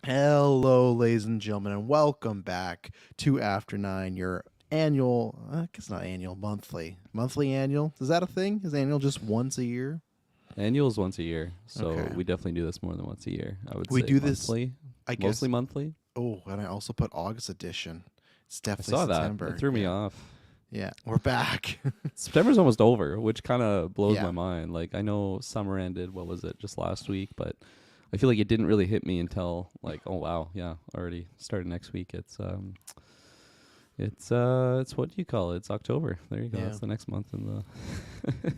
Hello, ladies and gentlemen, and welcome back to After Nine, your annual, I guess not annual, monthly annual. Is that a thing? Is annual just once a year? Annual's once a year, so Okay. we definitely do this more than once a year. I would We say do this, monthly, I mostly guess. monthly. Oh, and I also put August edition. It's I definitely saw that. It September. threw me Yeah. off. Yeah. We're back. September's almost over, which kind of blows Yeah. my mind. Like I know summer ended, what was it, just last week, but I feel like it didn't really hit me until like, oh wow, yeah, already started next week. It's what do you call it? It's October. There you go. Yeah. That's the next month in the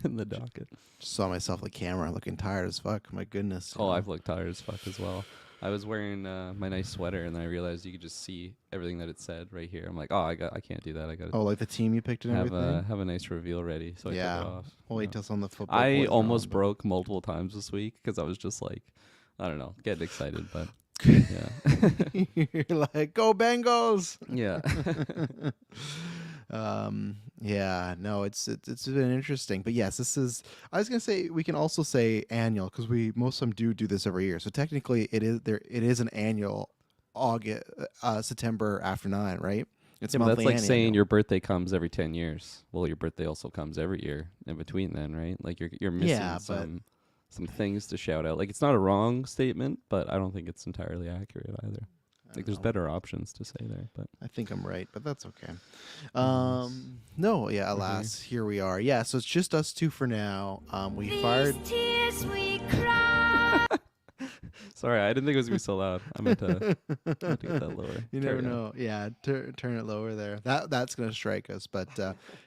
in the docket. Just saw myself on the camera looking tired as fuck. My goodness. Oh, I've looked tired as fuck as well. I was wearing my nice sweater, and then I realized you could just see everything that it said right here. I'm like, oh, I can't do that. I gotta Oh, like the team you picked and everything? have a nice reveal ready. So I took Yeah. it off. We'll wait Yeah. till it's on the football I boys are on, almost but broke multiple times this week because I was just like, I don't know, getting excited, but yeah, you're like, go Bengals. yeah. Yeah, no, it's been interesting, but yes, this is. I was gonna say we can also say annual because we most of them do this every year. So technically, it is there. It is an annual August, September after nine, right? It's Yeah, but that's monthly like and saying annual. your birthday comes every 10 years. Well, your birthday also comes every year in between, then, right? Like you're missing Yeah, but some things to shout out. Like it's not a wrong statement, but I don't think it's entirely accurate either. I Like don't there's know. better options to say there, but I think I'm right, but that's okay. anyways, No, yeah, we're here. alas, here we are. Yeah, so it's just us two for now. We fired. These tears we cry. Sorry, I didn't think it was gonna be so loud. I meant to get that lower. You never Carry on. know. Yeah, turn it lower there. That's gonna strike us. But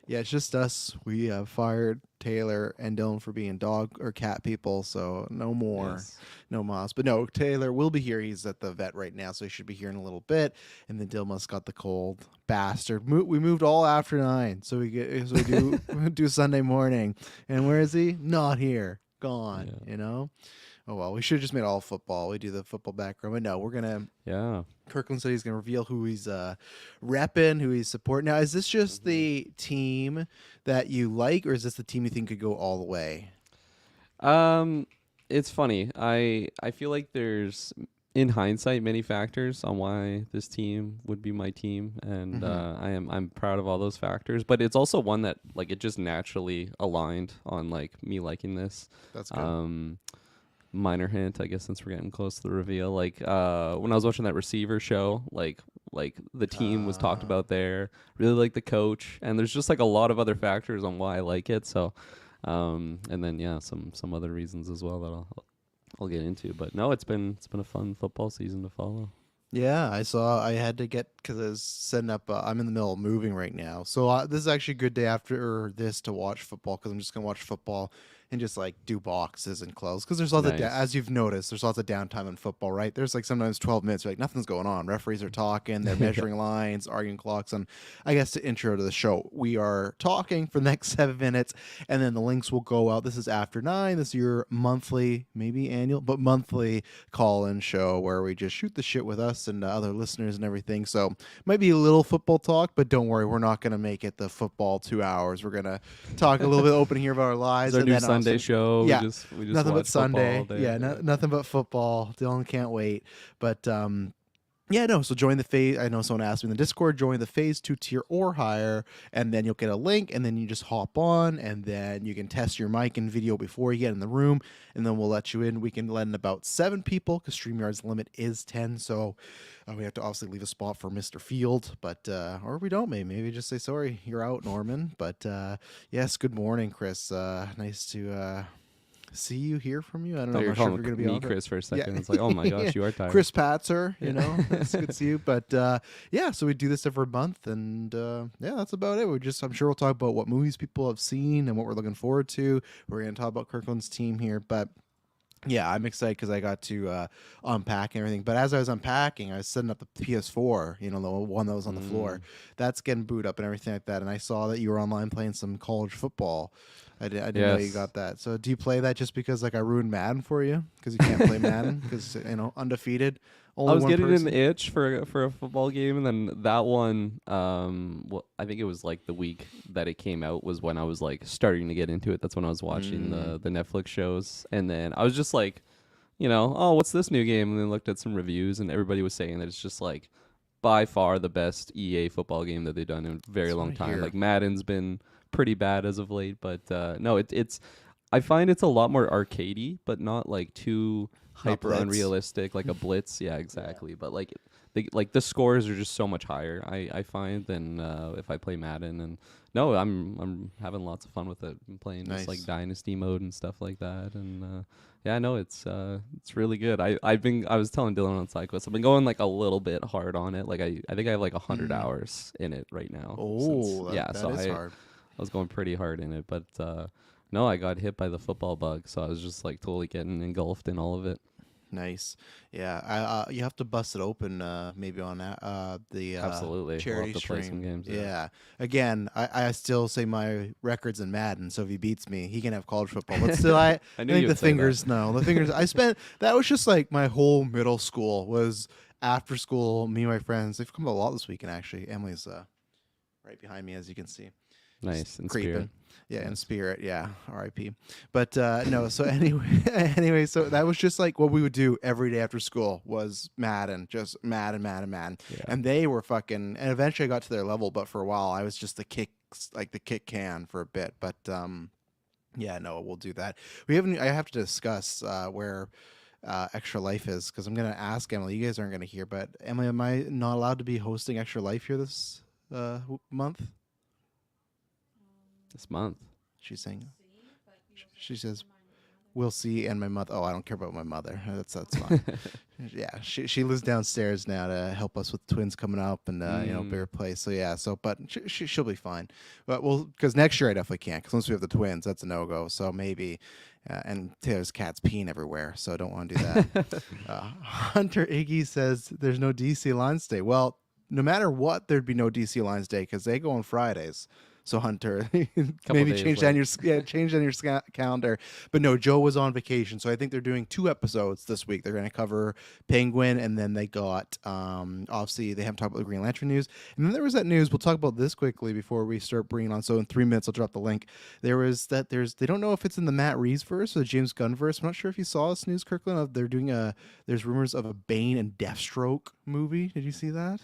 yeah, it's just us. We fired Taylor and Dylan for being dog or cat people. So no more, Yes. no Moss. But no, Taylor will be here. He's at the vet right now, so he should be here in a little bit. And then Dilma's got the cold bastard. We moved all after 9, so we do do Sunday morning. And where is he? Not here. Gone. Yeah. You know. Oh well, we should have just made all football. We do the football background, but no, we're gonna. Yeah. Kirkland said he's gonna reveal who he's repping, who he's supporting. Now, is this just the team that you like, or is this the team you think could go all the way? Um, it's funny. I feel like there's in hindsight many factors on why this team would be my team, and I'm proud of all those factors. But it's also one that like it just naturally aligned on like me liking this. That's good. Minor hint, I guess, since we're getting close to the reveal. Like when I was watching that receiver show, like the team was talked about there. Really like the coach, and there's just like a lot of other factors on why I like it. So, and then yeah, some other reasons as well that I'll get into. But no, it's been a fun football season to follow. Yeah, I saw. I had to get because I was setting up. I'm in the middle of moving right now, so this is actually a good day after this to watch football because I'm just gonna watch football and just like do boxes and clothes because there's lots of Nice. as you've noticed, there's lots of downtime in football, right? There's like sometimes 12 minutes, like nothing's going on. Referees are talking, they're Yeah. measuring lines, arguing clocks, and I guess to intro to the show, we are talking for the next 7 minutes, and then the links will go out. This is After 9. This is your monthly, maybe annual, but monthly call-in show where we just shoot the shit with us and other listeners and everything. So might be a little football talk, but don't worry, we're not gonna make it the football 2 hours. We're gonna talk a little bit open here about our lives. It's our And new then Sunday also, show. yeah, We just nothing but watch football Sunday. all day. Yeah, nothing but football. Dylan can't wait. But yeah, no. So join the phase. I know someone asked me in the Discord. Join the phase 2 tier or higher, and then you'll get a link, and then you just hop on, and then you can test your mic and video before you get in the room, and then we'll let you in. We can let in about 7 people because Streamyard's limit is 10. So we have to obviously leave a spot for Mr. Field, but or we don't. Maybe just say sorry, you're out, Norman. But yes, good morning, Chris. Nice to see you, hear from you. I don't I know. thought I'm you were not sure if calling you're going to be me on. Chris for a Yeah. second. It's like, oh my gosh, you are tired. Chris Patzer, Yeah. it's good to see you. But yeah, so we do this every month, and yeah, that's about it. I'm sure we'll talk about what movies people have seen and what we're looking forward to. We're going to talk about Kirkland's team here, but yeah, I'm excited because I got to unpack and everything. But as I was unpacking, I was setting up the PS4, the one that was on the floor. That's getting booted up and everything like that. And I saw that you were online playing some college football. I didn't know you Yes. got that. So do you play that just because like I ruined Madden for you? Because you can't play Madden because undefeated. I Only was one getting person. an itch for a football game, and then that one, well, I think it was like the week that it came out was when I was like starting to get into it. That's when I was watching the Netflix shows, and then I was just like, oh, what's this new game? And then looked at some reviews, and everybody was saying that it's just like by far the best EA football game that they've done in a very That's what long I time. hear. Like Madden's been pretty bad as of late, but no, it's I find it's a lot more arcadey, but not like too hyper Blitz. unrealistic, like a Blitz. Yeah, exactly. But like the scores are just so much higher. I find than if I play Madden. And no, I'm having lots of fun with it. I'm playing just like Nice. Dynasty mode and stuff like that. And yeah, no, it's really good. I was telling Dylan on SideQuest, I've been going like a little bit hard on it. Like I think I have like 100 hours in it right now. Oh, that, yeah, that so is I hard. was going pretty hard in it, but no, I got hit by the football bug, so I was just like totally getting engulfed in all of it. Nice. Yeah, you have to bust it open maybe on the Absolutely. We'll charity have to play some stream. games, Yeah. yeah. Again, I still say my record's in Madden, so if he beats me, he can have college football. But still, I I knew think you the would say that. fingers. No, the fingers. I spent that was just like my whole middle school was after school. Me and my friends. They've come a lot this weekend actually. Emily's right behind me, as you can see. Nice and Creeping. spirit. Yeah, in Nice. spirit. Yeah, R.I.P. But no. So anyway, so that was just like what we would do every day after school was Madden, just Madden, Madden, Madden. Yeah. And they were fucking. And eventually, I got to their level, but for a while, I was just the kick can for a bit. But yeah, no, we'll do that. We haven't. I have to discuss where. Extra Life is because I'm gonna ask Emily. You guys aren't gonna hear, but Emily, am I not allowed to be hosting Extra Life here this month? This month. She's saying. She says, "We'll see." And my mother. Oh, I don't care about my mother. That's fine. Yeah, she lives downstairs now to help us with twins coming up and bigger place. So yeah, but she'll be fine. But because next year I definitely can't. Because once we have the twins, that's a no go. So maybe. And Taylor's cat's peeing everywhere, so I don't want to do that. Hunter Iggy says there's no DC Lions Day. Well, no matter what, there'd be no DC Lions Day because they go on Fridays. So Hunter, maybe days change on your calendar. But no, Joe was on vacation, so I think they're doing 2 episodes this week. They're going to cover Penguin, and then they got obviously they haven't talked about the Green Lantern news. And then there was that news. We'll talk about this quickly before we start bringing on. So in 3 minutes, I'll drop the link. There's they don't know if it's in the Matt Reeves verse or the James Gunn verse. I'm not sure if you saw this news, Kirkland. They're doing there's rumors of a Bane and Deathstroke movie. Did you see that?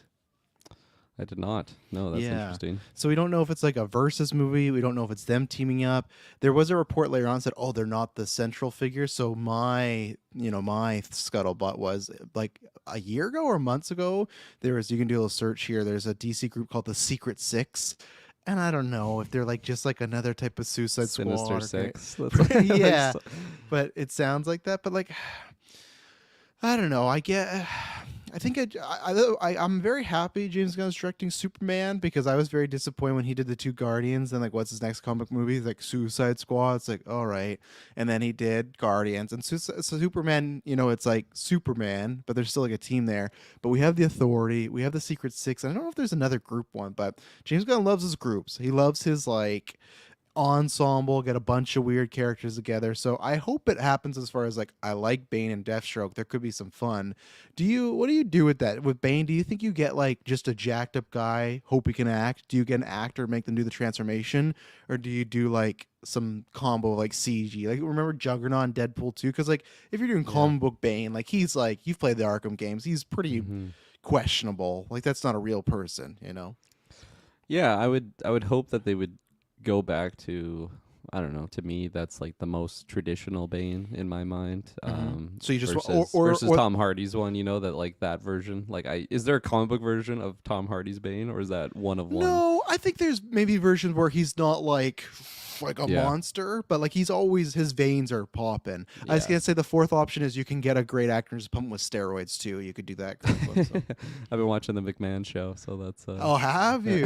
I did not. No, that's Yeah. interesting. So we don't know if it's like a versus movie. We don't know if it's them teaming up. There was a report later on that said, "Oh, they're not the central figure." So my scuttlebutt was like a year ago or months ago. You can do a little search here. There's a DC group called the Secret Six, and I don't know if they're like just like another type of Suicide Sinister Squad. Six. That's Yeah, but it sounds like that. But like, I don't know. I think I'm very happy James Gunn's directing Superman because I was very disappointed when he did the 2 Guardians and like what's his next comic movie, like Suicide Squad. It's like all right, and then he did Guardians and so Superman. It's like Superman, but there's still like a team there. But we have the Authority, we have the Secret Six. I don't know if there's another group one, but James Gunn loves his groups. He loves his like ensemble, get a bunch of weird characters together. So I hope it happens as far as like I like Bane and Deathstroke. There could be some fun. What do you do with that? With Bane, do you think you get like just a jacked up guy, hope he can act? Do you get an actor, make them do the transformation? Or do you do like some combo like CG? Like remember Juggernaut and Deadpool 2? Because like if you're doing comic book Bane, like he's like you've played the Arkham games, he's pretty questionable. Like that's not a real person, Yeah, I would hope that they would go back to, I don't know, to me that's like the most traditional Bane in my mind. So you just versus Tom Hardy's one, that version. Like is there a comic book version of Tom Hardy's Bane, or is that one of one? No, I think there's maybe versions where he's not like a monster, but like he's always his veins are popping. I was Yeah. gonna say the 4th option is you can get a great actor and just pump him with steroids too. You could do that. So. I've been watching the McMahon show, so that's Oh, have you?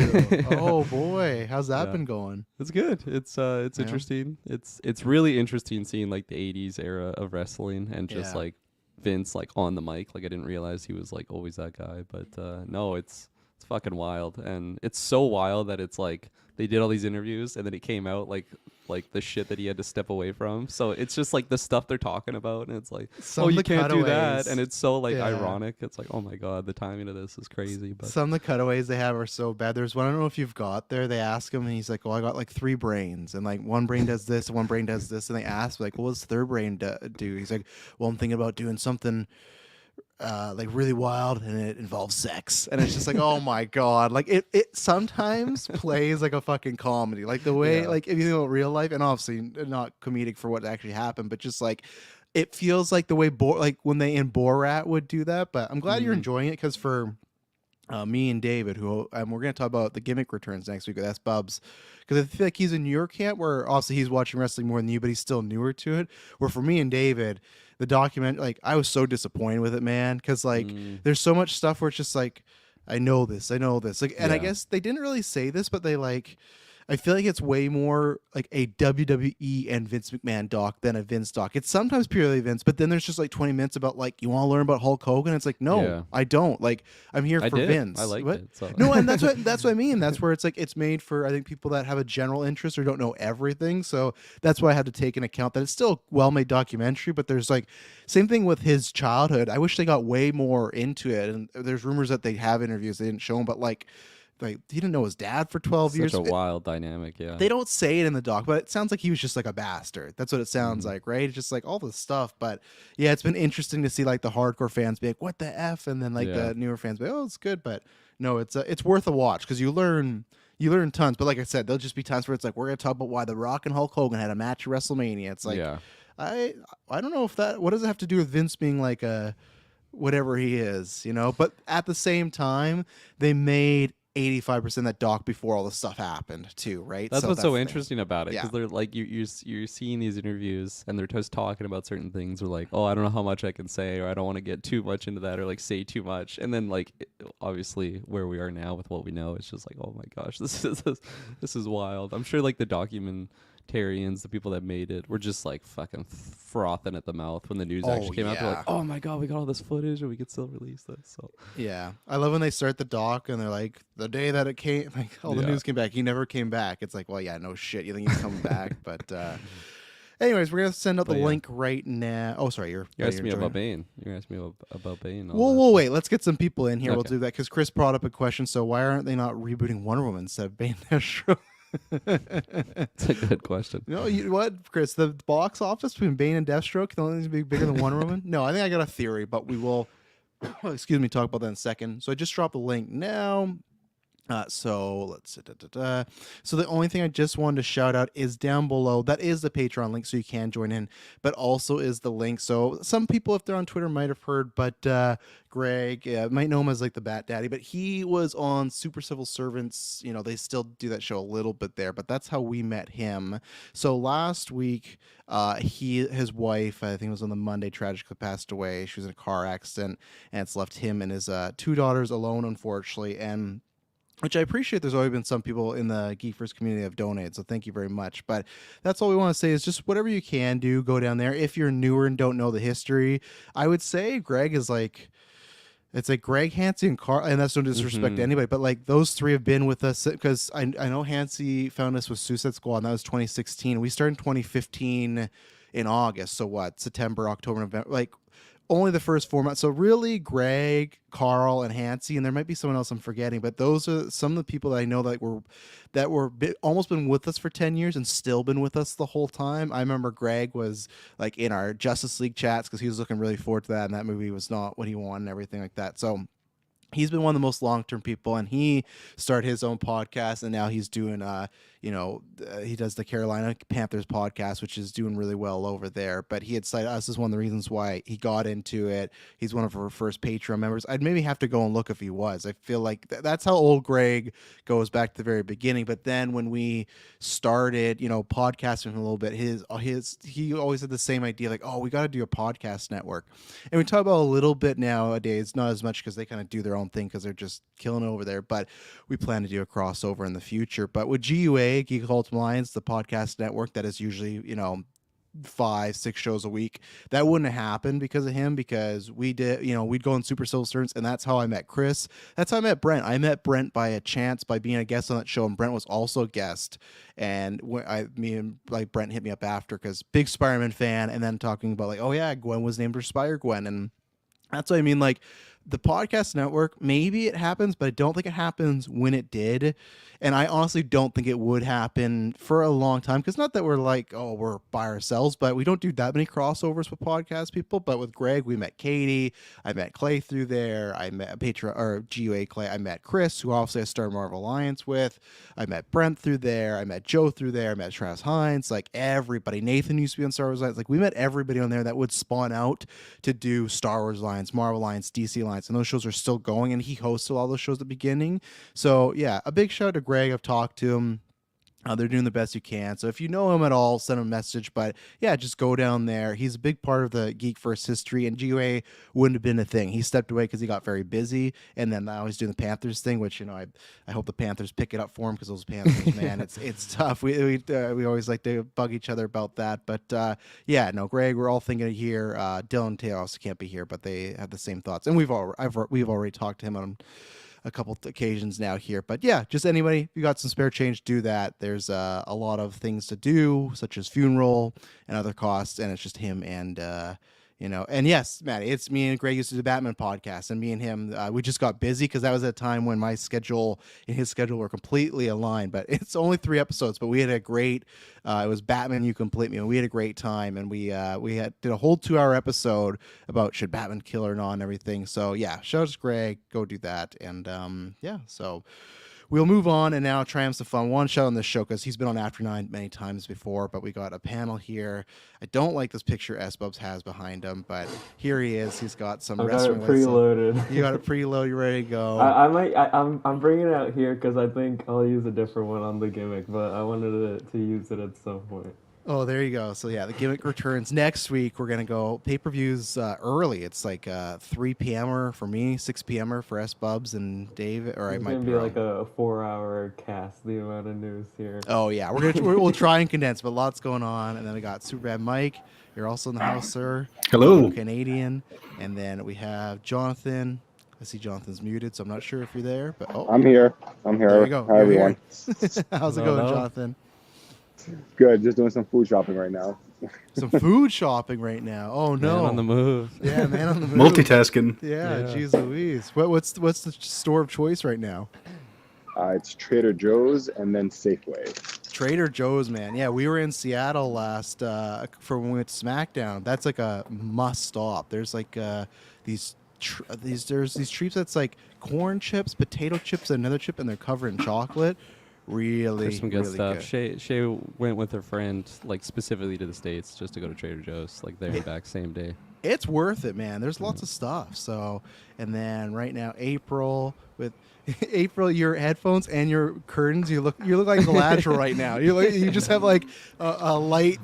Oh boy, how's that Yeah. been going? it's good. It's interesting. It's really interesting seeing like the 80s era of wrestling and just Yeah. like Vince like on the mic. Like I didn't realize he was like always that guy, but no, it's It's fucking wild, and it's so wild that it's like they did all these interviews, and then it came out like the shit that he had to step away from. So it's just like the stuff they're talking about, and it's like, Some oh, of you the can't do that, cutaways- and it's so like Yeah. ironic. It's like, oh my god, the timing of this is crazy. But Some of the cutaways they have are so bad. There's one, I don't know if you've got there. They ask him, and he's like, "Oh, I got like 3 brains, and like one brain does this, and one brain does this." And they ask, like, "Well, what's the third brain do?" He's like, "Well, I'm thinking about doing something like really wild, and it involves sex." And it's just like, oh my god, like it sometimes plays like a fucking comedy, like the way, Yeah. like if you think about real life, and obviously not comedic for what actually happened, but just like. It feels like the way like when they in Borat would do that, but I'm glad you're enjoying it because for me and David, who we're going to talk about the gimmick returns next week. That's Bubs, because I feel like he's in your camp where obviously he's watching wrestling more than you, but he's still newer to it. Where for me and David, the document, like I was so disappointed with it, man, because like there's so much stuff where it's just like I know this, like, and I Yeah. guess they didn't really say this, but they like. I feel like it's way more like a WWE and Vince McMahon doc than a Vince doc. It's sometimes purely Vince, but then there's just like 20 minutes about like you want to learn about Hulk Hogan. It's like no, Yeah. I don't. Like I'm here I for did. Vince. I liked What? it. So. No, and that's what I mean. That's where it's like it's made for I think people that have a general interest or don't know everything. So that's why I had to take into account that it's still a well-made documentary, but there's like same thing with his childhood. I wish they got way more into it. And there's rumors that they have interviews they didn't show him, but like he didn't know his dad for 12 years. Such a wild dynamic, yeah. They don't say it in the doc, but it sounds like he was just like a bastard. That's what it sounds Mm-hmm. like, right? It's just like all this stuff. But yeah, it's been interesting to see like the hardcore fans be like, "What the f?" and then like Yeah. the newer fans be, "Oh, it's good." But no, it's worth a watch because you learn tons. But like I said, there'll just be times where it's like we're gonna talk about why The Rock and Hulk Hogan had a match at WrestleMania. It's like yeah. I don't know if that what does it have to do with Vince being like a whatever he is, you know? But at the same time, they made 85% that doc before all the stuff happened too, right? That's what's so the thing. interesting about it, Yeah. because they're like you're seeing these interviews and they're just talking about certain things, or like, oh, I don't know how much I can say, or I don't want to get too much into that, or like say too much, and then like obviously where we are now with what we know, it's just like, oh my gosh, this is wild. I'm sure like the documentarians, the people that made it, were just like fucking frothing at the mouth when the news Oh, actually came out. They're yeah. like, oh my god, we got all this footage and we could still release this. So Yeah, I love when they start the doc and they're like, the day that it came, like all the Yeah. news came back, he never came back. It's like, well, yeah, no shit. You think he's coming back? But anyways, we're gonna send out the But yeah. link right now. Oh, sorry, you're you're asking me about joining. Bane. You're asking me about Bane. and all Well, that. we'll wait. Let's get some people in here. We'll Okay. do that because Chris brought up a question. So why aren't they not rebooting Wonder Woman instead of Bane Destro? It's a good question. No, you what, Chris? The box office between Bane and Deathstroke can only be bigger than Wonder Woman. No, I think I got a theory, but we will. Excuse me, talk about that in a second. So I just dropped the link now. So let's see. So the only thing I just wanted to shout out is down below. That is the Patreon link, so you can join in. But also is the link. So some people, if they're on Twitter, might have heard. But Greg might know him as like the Bat Daddy. But he was on Super Civil Servants. You know, they still do that show a little bit there. But that's how we met him. So last week, his wife, I think it was on the Monday, tragically passed away. She was in a car accident, and it's left him and his 2 daughters alone, unfortunately. And which I appreciate. There's always been some people in the Geekverse community that have donated, so thank you very much. But that's all we want to say is just whatever you can do, go down there. If you're newer and don't know the history, I would say Greg is like, it's like Greg, Hansi, and Carl, and that's no disrespect to anybody, but like those 3 have been with us because I know Hansi found us with Suicide Squad, and that was 2016. We started in 2015 in August, so what? September, October, November, like only the first 4 months. So really, Greg, Carl, and Hansi, and there might be someone else I'm forgetting, but those are some of the people that I know that were almost been with us for 10 years and still been with us the whole time. I remember Greg was like in our Justice League chats because he was looking really forward to that, and that movie was not what he wanted and everything like that. So he's been one of the most long-term people, and he started his own podcast, and now he's doing he does the Carolina Panthers podcast, which is doing really well over there. But he had cited us as one of the reasons why he got into it. He's one of our first Patreon members. I'd maybe have to go and look if he was. I feel like that's how old Greg goes back to the very beginning. But then when we started, podcasting a little bit, he always had the same idea, like, oh, we got to do a podcast network. And we talk about a little bit nowadays, not as much because they kind of do their own thing because they're just killing it over there. But we plan to do a crossover in the future. But with GUA, Geek Ultimate Alliance, the podcast network that is usually, 5-6 shows a week. That wouldn't have happened because of him, because we did, we'd go on Super Civil Servants, and that's how I met Chris. That's how I met Brent. I met Brent by a chance by being a guest on that show, and Brent was also a guest. And me and like Brent hit me up after because big Spider-Man fan, and then talking about like, oh yeah, Gwen was named for Spider-Gwen, and that's what I mean. Like, the podcast network, maybe it happens, but I don't think it happens when it did. And I honestly don't think it would happen for a long time, because not that we're like, oh, we're by ourselves, but we don't do that many crossovers with podcast people. But with Greg, we met Katie. I met Clay through there. I met GUA Clay. I met Chris, who obviously I started Marvel Alliance with. I met Brent through there. I met Joe through there. I met Travis Hines. Like, everybody. Nathan used to be on Star Wars Alliance. Like, we met everybody on there that would spawn out to do Star Wars Alliance, Marvel Alliance, DC Alliance, and those shows are still going, and he hosted all those shows at the beginning. So yeah, a big shout out to Greg. I've talked to him. They're doing the best you can. So if you know him at all, send him a message. But yeah, just go down there. He's a big part of the Geek First history, and GUA wouldn't have been a thing. He stepped away because he got very busy, and then now he's doing the Panthers thing, which I hope the Panthers pick it up for him, because those Panthers, man, it's tough. We always like to bug each other about that. But yeah, no, Greg, we're all thinking here. Dylan and Taylor also can't be here, but they have the same thoughts, and we've already talked to him on a couple occasions now here. But yeah, just anybody, if you got some spare change, do that. There's a lot of things to do, such as funeral and other costs, and it's just him and and yes, Matt, it's me and Greg used to do the Batman podcast, and me and him, we just got busy because that was a time when my schedule and his schedule were completely aligned. But it's only 3 episodes, but we had a great, it was Batman You Complete Me, and we had a great time, and we did a whole 2-hour episode about should Batman kill or not and everything. So yeah, shout out to Greg, go do that. And yeah, so we'll move on, and now Triumphs of Fun. One shot on this show because he's been on After 9 many times before, but we got a panel here. I don't like this picture S-Bubs has behind him, but here he is. He's got some wrestling. Got it preloaded. You got it preloaded. You're ready to go. I'm bringing it out here because I think I'll use a different one on the gimmick, but I wanted to use it at some point. Oh, there you go. So yeah, the gimmick returns next week. We're gonna go pay-per-views early. It's like 3 p.m.er for me, 6 p.m.er for S-Bubs and Dave. Or it's gonna be like a 4-hour cast. The amount of news here. Oh yeah, we'll try and condense, but lots going on. And then we got Superbad Mike. You're also in the house, sir. Hello. Canadian. And then we have Jonathan. I see Jonathan's muted, so I'm not sure if you're there. But I'm here. There you go. Hi, everyone. How's it going, Jonathan? Good. Just doing some food shopping right now. Some food shopping right now. Oh no! Man on the move. Yeah, man on the move. Multitasking. Yeah, geez Louise. What's the store of choice right now? It's Trader Joe's and then Safeway. Trader Joe's, man. Yeah, we were in Seattle last for when we went to SmackDown. That's like a must stop. There's like these treats that's like corn chips, potato chips, and another chip, and they're covered in chocolate. Really, There's some good really stuff. Good. Shay went with her friend, like specifically to the States, just to go to Trader Joe's, like there and back same day. It's worth it, man. There's lots of stuff. So, and then right now, April, your headphones and your curtains, you look like Galadriel right now. You just have like a light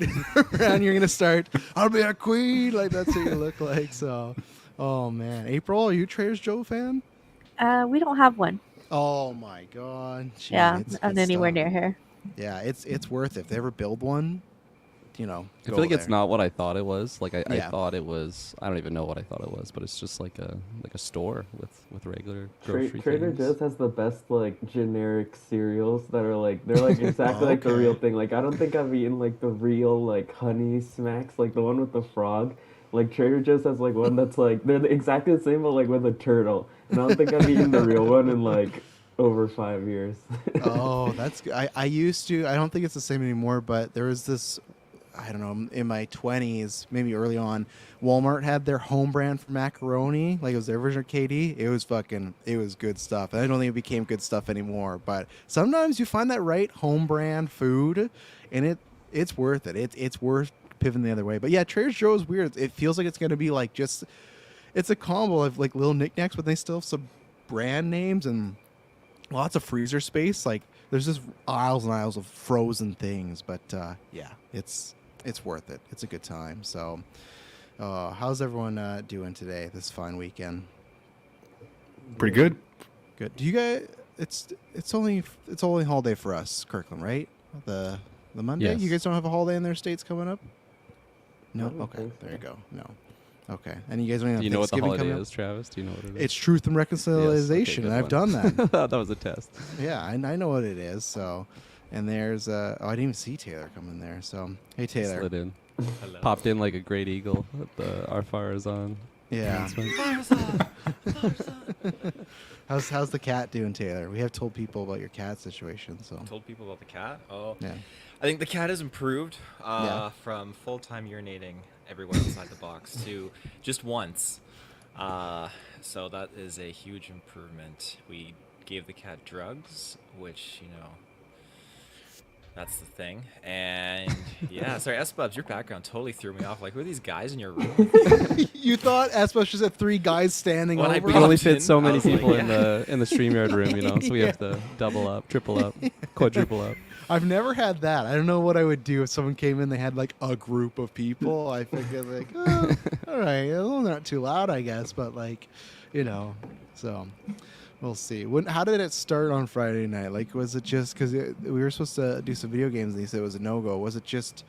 around. You're gonna start. I'll be a queen. Like that's what you look like. So, oh man, April, are you a Trader Joe fan? We don't have one. Oh my god. Jeez, Yeah, it's not good anywhere stuff. near here. Yeah, it's worth it. If they ever build one, I feel go like it's there. not what I thought it was. Like I Yeah. thought it was. I don't even know what I thought it was, but it's just like a store with regular grocery Trader things. Joe's has the best like generic cereals that are like they're like exactly like the Okay. real thing. Like I don't think I've eaten like the real like honey smacks, like the one with the frog. Like Trader Joe's has like one that's like they're exactly the same but like with a turtle. And I don't think I've eaten the real one in like over 5 years. Oh, that's good. I used to. I don't think it's the same anymore. But there was this. I don't know. In my 20s, maybe early on, Walmart had their home brand for macaroni. Like it was their version of KD. It was good stuff. And I don't think it became good stuff anymore. But sometimes you find that right home brand food, and it's worth it. It's worth pivoting the other way. But yeah, Trader Joe's is weird. It feels like it's gonna be like just. It's a combo of like little knickknacks, but they still have some brand names and lots of freezer space. Like there's just aisles and aisles of frozen things. But yeah, it's worth it. It's a good time. So how's everyone doing today, this fine weekend? Pretty good. Good. Do you guys it's only holiday for us, Kirkland, right? The Monday? Yes. You guys don't have a holiday in their states coming up? No. don't Okay. think There so. you go. No. Okay. And you guys don't even Do you have know what the Thanksgiving holiday coming up? is, Travis? Do you know what it is? It's Truth and Reconciliation, good and I've one. done that. that was a test. Yeah, I know what it is. So, and there's oh, I didn't even see Taylor come in there. So, hey Taylor. Slid in. Hello. Popped in like a great eagle. Our fire is on. Yeah. announcement. How's the cat doing, Taylor? We have told people about your cat situation. So, Told people about the cat. Oh, yeah. I think the cat has improved Yeah. from full-time urinating everywhere outside the box to just once. So that is a huge improvement. We gave the cat drugs, which, you know, that's the thing. And yeah, sorry, S-Bubs, your background totally threw me off. Like, who are these guys in your room? You thought Espo just had 3 guys standing When I over? We can only popped fit in, so I many was like, people yeah. in the StreamYard room, you know, so we have to double up, triple up, quadruple up. I've never had that. I don't know what I would do if someone came in. They had like a group of people. I figured like, oh, all right, well, they're not too loud, I guess, but like, you know, so we'll see. How did it start on Friday night? Like, was it just because we were supposed to do some video games and they said it was a no-go? Was it just?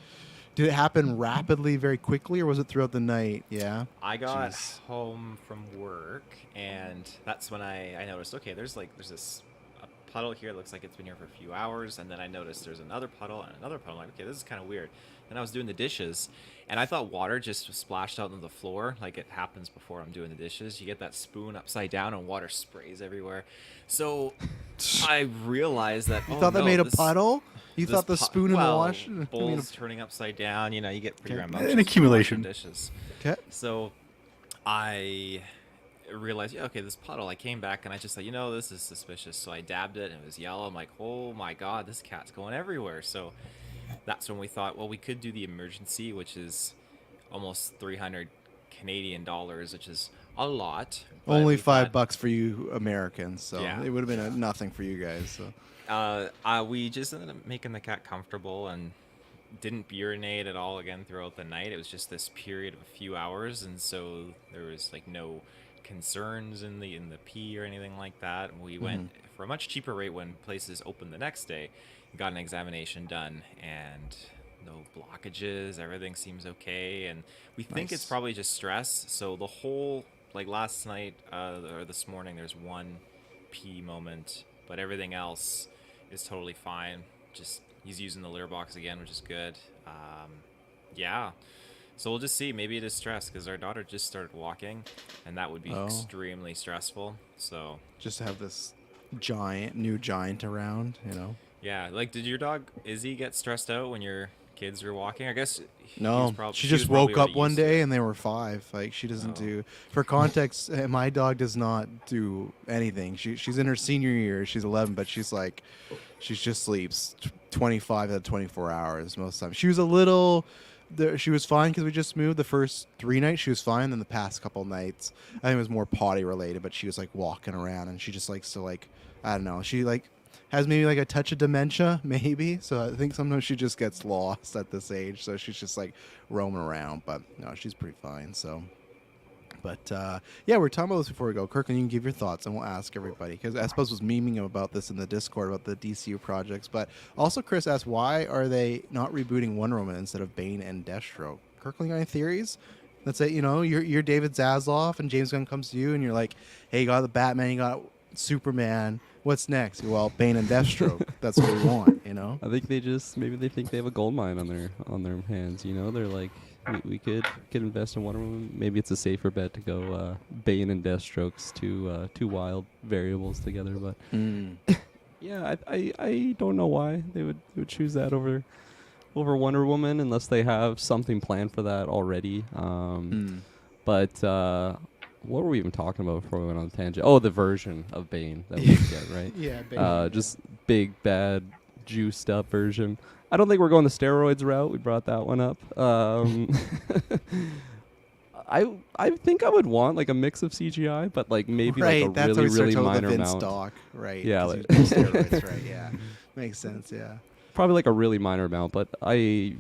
Did it happen rapidly, very quickly, or was it throughout the night? Yeah. I got Jeez. home from work, and that's when I noticed, okay, there's this a puddle here. It looks like it's been here for a few hours, and then I noticed there's another puddle and another puddle. I'm like, okay, this is kind of weird. Then I was doing the dishes, and I thought water just splashed out on the floor, like it happens before I'm doing the dishes. You get that spoon upside down, and water sprays everywhere. So I realized that, You oh, thought that no, made a this- puddle? You this thought the pu- spoon in the well, wash? I mean, bowls turning upside down. You know, you get pretty Okay. rambunctious. An with accumulation. washing dishes. okay. So I realized, yeah, okay, this puddle. I came back and I just thought, you know, this is suspicious. So I dabbed it and it was yellow. I'm like, oh my God, this cat's going everywhere. So that's when we thought, well, we could do the emergency, which is almost 300 Canadian dollars, which is a lot. but Only we $5 thought- for you Americans, so Yeah. it would have been nothing for you guys. So. We just ended up making the cat comfortable and didn't urinate at all again throughout the night. It was just this period of a few hours, and so there was like no concerns in the pee or anything like that. We went for a much cheaper rate when places opened the next day. Got an examination done and no blockages. Everything seems okay, and we think it's Nice. probably just stress. So the whole like last night or this morning, there's one pee moment, but everything else is totally fine. Just he's using the litter box again, which is good. Yeah. So we'll just see. Maybe it is stress because our daughter just started walking, and that would be Oh. extremely stressful. So Just to have this new giant around, you know. yeah, like did your dog Izzy get stressed out when your kids were walking? I guess he No, was prob- she he was just probably woke up already one used to day it. and they were 5. Like she doesn't Oh. do. For context, my dog does not do anything. She's in her senior year. She's 11, but she just sleeps 25 out of 24 hours most of the time. She was a little. She was fine because we just moved. The first 3 nights she was fine. Then the past couple nights, I think it was more potty related. But she was like walking around and she just likes to like, I don't know. She like has maybe like a touch of dementia, maybe. So I think sometimes she just gets lost at this age. So she's just like roaming around. But no, she's pretty fine. So, but yeah, we're talking about this before we go. Kirkland, you can give your thoughts and we'll ask everybody because I suppose was memeing about this in the Discord about the DCU projects. But also, Chris asked, why are they not rebooting Wonder Woman instead of Bane and Deathstroke? Kirkland, you got any theories? Let's say, you know, you're David Zaslav and James Gunn comes to you and you're like, hey, you got the Batman, you got Superman. What's next? Well, Bane and Deathstroke. That's what we want, you know? I think maybe they think they have a gold mine on their hands. You know, they're like, we could invest in Wonder Woman. Maybe it's a safer bet to go Bane and Deathstrokes, two wild variables together. But yeah, I don't know why they would choose that over Wonder Woman unless they have something planned for that already. But what were we even talking about before we went on the tangent? Oh, the version of Bane that we get, right? Yeah, Bane. Just big, bad, juiced up version. I don't think we're going the steroids route. We brought that one up. I think I would want like a mix of CGI, but like maybe right, like a that's really, how we really start talking minor about Vince amount. Stock, right? Yeah, 'cause like- he was doing steroids, right? Yeah, makes sense. Yeah. Probably like a really minor amount, but I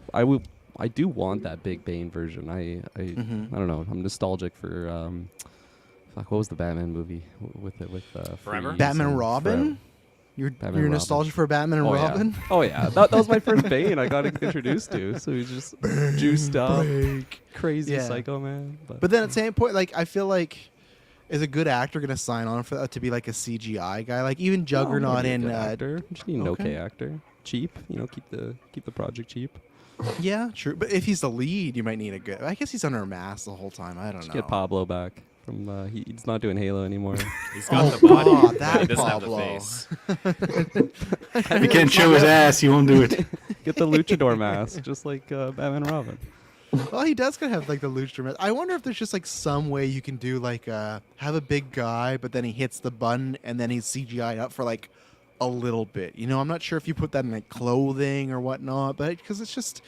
do want that big Bane version. I don't know. I'm nostalgic for fuck. What was the Batman movie with Forever? Freeze Batman and Robin? You're Batman you're and nostalgic for Batman and Oh Robin. yeah. Oh yeah. That was my first Bane I got introduced to. So he's just juiced up, crazy Yeah. psycho man. But then at the same point, like I feel like, is a good actor gonna sign on for that to be like a CGI guy? Like even Juggernaut in actor. Just need an okay. okay actor. Cheap. Keep the project cheap. yeah, true. But if he's the lead, you might need a good. I guess he's under a mask the whole time. I don't Just know. get Pablo back from. He's not doing Halo anymore. He's got Oh, the body, God, but that he doesn't have the Pablo. face. If he can't show his ass, he won't do it. Get the luchador mask, just like Batman and Robin. Well, he does kind of have like the luchador mask. I wonder if there's just like some way you can do like have a big guy, but then he hits the button and then he's CGI up for like a little bit. I'm not sure if you put that in like clothing or whatnot, but because it's just.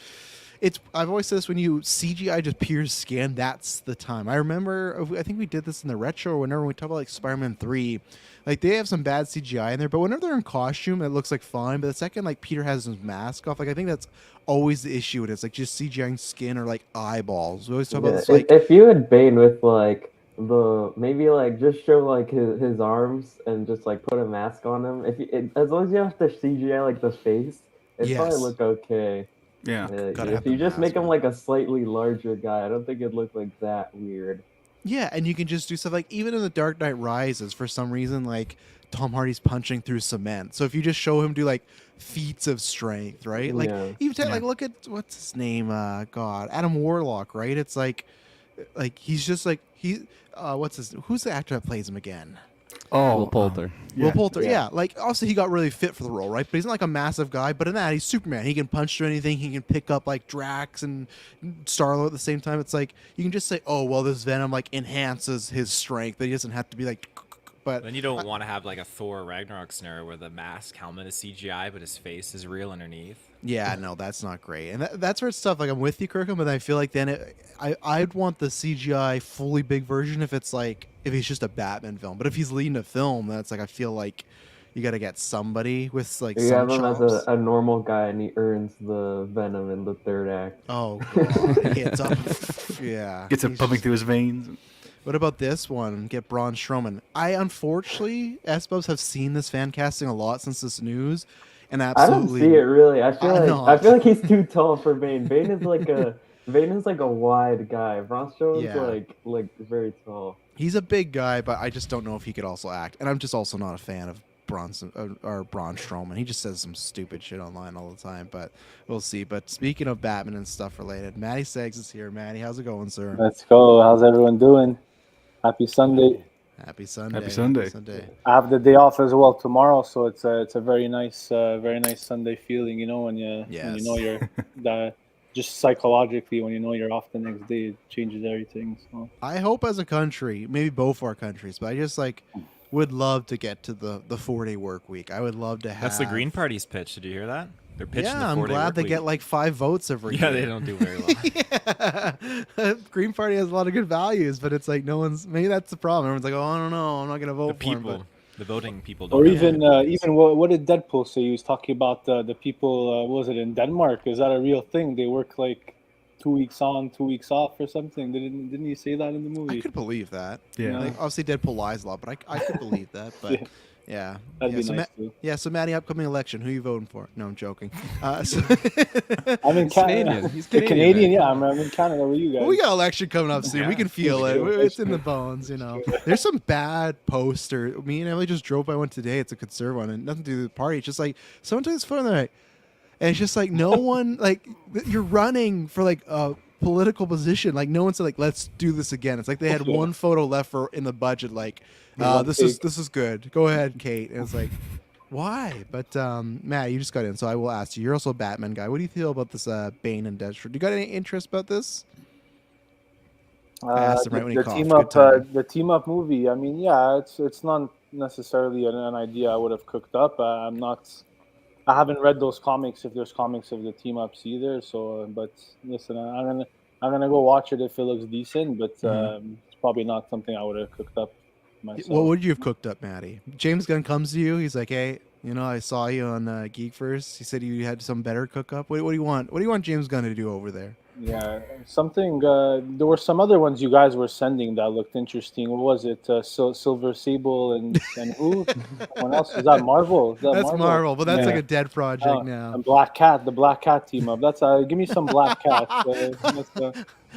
I've always said this, when you CGI just pure skin, that's the time. I remember, I think we did this in the retro, or whenever we talk about like Spider-Man 3, like they have some bad CGI in there, but whenever they're in costume, it looks like fine. But the second like Peter has his mask off, like I think that's always the issue. It's like just CGIing skin or like eyeballs. We always talk about this like if you had Bane with like maybe like just show like his arms and just like put a mask on him. As long as you have to CGI like the face, it'd probably Yes. look okay. Yeah. Gotta If have you the just make mask him on. like a slightly larger guy, I don't think it'd look like that weird. Yeah, and you can just do stuff like even in The Dark Knight Rises, for some reason, like Tom Hardy's punching through cement. So if you just show him do like feats of strength, right? Like Yeah. even like look at what's his name? Adam Warlock, right? It's like he's just like who's the actor that plays him again? Will Poulter. Will Poulter, Yeah. yeah. Like, obviously, he got really fit for the role, right? But he's not like a massive guy. But in that, he's Superman. He can punch through anything. He can pick up like Drax and Star-Lord at the same time. It's like you can just say, "Oh, well, this Venom like enhances his strength," but he doesn't have to be like. But Then you don't want to have like a Thor Ragnarok scenario where the mask helmet is CGI, but his face is real underneath. yeah, no, that's not great. And that's where it's tough. Like, I'm with you, Kirkham, but I feel like then I'd want the CGI fully big version if it's like if he's just a Batman film. But if he's leading a film, that's like I feel like you got to get somebody with like You some have him as chops. a normal guy, and he earns the Venom in the third act. Oh god, he hits up. Yeah, Gets it he's pumping just- through his veins. What about this one? Get Braun Strowman. I unfortunately, SBubs have seen this fan casting a lot since this news, and I absolutely. don't see it really. I I'm not. feel like he's too tall for Bane. Bane is like a wide guy. Braun Strowman's Yeah. like very tall. He's a big guy, but I just don't know if he could also act. And I'm just also not a fan of Braun Strowman. He just says some stupid shit online all the time, but we'll see. But speaking of Batman and stuff related, Matty Seggs is here. Matty, how's it going, sir? Let's go. How's everyone doing? Happy Sunday. Happy Sunday. Happy Sunday. I have the day off as well tomorrow, so it's a very nice Sunday feeling. When you Yes. know you're just psychologically when you know you're off the next day, it changes everything. So I hope as a country, maybe both our countries, but I just like would love to get to the 4-day work week. I would love to have. That's the Green Party's pitch. Did you hear that? They're pitching Yeah, the I'm 4-day glad work they week. get like 5 votes every Yeah, year. they don't do very well. Yeah. Green Party has a lot of good values, but it's like no one's. Maybe that's the problem. Everyone's like, oh, I don't know, I'm not gonna vote The for him. people, But the voting people don't. or know. even what did Deadpool say? He was talking about the people. What was it in Denmark? Is that a real thing? They work like 2 weeks on, 2 weeks off, or something. Didn't he say that in the movie? I could believe that. Yeah. Like, obviously, Deadpool lies a lot, but I could believe that. But yeah, That'd yeah, be so nice too. yeah. So, Matty, upcoming election, who you voting for? No, I'm joking. So I'm in He's Canada. Canadian. He's The Canadian, Canadian, man. yeah. I'm in Canada with you guys. Well, we got election coming up soon. We Yeah. can feel it. Yeah. It's in the bones, There's some bad poster. Me and Emily just drove by one today. It's a conservative one, and nothing to do with the party. It's just like someone took this photo and they're like, and it's just like no one like you're running for like a political position. Like no one said like let's do this again. It's like they had Yeah. one photo left for in the budget. Like One this take. is good. Go ahead, Kate. And it's like. Why? But Matt, you just got in, so I will ask you. You're also a Batman guy. What do you feel about this Bane and Deathstroke? Do you got any interest about this? I asked him right when he the coughed. team Good up, timing. the team up movie. I mean, yeah, it's not necessarily an idea I would have cooked up. I haven't read those comics. If there's comics of the team ups either. So, but listen, I'm gonna go watch it if it looks decent. But it's probably not something I would have cooked up myself. What would you have cooked up, Maddie? James Gunn comes to you. He's like, "Hey, I saw you on Geek First. He said you had some better cook up. What do you want? What do you want James Gunn to do over there?" Yeah, something. There were some other ones you guys were sending that looked interesting. What was it? Silver Sable and who? Someone else? Is that Marvel? Is that That's Marvel, but that's Yeah. like a dead project Oh, now. and Black Cat, the Black Cat team up. That's give me some Black Cat.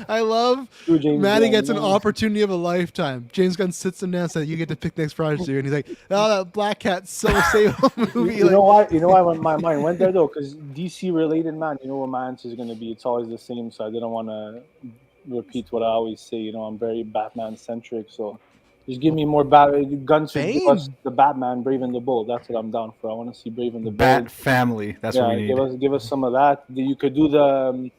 I love True James Maddie Gunn, gets an yeah. opportunity of a lifetime. James Gunn sits him down and says, "You get to pick next project," and he's like, "Oh, that Black Cat Silver Sable movie." You know why? You know why my mind went there though? Because DC related, man. You know what my answer is going to be. It's always the same. So I didn't want to repeat what I always say. You know, I'm very Batman centric. So just give me more guns. Should give us Bane. the Batman, Brave and the Bold. That's what I'm down for. I want to see Brave and the Bat Bold. family. That's what we need. give us some of that. You could do the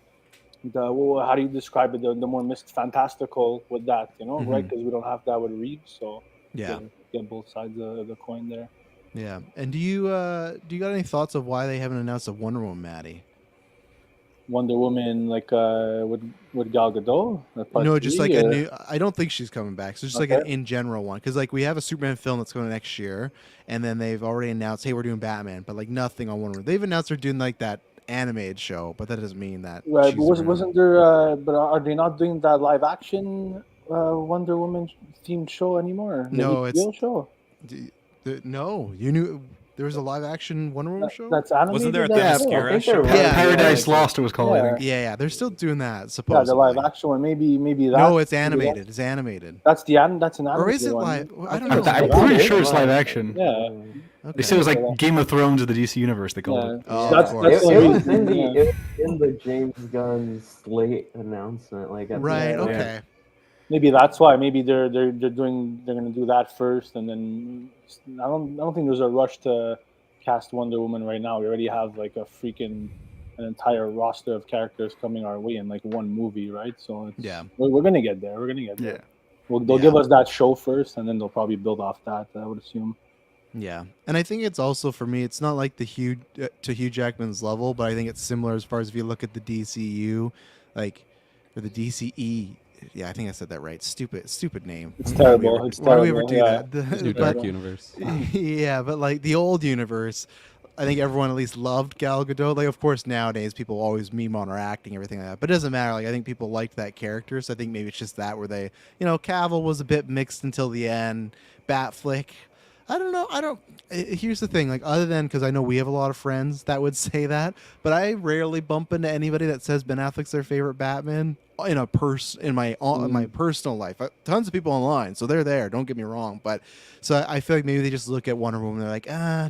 how do you describe it? The more fantastical with that, you know, right? Because we don't have that with Reeves. So Yeah, get both sides of the coin there. yeah. And do you got any thoughts of why they haven't announced a Wonder Woman, Maddie? Wonder Woman, like with Gal Gadot. Part No, just three, like a or- new. I don't think she's coming back. So just like an in general one, because like we have a Superman film that's going next year, and then they've already announced, hey, we're doing Batman, but like nothing on Wonder Woman. They've announced they're doing like that animated show, but that doesn't mean that. Right, she's but gonna- wasn't there? But are they not doing that live action Wonder Woman themed show anymore? The No, HBO show. No, you knew there was a live action Wonder Woman show. That's animated. Wasn't there a that show? Themyscira I think show? there was. Yeah. Paradise Lost, it was called. I Yeah. think. Yeah, they're still doing that. Yeah, Supposedly. the live action one. Maybe that. No, it's maybe animated. It's animated. That's that's an animated Or is it one. live? I don't think know. it's I'm live pretty action. sure it's live action. Yeah, Okay. They said it was like Game of Thrones of the DC universe. They called yeah. it. Oh, that's of course. that's It, the it was reason, in the yeah. it was in the James Gunn slate announcement, like at the Right. end. Okay. Maybe that's why. Maybe they're gonna do that first, and then I don't think there's a rush to cast Wonder Woman right now. We already have like an entire roster of characters coming our way in like one movie, right? So it's, Yeah. we're gonna get there. We're gonna get there. Yeah. They'll Yeah. give us that show first, and then they'll probably build off that. I would assume. Yeah, and I think it's also for me. It's not like the Hugh Jackman's level, but I think it's similar as far as if you look at the DCU, like or the DCE. Yeah, I think I said that right. Stupid name. It's Why do we terrible. ever- It's Why do we ever terrible, do yeah. that? New But- Dark Universe. yeah, but like the old universe, I think everyone at least loved Gal Gadot. Like, of course, nowadays people always meme on her acting, everything like that. But it doesn't matter. Like, I think people liked that character, so I think maybe it's just that where they, Cavill was a bit mixed until the end. Batflick. I don't know. Here's the thing. Like, other than because I know we have a lot of friends that would say that, but I rarely bump into anybody that says Ben Affleck's their favorite Batman in my personal life. Tons of people online, so they're there. Don't get me wrong, but so I feel like maybe they just look at Wonder Woman. They're like,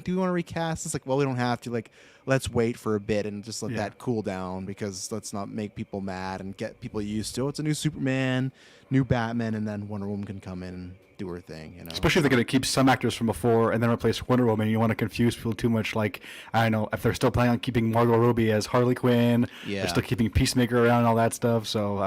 do we want to recast? It's like, well, we don't have to. Like, let's wait for a bit and just let that cool down because let's not make people mad and get people used to. It's a new Superman, new Batman, and then Wonder Woman can come in and do her thing. Especially if they're going to keep some actors from before and then replace Wonder Woman. You don't want to confuse people too much. Like, I don't know, if they're still planning on keeping Margot Robbie as Harley Quinn, Yeah. they're still keeping Peacemaker around and all that stuff. So,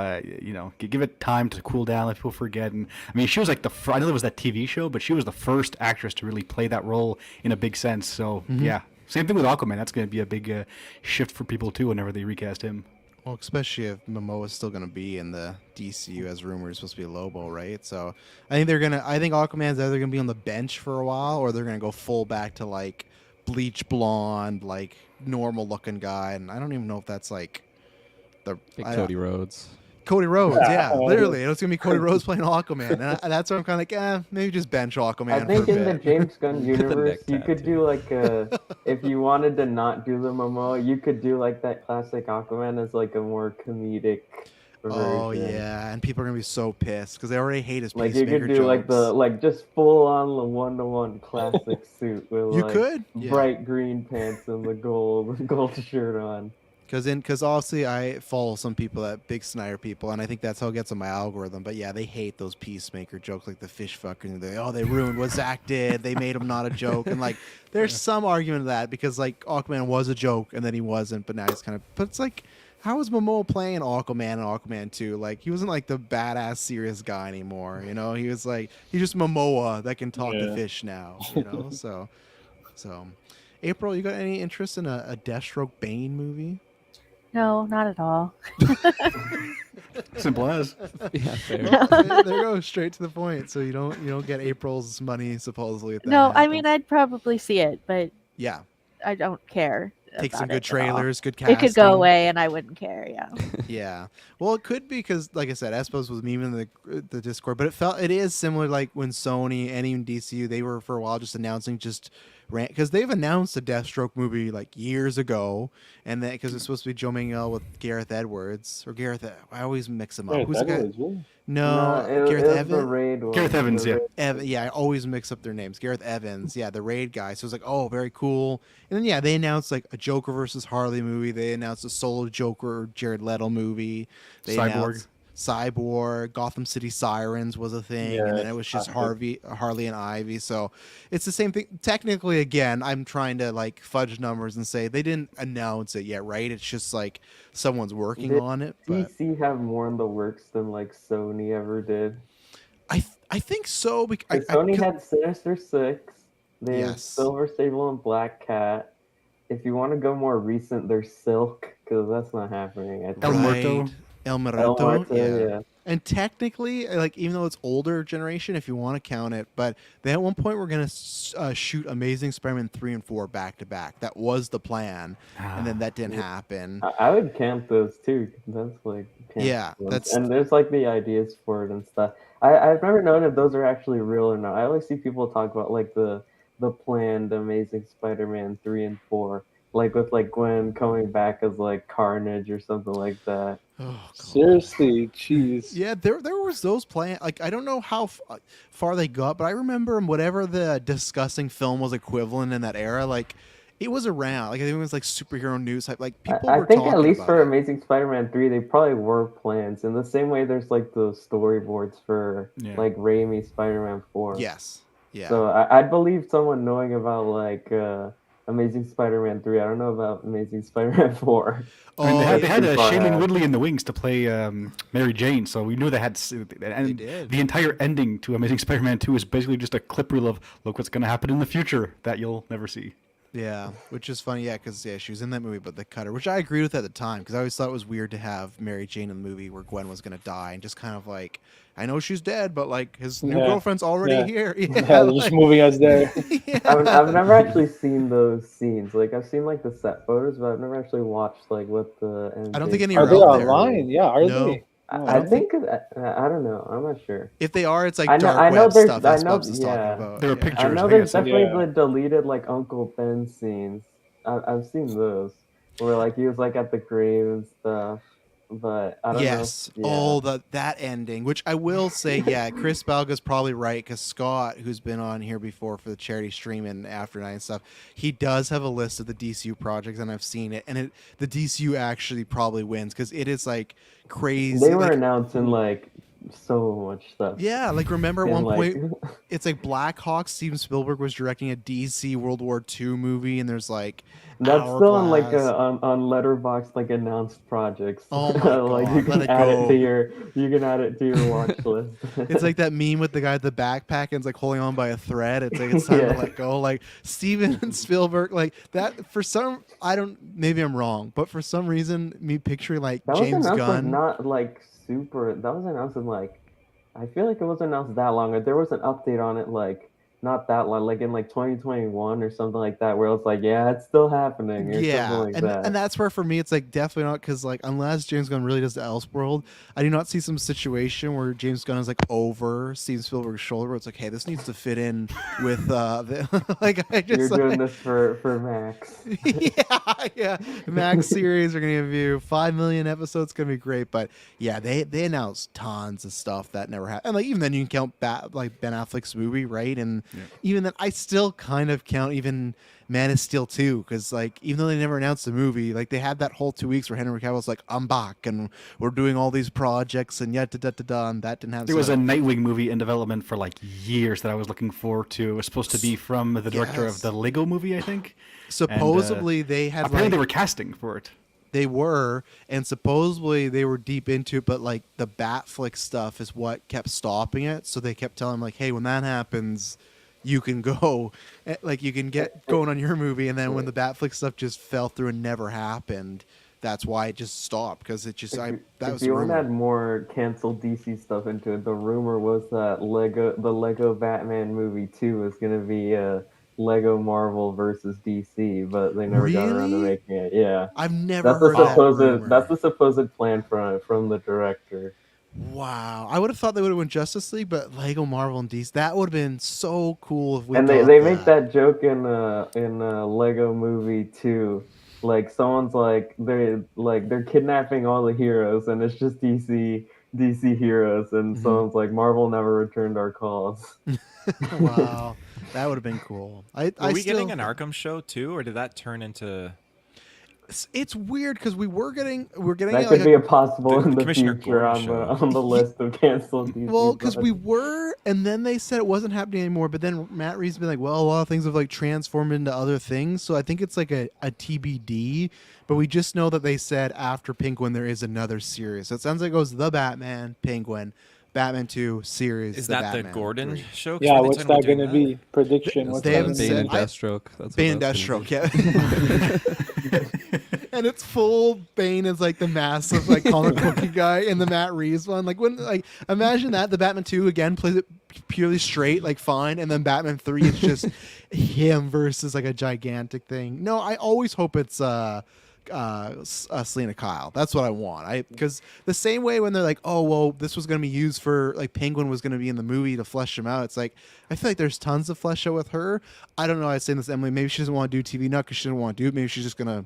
give it time to cool down, let people forget. And I mean, she was like I know there was that TV show, but she was the first actress to really play that role in a big sense. So, yeah. Same thing with Aquaman. That's going to be a big shift for people, too, whenever they recast him. Well, especially if Momoa's still going to be in the DCU as rumored supposed to be Lobo, right? So I think Aquaman's either going to be on the bench for a while or they're going to go full back to like bleach blonde, like normal looking guy. And I don't even know if that's like Cody Rhodes. Cody Rhodes, yeah, literally. It's going to be Cody Rhodes playing Aquaman. And that's where I'm kind of like, maybe just bench Aquaman I think for a in the bit. James Gunn Get the universe, neck you could do like if you wanted to not do the Momoa, you could do like that classic Aquaman as like a more comedic version. Oh, yeah. And people are going to be so pissed because they already hate his Like you Peacemaker could do like jokes. just full on the 1-to-1 classic suit with You like could? Yeah. bright green pants and the gold shirt on. Because obviously I follow some people that big Snyder people, and I think that's how it gets on my algorithm. But yeah, they hate those Peacemaker jokes like the fish fucker. They ruined what Zach did. They made him not a joke. And like, there's some argument of that because like Aquaman was a joke and then he wasn't, but now he's kind of. But it's like, how is Momoa playing Aquaman and Aquaman 2? Like, he wasn't like the badass serious guy anymore. He was like he's just Momoa that can talk to fish now. So. April, you got any interest in a Deathstroke Bane movie? No, not at all. Simple as. Yeah, fair. There you go, straight to the point. So you don't get April's money supposedly. If that No, I happens. mean I'd probably see it, but yeah, I don't care. take some about good it at all. trailers, good It casting. could go away, and I wouldn't care. Yeah. Yeah. Well, it could be because, like I said, Espos was memeing the Discord, but it is similar like when Sony and even DCU, they were for a while just announcing because they've announced a Deathstroke movie like years ago, and then because it's supposed to be Joe Manganiello with Gareth Edwards or Gareth. I always mix them up. Gareth Who's the guy? Edwards, really? No, it Gareth was the Evans. raid one. Gareth Evans, The yeah. Raid. Yeah, I always mix up their names. Gareth Evans, yeah, the Raid guy. So it's like, oh, very cool. And then yeah, they announced like a Joker versus Harley movie. They announced a solo Joker Jared Leto movie. They Cyborg. announced Cyborg, Gotham City Sirens was a thing, and then Yeah, it was just classic. Harley and Ivy. So it's the same thing. Technically, again, I'm trying to like fudge numbers and say they didn't announce it yet, right? It's just like someone's working Did on it. But DC have more in the works than like Sony ever did. I think so. Because Sony had Sinister Six. They have Yes. Silver Sable and Black Cat. If you want to go more recent, there's Silk, because that's not happening. I think. El Muerto. El El Muerto, Muerto, yeah. And technically, like even though it's older generation, if you want to count it, but they at one point were gonna shoot Amazing Spider-Man 3 and 4 back to back. That was the plan, and then that didn't happen. I would count those too. 'Cause that's like Yeah, ones. that's- and there's like the ideas for it and stuff. I've never known if those are actually real or not. I always see people talk about like the planned Amazing Spider-Man 3 and 4, like with like Gwen coming back as like Carnage or something like that. Oh, God. Seriously, jeez. Yeah, there was those plans. Like I don't know how far they got, but I remember whatever the discussing film was equivalent in that era. Like it was around. Like I think it was like superhero news type. Like people I were think talking at least about for it. Amazing Spider-Man 3, they probably were plans. In the same way there's like the storyboards for Yeah. like Raimi Spider-Man 4. Yes. Yeah. So I'd believe someone knowing about like Amazing Spider-Man 3. I don't know about Amazing Spider-Man 4. I mean, they had Far Shailene out. Woodley in the wings to play Mary Jane, so we knew they had. And did. the entire ending to Amazing Spider-Man 2 is basically just a clip reel of look what's going to happen in the future that you'll never see. Yeah, which is funny. Yeah, because she was in that movie, but they cut her, which I agreed with at the time because I always thought it was weird to have Mary Jane in the movie where Gwen was gonna die and just kind of like, I know she's dead, but like his new Yeah. girlfriend's already Yeah. here. Yeah, they're just moving us there. I've never actually seen those scenes. Like I've seen like the set photos, but I've never actually watched like what the. I don't think any Are are they out there. online? Yeah, are No. they? I think I don't know. I'm not sure. If they are, it's like I know- dark I know web there's- stuff. I That's know- Bubs is yeah. talking about. There are yeah. pictures. I know I there's guess. definitely Yeah. the deleted like Uncle Ben scenes. I've seen those where like he was like at the grave and stuff. But I don't Yes. know. Oh, that ending, which I will say, yeah, Chris Balga's probably right because Scott, who's been on here before for the charity stream and After Night and stuff, he does have a list of the DCU projects, and I've seen it, and the DCU actually probably wins because it is like crazy. They were like, announcing like so much stuff. yeah, like remember at And, one like, point, it's like Black Hawk. Steven Spielberg was directing a DC World War II movie, and there's like that's still on like Hourglass. on Letterboxd like announced projects. Oh my like God, you let can it add go. it to your watch list. It's like that meme with the guy with the backpack and it's like holding on by a thread. It's like it's time Yeah. to let go. Like Steven Spielberg, like that. For some, maybe I'm wrong, but for some reason, me picturing like That James was announced like Gunn. not like super. That was announced in like I feel like it was announced that long. There was an update on it like not that long, like in like 2021 or something like that, where it's like, yeah, it's still happening or Yeah, something like and that. and that's where for me it's like definitely not because like unless James Gunn really does the Elseworld, I do not see some situation where James Gunn is like over Steven Spielberg's shoulder. Where it's like, hey, this needs to fit in with the like I just You're like, doing this for Max. yeah. Max series are gonna give you 5 million episodes. It's gonna be great. But yeah, they announced tons of stuff that never happened. And like even then, you can count like Ben Affleck's movie, right? And even then, I still kind of count even Man of Steel 2 because like even though they never announced the movie, like they had that whole 2 weeks where Henry Cavill's like, I'm back and we're doing all these projects and yet and that didn't happen. There was a Nightwing movie in development for like years that I was looking forward to. It was supposed to be from the director Yes. of the Lego movie, I think. supposedly they had Apparently like, they were casting for it. They were, and supposedly they were deep into it, but like the Batflick stuff is what kept stopping it. So they kept telling him like, "Hey, when that happens, you can go, like you can get going on your movie." And then when the Batflick stuff just fell through and never happened, that's why it just stopped because it just that If was you the want to rumor. add more canceled DC stuff into it, the rumor was that the Lego Batman movie 2 is gonna be Lego Marvel versus DC, but they never got around to Really? making it. Yeah, I've never that's the heard that supposed rumor. that's the supposed plan from the director. Wow, I would have thought they would have went Justice League, but Lego, Marvel, and DC, that would have been so cool if we And got they make that joke in Lego Movie too. Like someone's like they're kidnapping all the heroes, and it's just DC heroes, and Mhm. someone's like Marvel never returned our calls. Wow, that would have been cool. Were I we still, getting an Arkham show too, or did that turn into it's weird because we're getting That like could be a, a possible the in the Commissioner future Gordon on the list of canceled DC. well, because we projects. were, and then they said it wasn't happening anymore. But then Matt Reeves been like, well, a lot of things have like transformed into other things. So I think it's like a TBD. But we just know that they said after Penguin there is another series. So it sounds like it goes the Batman, Penguin, Batman 2 series. is the that Batman the Gordon 3. show? 'Cause Yeah, weren't they what's talking about that doing gonna be? Prediction. What's They that haven't gonna Bane be? and said- I- Deathstroke. That's Bane and what that's gonna Deathstroke, yeah. And it's full Bane as like the massive like comic booky guy in the Matt Reeves one. Like when like imagine that the Batman 2 again plays it purely straight, like fine, and then Batman 3 is just him versus like a gigantic thing. No, I always hope it's Selena Kyle. That's what I want. Because the same way when they're like, oh well, this was going to be used for like Penguin was going to be in the movie to flesh him out. It's like I feel like there's tons of flesh out with her. I don't know. I was saying this to Emily. Maybe she doesn't want to do TV now because she doesn't want to do it. Maybe she's just gonna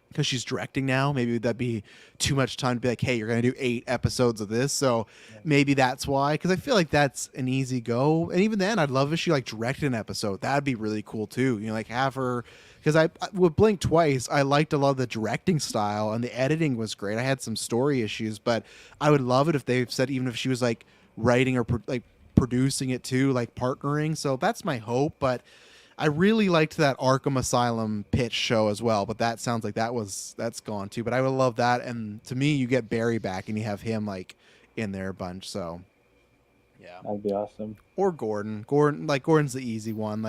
because she's directing now. Maybe that'd be too much time to be like, hey, you're gonna do 8 episodes of this. So maybe that's why. Because I feel like that's an easy go. And even then, I'd love if she like directed an episode. That'd be really cool too. You know, like have her. Because I with Blink Twice, I liked a lot of the directing style and the editing was great. I had some story issues, but I would love it if they said even if she was like writing or like producing it too, like partnering. So that's my hope. But I really liked that Arkham Asylum pitch show as well. But that sounds like that's gone too. But I would love that. And to me, you get Barry back and you have him like in there a bunch. So yeah. That'd be awesome. Or Gordon. Gordon's the easy one.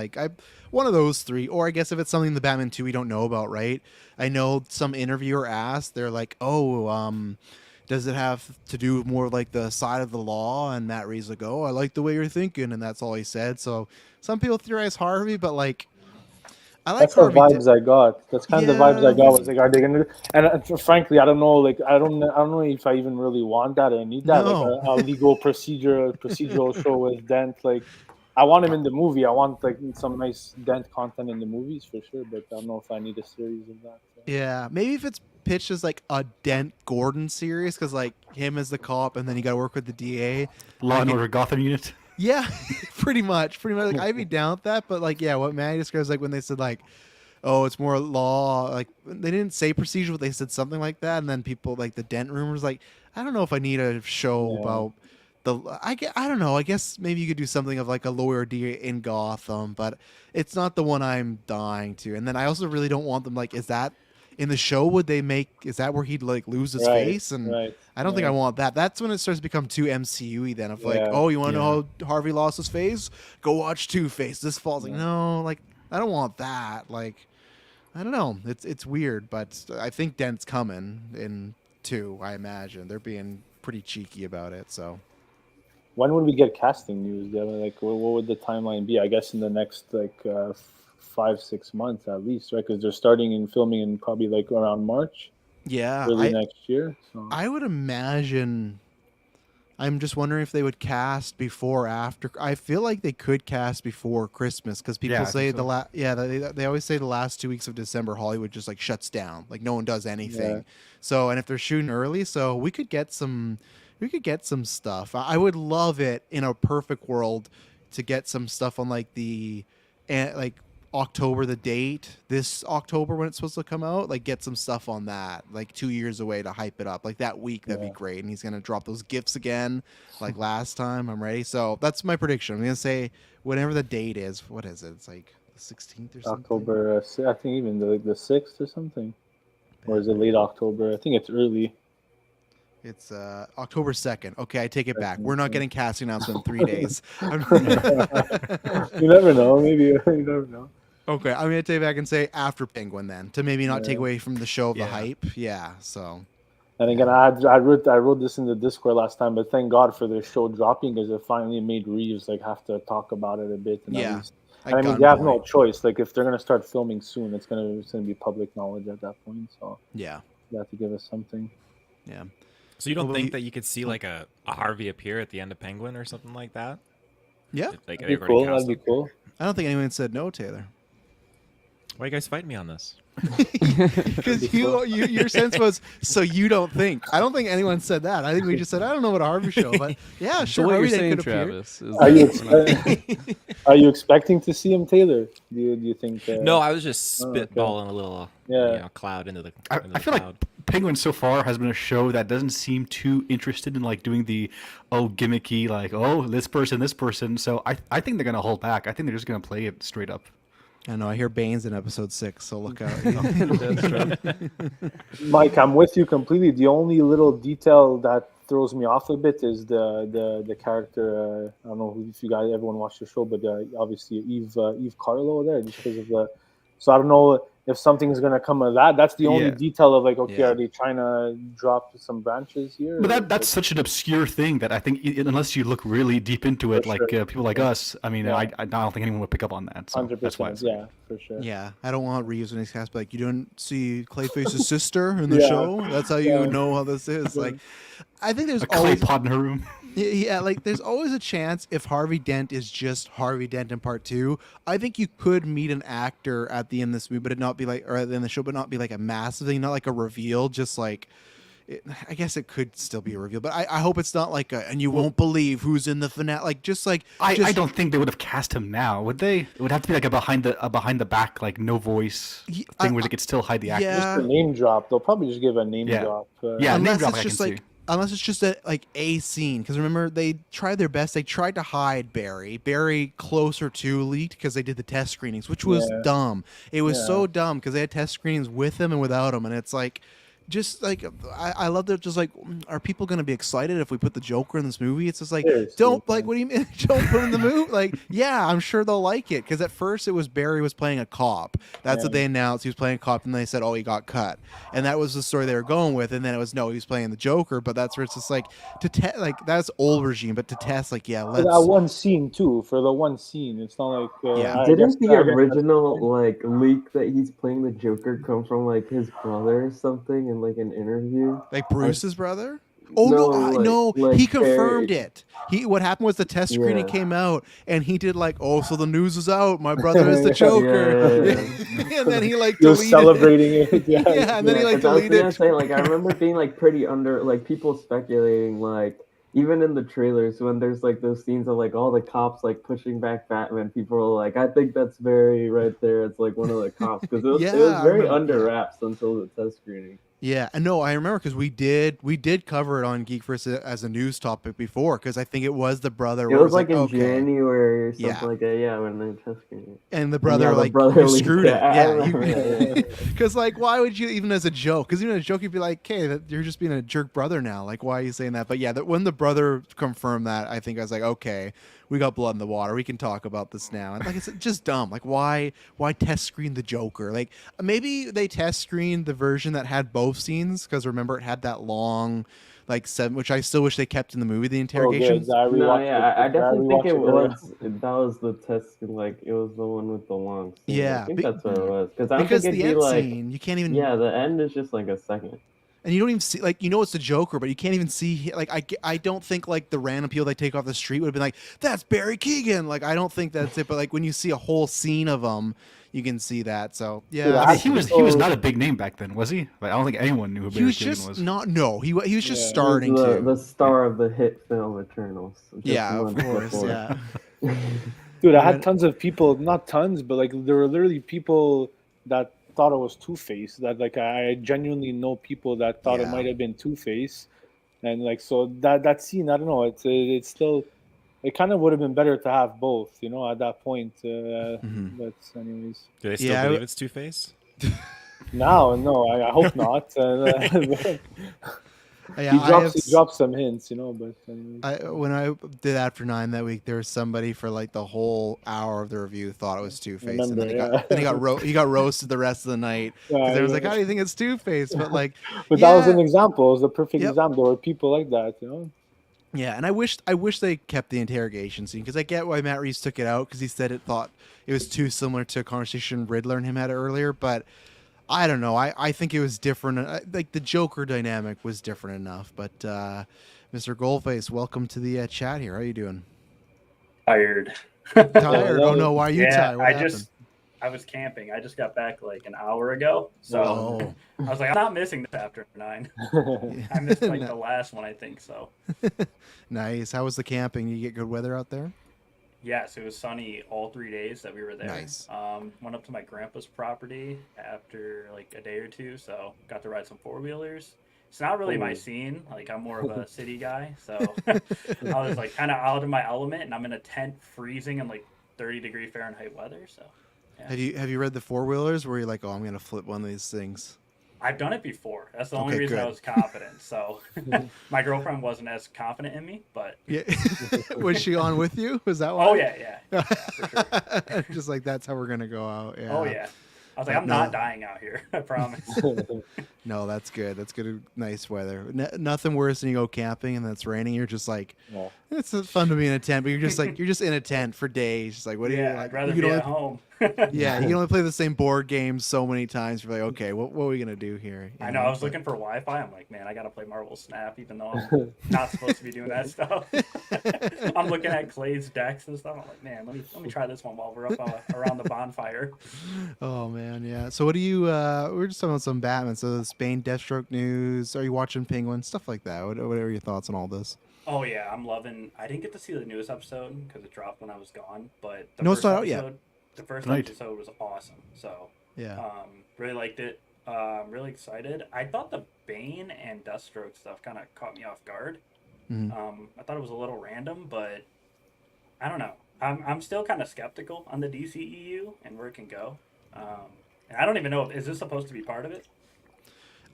One of those 3. Or I guess if it's something in the Batman 2 we don't know about, right? I know some interviewer asked, they're like, does it have to do more like the side of the law? And Matt Reeves like, oh, I like the way you're thinking, and that's all he said. So some people theorize Harvey, but like I like That's the Harvey. vibes I got. That's kind of the vibes I got. Was like, are they gonna? And frankly, I don't know. Like, I don't know if I even really want that or need that. No. Like a legal procedural show with Dent. Like, I want him in the movie. I want like some nice Dent content in the movies for sure. But I don't know if I need a series of that. So. Yeah, maybe if it's pitched as like a Dent Gordon series, because like him as the cop, and then you got to work with the DA. Law and Order Gotham Unit. Yeah, pretty much. Like I'd be down with that, but like, yeah, what Maddie describes like when they said like, oh, it's more law. Like they didn't say procedural, but they said something like that, and then people like the Dent rumors. Like, I don't know if I need a show about I don't know. I guess maybe you could do something of like a lawyer DA in Gotham, but it's not the one I'm dying to. And then I also really don't want them like, is that in the show? Would they make? Is that where he'd like lose his face? And I don't think I want that. That's when it starts to become too MCU-y then. Of like, oh, you want to know how Harvey lost his face? Go watch Two-Face. This falls. Like, no, like I don't want that. Like, I don't know. It's weird, but I think Dent's coming in 2. I imagine they're being pretty cheeky about it. So when would we get casting news? Like, what would the timeline be? I guess in the next like 5-6 months at least, right? Because they're starting in filming in probably like around March. Yeah, early next year. So. I would imagine. I'm just wondering if they would cast before or after. I feel like they could cast before Christmas because people say they always say the last 2 weeks of December Hollywood just like shuts down, like no one does anything. Yeah. So and if they're shooting early, so we could get some stuff. I would love it in a perfect world to get some stuff on like like October, the date this October when it's supposed to come out, like get some stuff on that, like 2 years away to hype it up, like that week. That'd be great. And he's gonna drop those gifts again like last time. I'm ready. So that's my prediction. I'm gonna say whatever the date is. What is it? It's like the 16th or something. October, I think even the 6th or something, or is it late October? I think it's early. It's October 2nd. Okay, I take it back. We're not getting casting announcement in 3 days. You never know. Maybe you never know. Okay, I'm gonna take it back and say after Penguin then, to maybe not take away from the show of the hype. Yeah. So. And again, I wrote this in the Discord last time, but thank God for the show dropping because it finally made Reeves like have to talk about it a bit and Like I mean, they have no gunpoint. choice. Like, if they're gonna start filming soon, it's gonna be public knowledge at that point. So Yeah, they have to give us something. yeah. So you don't Well, think you- that you could see like a Harvey appear at the end of Penguin or something like that? Yeah, Like That'd they've be already cool. cast That'd be him? cool. I don't think anyone said no, Taylor. Why you guys fighting me on this? Because your sense was, so you don't think. I don't think anyone said that. I think we just said, I don't know what a Harvey show, but yeah, So sure. what Harvey you're Dent saying, could appear. Travis, is Are you that we're not- are you expecting to see him, Taylor? Do you think? No, I was just oh, okay. spitballing a little cloud into the. Into the I feel cloud. like Penguin so far has been a show that doesn't seem too interested in like doing the gimmicky like this person. So I think they're gonna hold back. I think they're just gonna play it straight up. I know. I hear Bane's in episode 6, so look out. That's true. Mike, I'm with you completely. The only little detail that throws me off a bit is the character. I don't know if you guys everyone watched the show, but obviously Eve Carlo there, just because of the. So I don't know if something's gonna come of that. That's the only Yeah. detail of like, okay, Yeah. are they trying to drop some branches here? But that's such an obscure thing that I think unless you look really deep into it, For like sure. people like us, I mean, Yeah. I don't think anyone would pick up on that. So 100%. that's why. It's, Yeah, for sure. Yeah, I don't want Reeves and his cast be like, you don't see Clayface's sister in the Yeah. show? That's how you Yeah. know how this is. Like, I think there's a clay always pot in her room. yeah, like there's always a chance if Harvey Dent is just Harvey Dent in part 2. I think you could meet an actor at the end of this movie, but it not be like, or at the end of the show, but not be like a massive thing, not like a reveal, just like. I guess it could still be a reveal, but I hope it's not like and you won't believe who's in the finale. Like just like I don't think they would have cast him now, would they? It would have to be like a behind the back, like no voice Ye- thing where they could still hide the actors. yeah. Just a name drop. They'll probably just give a name Yeah. drop. Yeah, name unless drop it's I can just see. like unless it's just a scene, because remember they tried their best. They tried to hide Barry closer to leaked because they did the test screenings, which was Yeah. dumb. It was Yeah. so dumb because they had test screenings with him and without him, and it's like. Just like I love that. Just like, are people going to be excited if we put the Joker in this movie? It's just like, Seriously, don't like. What do you mean? Don't put him in the movie? Like, yeah, I'm sure they'll like it because at first it was Barry was playing a cop. That's what Yeah. they announced. He was playing a cop, and they said, oh, he got cut, and that was the story they were going with. And then it was no, he was playing the Joker. But that's where it's just like to test. Like that's old regime, but to test, like, yeah, For let's. that one scene too. For the one scene, it's not like. Yeah. I guess- Didn't the I guess that's- original like leak that he's playing the Joker come from like his brother or something in like an interview? Like Bruce's brother? Oh no, No, no! like He confirmed Barry. it. What happened was the test screening Yeah. came out, and he did like, "Oh, so the news is out. My brother is the Joker," Yeah. and then he like He was deleted celebrating it. Yeah, Yeah, and then he like 'cause I was gonna deleted. say like I remember being like pretty under like people speculating like even in the trailers when there's like those scenes of like all the cops like pushing back Batman, people are like, I think that's very right there. It's like one of the cops because it was Yeah, I very remember, under yeah. wraps until the test screening. Yeah, and no, I remember because we did cover it on Geek First as a news topic before because I think it was the brother. It where was like in okay. January or something Yeah. like that. Yeah, when they test screening. And the brother Yeah, the like brother you leaked screwed it. it. I Yeah, remember that, yeah. because like why would you even as a joke? Because even a joke you'd be like, "Okay, that you're just being a jerk brother now. Like why are you saying that?" But yeah, when the brother confirmed that, I think I was like, "Okay, we got blood in the water. We can talk about this now." And like it's just dumb. Like why test screen the Joker? Like maybe they test screened the version that had both scenes because remember it had that long. Like 7, which I still wish they kept in the movie. The interrogations. I No, rewatched yeah, I definitely think it earlier. that was the test. Like it was the one with the long. Scene. Yeah, I think be- that's what it was. Because I don't because think the it'd end be like. scene, you can't even. Yeah, the end is just like a second. And you don't even see, like, you know, it's the Joker, but you can't even see, like, I don't think, like, the random people they take off the street would have been like, that's Barry Keoghan. Like, I don't think that's it. But, like, when you see a whole scene of him, you can see that. So, yeah. Dude, I mean, he was So- not a big name back then, was he? Like, I don't think anyone knew who he Barry was Keoghan just was. not, no, he was just Yeah. starting the, to. the star of the hit film Eternals. just Yeah, of months course. before. Yeah. Dude, I Yeah. had tons of people, not tons, but like there were literally people that thought it was Two-Face. That like I genuinely know people that thought it Yeah. might have been Two-Face, and like so that scene, I don't know, it's still, it kind of would have been better to have both, you know, at that point. Mhm. But anyways, Do they still Yeah, I believe w- it's Two Face? now, no, I hope not. Yeah, He drops some hints, you know, but anyways. when I did After 9 that week, there was somebody for like the whole hour of the review thought it was Two-Face, and then Remember, he got roasted the rest of the night because Yeah, they was yeah. like, "How do you think it's Two-Face?" But like, But that was yeah. an example. It was the perfect Yep. example. There were people like that, you know. Yeah, and I wish they kept the interrogation scene because I get why Matt Reeves took it out because he said it thought it was too similar to a conversation Riddler and him had earlier. But I don't know. I think it was different. Like the Joker dynamic was different enough. But Mr. Goldface, welcome to the chat here. How you doing? Tired. Tired? Oh no, why are you tired? What happened? I was camping. I just got back like an hour ago, so I was like, I'm not missing this after 9. I missed like the last one, I think so. Nice. How was the camping? You get good weather out there? Yes, it was sunny all 3 days that we were there. Nice. Went up to my grandpa's property after like a day or two, so got to ride some 4-wheelers. It's not really my scene. Like I'm more of a city guy, so I was like kind of out of my element, and I'm in a tent, freezing in like 30-degree Fahrenheit weather. So yeah. Have you read the 4-wheelers where you're like, oh, I'm gonna flip one of these things? I've done it before. That's the only Okay, reason I good. was confident. So my girlfriend wasn't as confident in me, but Yeah. Was she on with you? Was that why? oh yeah, for sure. Just like that's how we're gonna go out. Yeah. Oh yeah. I was like, I'm not dying out here. I promise. No, that's good. That's good. Nice weather. Nothing worse than you go camping and it's raining. You're just like, it's fun to be in a tent, but you're just like, you're just in a tent for days. Just like, what do you like? I'd rather you be can at only- home. Yeah, you can only play the same board games so many times. You're like, okay, what are we gonna do here? You I know. I was looking for Wi-Fi. I'm like, man, I gotta play Marvel Snap, even though I'm not supposed to be doing that stuff. I'm looking at Clay's decks and stuff. I'm like, man, let me try this one while we're up around the bonfire. Oh man, yeah. So what do you? We're just talking about some Batman. So the Spain Deathstroke news. Are you watching Penguin stuff like that? What are your thoughts on all this? Oh yeah, I'm loving. I didn't get to see the newest episode because it dropped when I was gone. But the No, first it's not out yet. episode, the first Tonight. episode was awesome. So Yeah. really liked it. I'm really excited. I thought the Bane and Deathstroke stuff kind of caught me off guard. Mhm. I thought it was a little random, but I don't know. I'm still kind of skeptical on the DCEU and where it can go. And I don't even know, is this supposed to be part of it?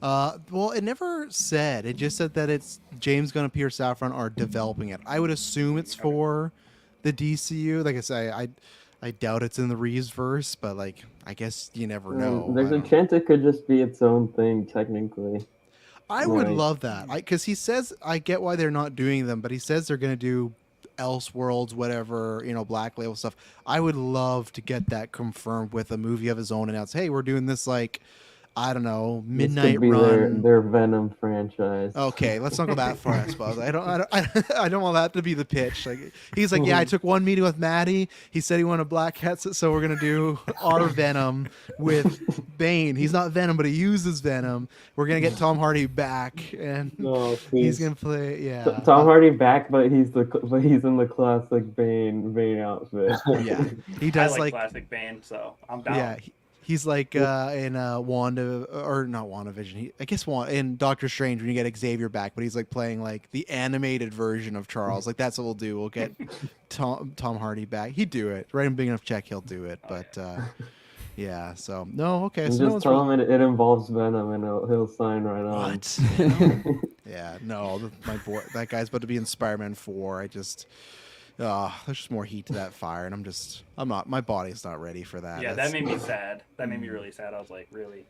Well, it never said. It just said that it's James Gunn and Peter Safran are developing it. I would assume it's for the DCU. Like I say, I doubt it's in the Reeves verse, but like I guess you never know. There's a chance it could just be its own thing, technically. I would Right. love that. Because he says, I get why they're not doing them, but he says they're going to do Elseworlds, whatever, Black Label stuff. I would love to get that confirmed with a movie of his own and announce, hey, we're doing this like, I don't know, This midnight could be run. their Venom franchise. Okay, let's not go that far, I suppose. I don't want that to be the pitch. Like he's like, yeah, I took one meeting with Maddie. He said he wanted a Black Cat, so we're gonna do our Venom with Bane. He's not Venom, but he uses Venom. We're gonna get Tom Hardy back, and No, he's please. gonna play. Yeah, Tom Hardy back, but he's in the classic Bane outfit. Yeah, he I does like classic Bane, so I'm down. Yeah, he's like in Wanda or not WandaVision. I guess in Doctor Strange when you get Xavier back, but he's like playing like the animated version of Charles. Like that's what we'll do. We'll get Tom Hardy back. He'd do it. Write him a big enough check, he'll do it. But yeah, so no, okay. And So no just one's tell him it involves Venom, and he'll sign right on. What? Yeah, no, my boy, that guy's about to be in Spider-Man 4. There's just more heat to that fire, and my body's not ready for that. Yeah, that made me sad. That made me really sad. I was like, really?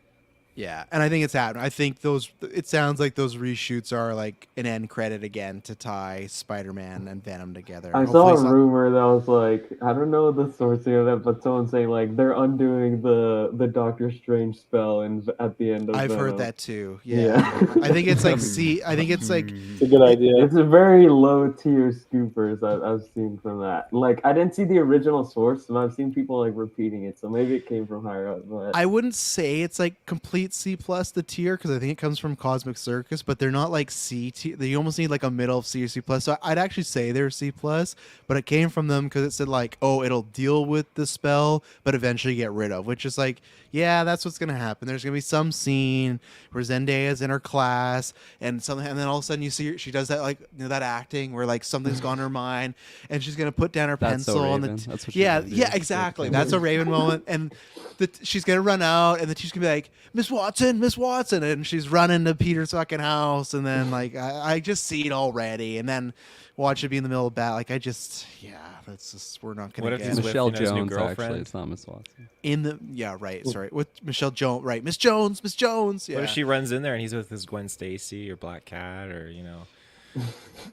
Yeah, and I think it's happening. I think it sounds like those reshoots are like an end credit again to tie Spider-Man and Venom together. I saw a rumor that was like, I don't know the sourcing of that, but someone saying like they're undoing the Doctor Strange spell at the end of I've heard Venom. that too. Yeah. I think it's like It's a good idea. It's a very low tier scoopers I've seen from that. Like I didn't see the original source, but I've seen people like repeating it, so maybe it came from higher up. But I wouldn't say it's like complete C plus the tier because I think it comes from Cosmic Circus, but they're not like C tier. You almost need like a middle of C or C plus. So I'd actually say they're C plus, but it came from them because it said like, oh, it'll deal with the spell, but eventually get rid of, which is like, yeah, that's what's gonna happen. There's gonna be some scene where Zendaya's in her class and something, and then all of a sudden you see her, she does that like that acting where like something's gone in her mind, and she's gonna put down her That's so pencil on Raven. the That's what she's yeah gonna do. yeah exactly. That's a Raven moment, and she's gonna run out, and then she's gonna be like, Miss Watson, and she's running to Peter's fucking house, and then like I just see it already, and then watch it be in the middle of battle. Like that's just we're not gonna What if get he's with, Michelle his new Jones, girlfriend? actually. It's not Miss Watson. in the right with Michelle Jones, right? Miss Jones, yeah. What if she runs in there and he's with his Gwen Stacy or Black Cat or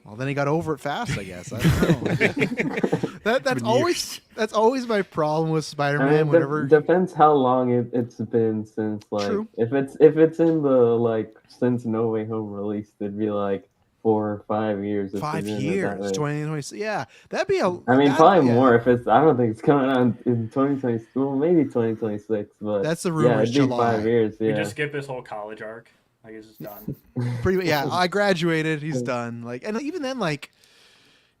Well, then he got over it fast, I guess. I don't know. That's always my problem with Spider-Man. I mean, whenever depends how long it's been since like True. if it's in the like since No Way Home released, it'd be like 4 or 5 years. If 5 it's in it that years, way. 2026. Yeah, that'd be a. I mean, that'd- probably yeah. more if it's. I don't think it's coming out in 2026. Well, maybe 2026, but That's the yeah, rumors. it'd be July. 5 years. You Yeah. just skip his whole college arc. Like it's just done. Pretty. Yeah, I graduated. He's done. Like, and even then, like,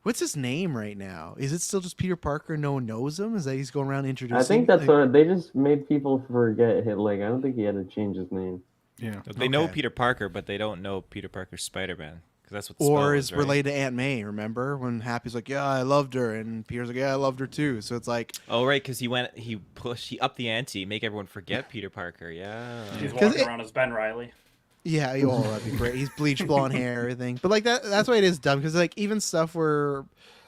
what's his name right now? Is it still just Peter Parker? No one knows him. Is that he's going around introducing? I think that's like, what they just made people forget. Like, I don't think he had to change his name. Yeah. They know Okay. Peter Parker, but they don't know Peter Parker's Spider-Man because that's what. Or Spell is right? related to Aunt May. Remember when Happy's like, "Yeah, I loved her," and Peter's like, "Yeah, I loved her too." So it's like, Oh right, because he upped the ante, make everyone forget Peter Parker. Yeah. He's 'Cause walking around as Ben Riley. yeah, oh, that'd be great. He's bleached blonde hair, everything. But like that's why it is dumb because like even stuff where,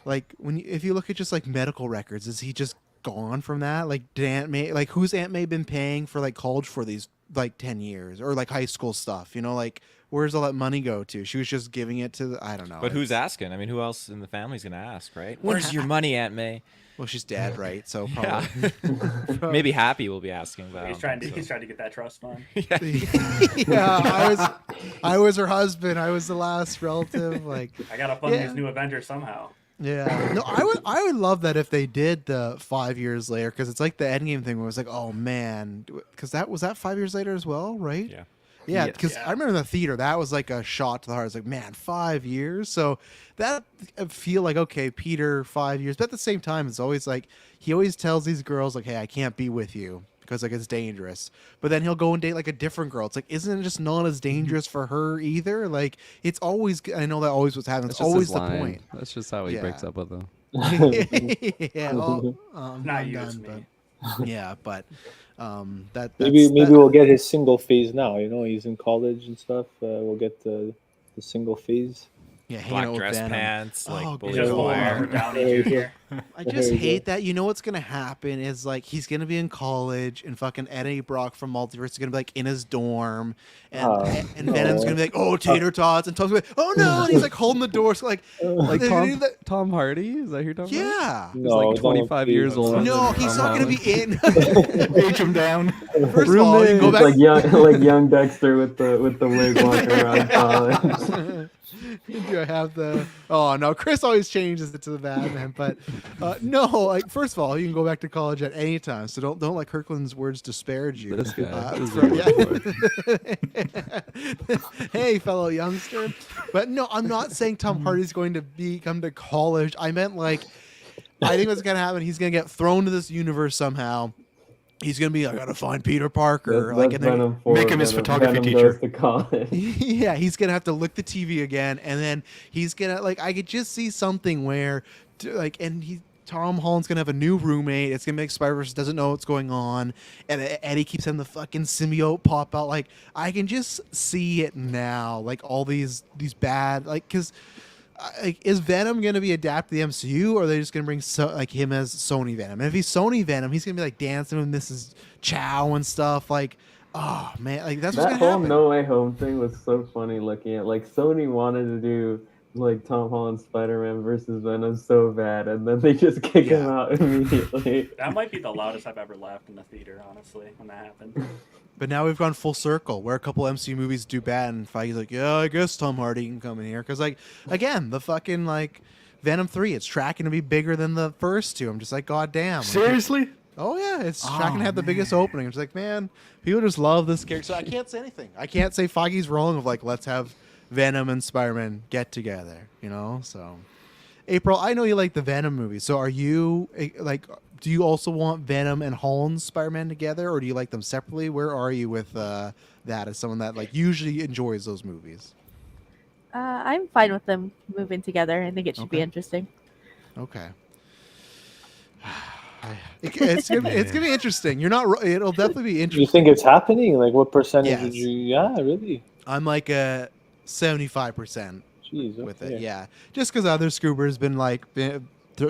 like if you look at just like medical records, is he just gone from that? Like did Aunt May, like who's Aunt May been paying for like college for these like 10 years or like high school stuff? You know, like where's all that money go to? She was just giving it to I don't know. But who's It's- asking? I mean, who else in the family's gonna ask, right? Well, Where's your money, Aunt May? Well, she's dead, right? So Yeah. probably. Maybe Happy will be asking, but I He's don't trying to think he's trying to get that trust fund. Yeah, I was her husband. I was the last relative. Like, I gotta fund Yeah. these new Avengers somehow. yeah, no, I would love that if they did the 5 years later because it's like the Endgame thing where it's like, oh man, because that was that 5 years later as well, right? Yeah. Yeah, Yes. because I remember in the theater that was like a shot to the heart. It's like, man, 5 years. So that I feel like okay, Peter, 5 years, but at the same time, it's always like he always tells these girls like, hey, I can't be with you because like it's dangerous. But then he'll go and date like a different girl. It's like, isn't it just not as dangerous for her either? Like it's always. I know that always what's happening. That's It's just always his the line. point. That's just how he breaks Yeah. up with them. Yeah, well, Not I'm you, done, it's me. but yeah, but that's, Maybe that- we'll get his single phase now. You know, he's in college and stuff. We'll get the single phase. yeah, hanging Black out with dress Venom. pants, like Oh, bully He's just God. pulling wire. Robert Downey Jr. I There just you hate go. that. You know what's gonna happen is like he's gonna be in college and fucking Eddie Brock from Multiverse is gonna be like in his dorm and Oh, and Venom's no. gonna be like, oh, tater tots, and Tom's gonna be like, oh no, and he's like holding the door, so like Like they're gonna do that- Tom Hardy? Is that who you're talking about? yeah. He's No, like don't 25 please. years old. No, he's not gonna be in. Age him down. First of all, you can go It's back. like young Dexter with the wig walking around college. Do I have the? Oh no, Chris always changes it to the Batman, but no. Like first of all, you can go back to college at any time, so don't let Kirkland's words disparage you. This guy. This is from- a Hey, fellow youngster. But no, I'm not saying Tom Hardy's going to come to college. I meant like, I think what's gonna happen. He's gonna get thrown to this universe somehow. He's gonna be, I gotta find Peter Parker. That's Like, and then Venom 4, Make him his Venom- photography Venom teacher. goes to college. yeah, he's gonna have to look the TV again, and then he's gonna like I could just see something where like and he Tom Holland's gonna have a new roommate. It's gonna make Spider-Verse doesn't know what's going on, and Eddie keeps having the fucking symbiote pop out. Like I can just see it now, like all these bad like because. Like, is Venom gonna be adapted to the MCU, or are they just gonna bring like him as Sony Venom? And if he's Sony Venom, he's gonna be like dancing with Mrs. Chow and stuff. Like, oh man, like that's what's That gonna whole happen. No Way Home thing was so funny looking at. Like Sony wanted to do like Tom Holland Spider-Man versus Venom so bad, and then they just kick him Yeah. out immediately. That might be the loudest I've ever laughed in the theater, honestly, when that happened. But now we've gone full circle where a couple MCU movies do bad, and Feige's like, yeah, I guess Tom Hardy can come in here. Because, like, again, the fucking, like, Venom 3, it's tracking to be bigger than the first two. I'm just like, God damn. Like, Seriously? oh, yeah, it's Oh, tracking to have the biggest opening. I'm just like, man, people just love this character. So I can't say anything. I can't say Feige's wrong of, like, let's have Venom and Spider-Man get together, you know? So, April, I know you like the Venom movies. So are you, like, do you also want Venom and Holland's Spider-Man together, or do you like them separately? Where are you with that as someone that like usually enjoys those movies? I'm fine with them moving together. I think it should be Okay. interesting. Okay. It's gonna be interesting. You're not. It'll definitely be Do you interesting. think it's happening? Like, what percentage Yes. would you? Yeah, really. I'm like a 75% Jeez. with okay. it. Yeah, just because other Scuba's been like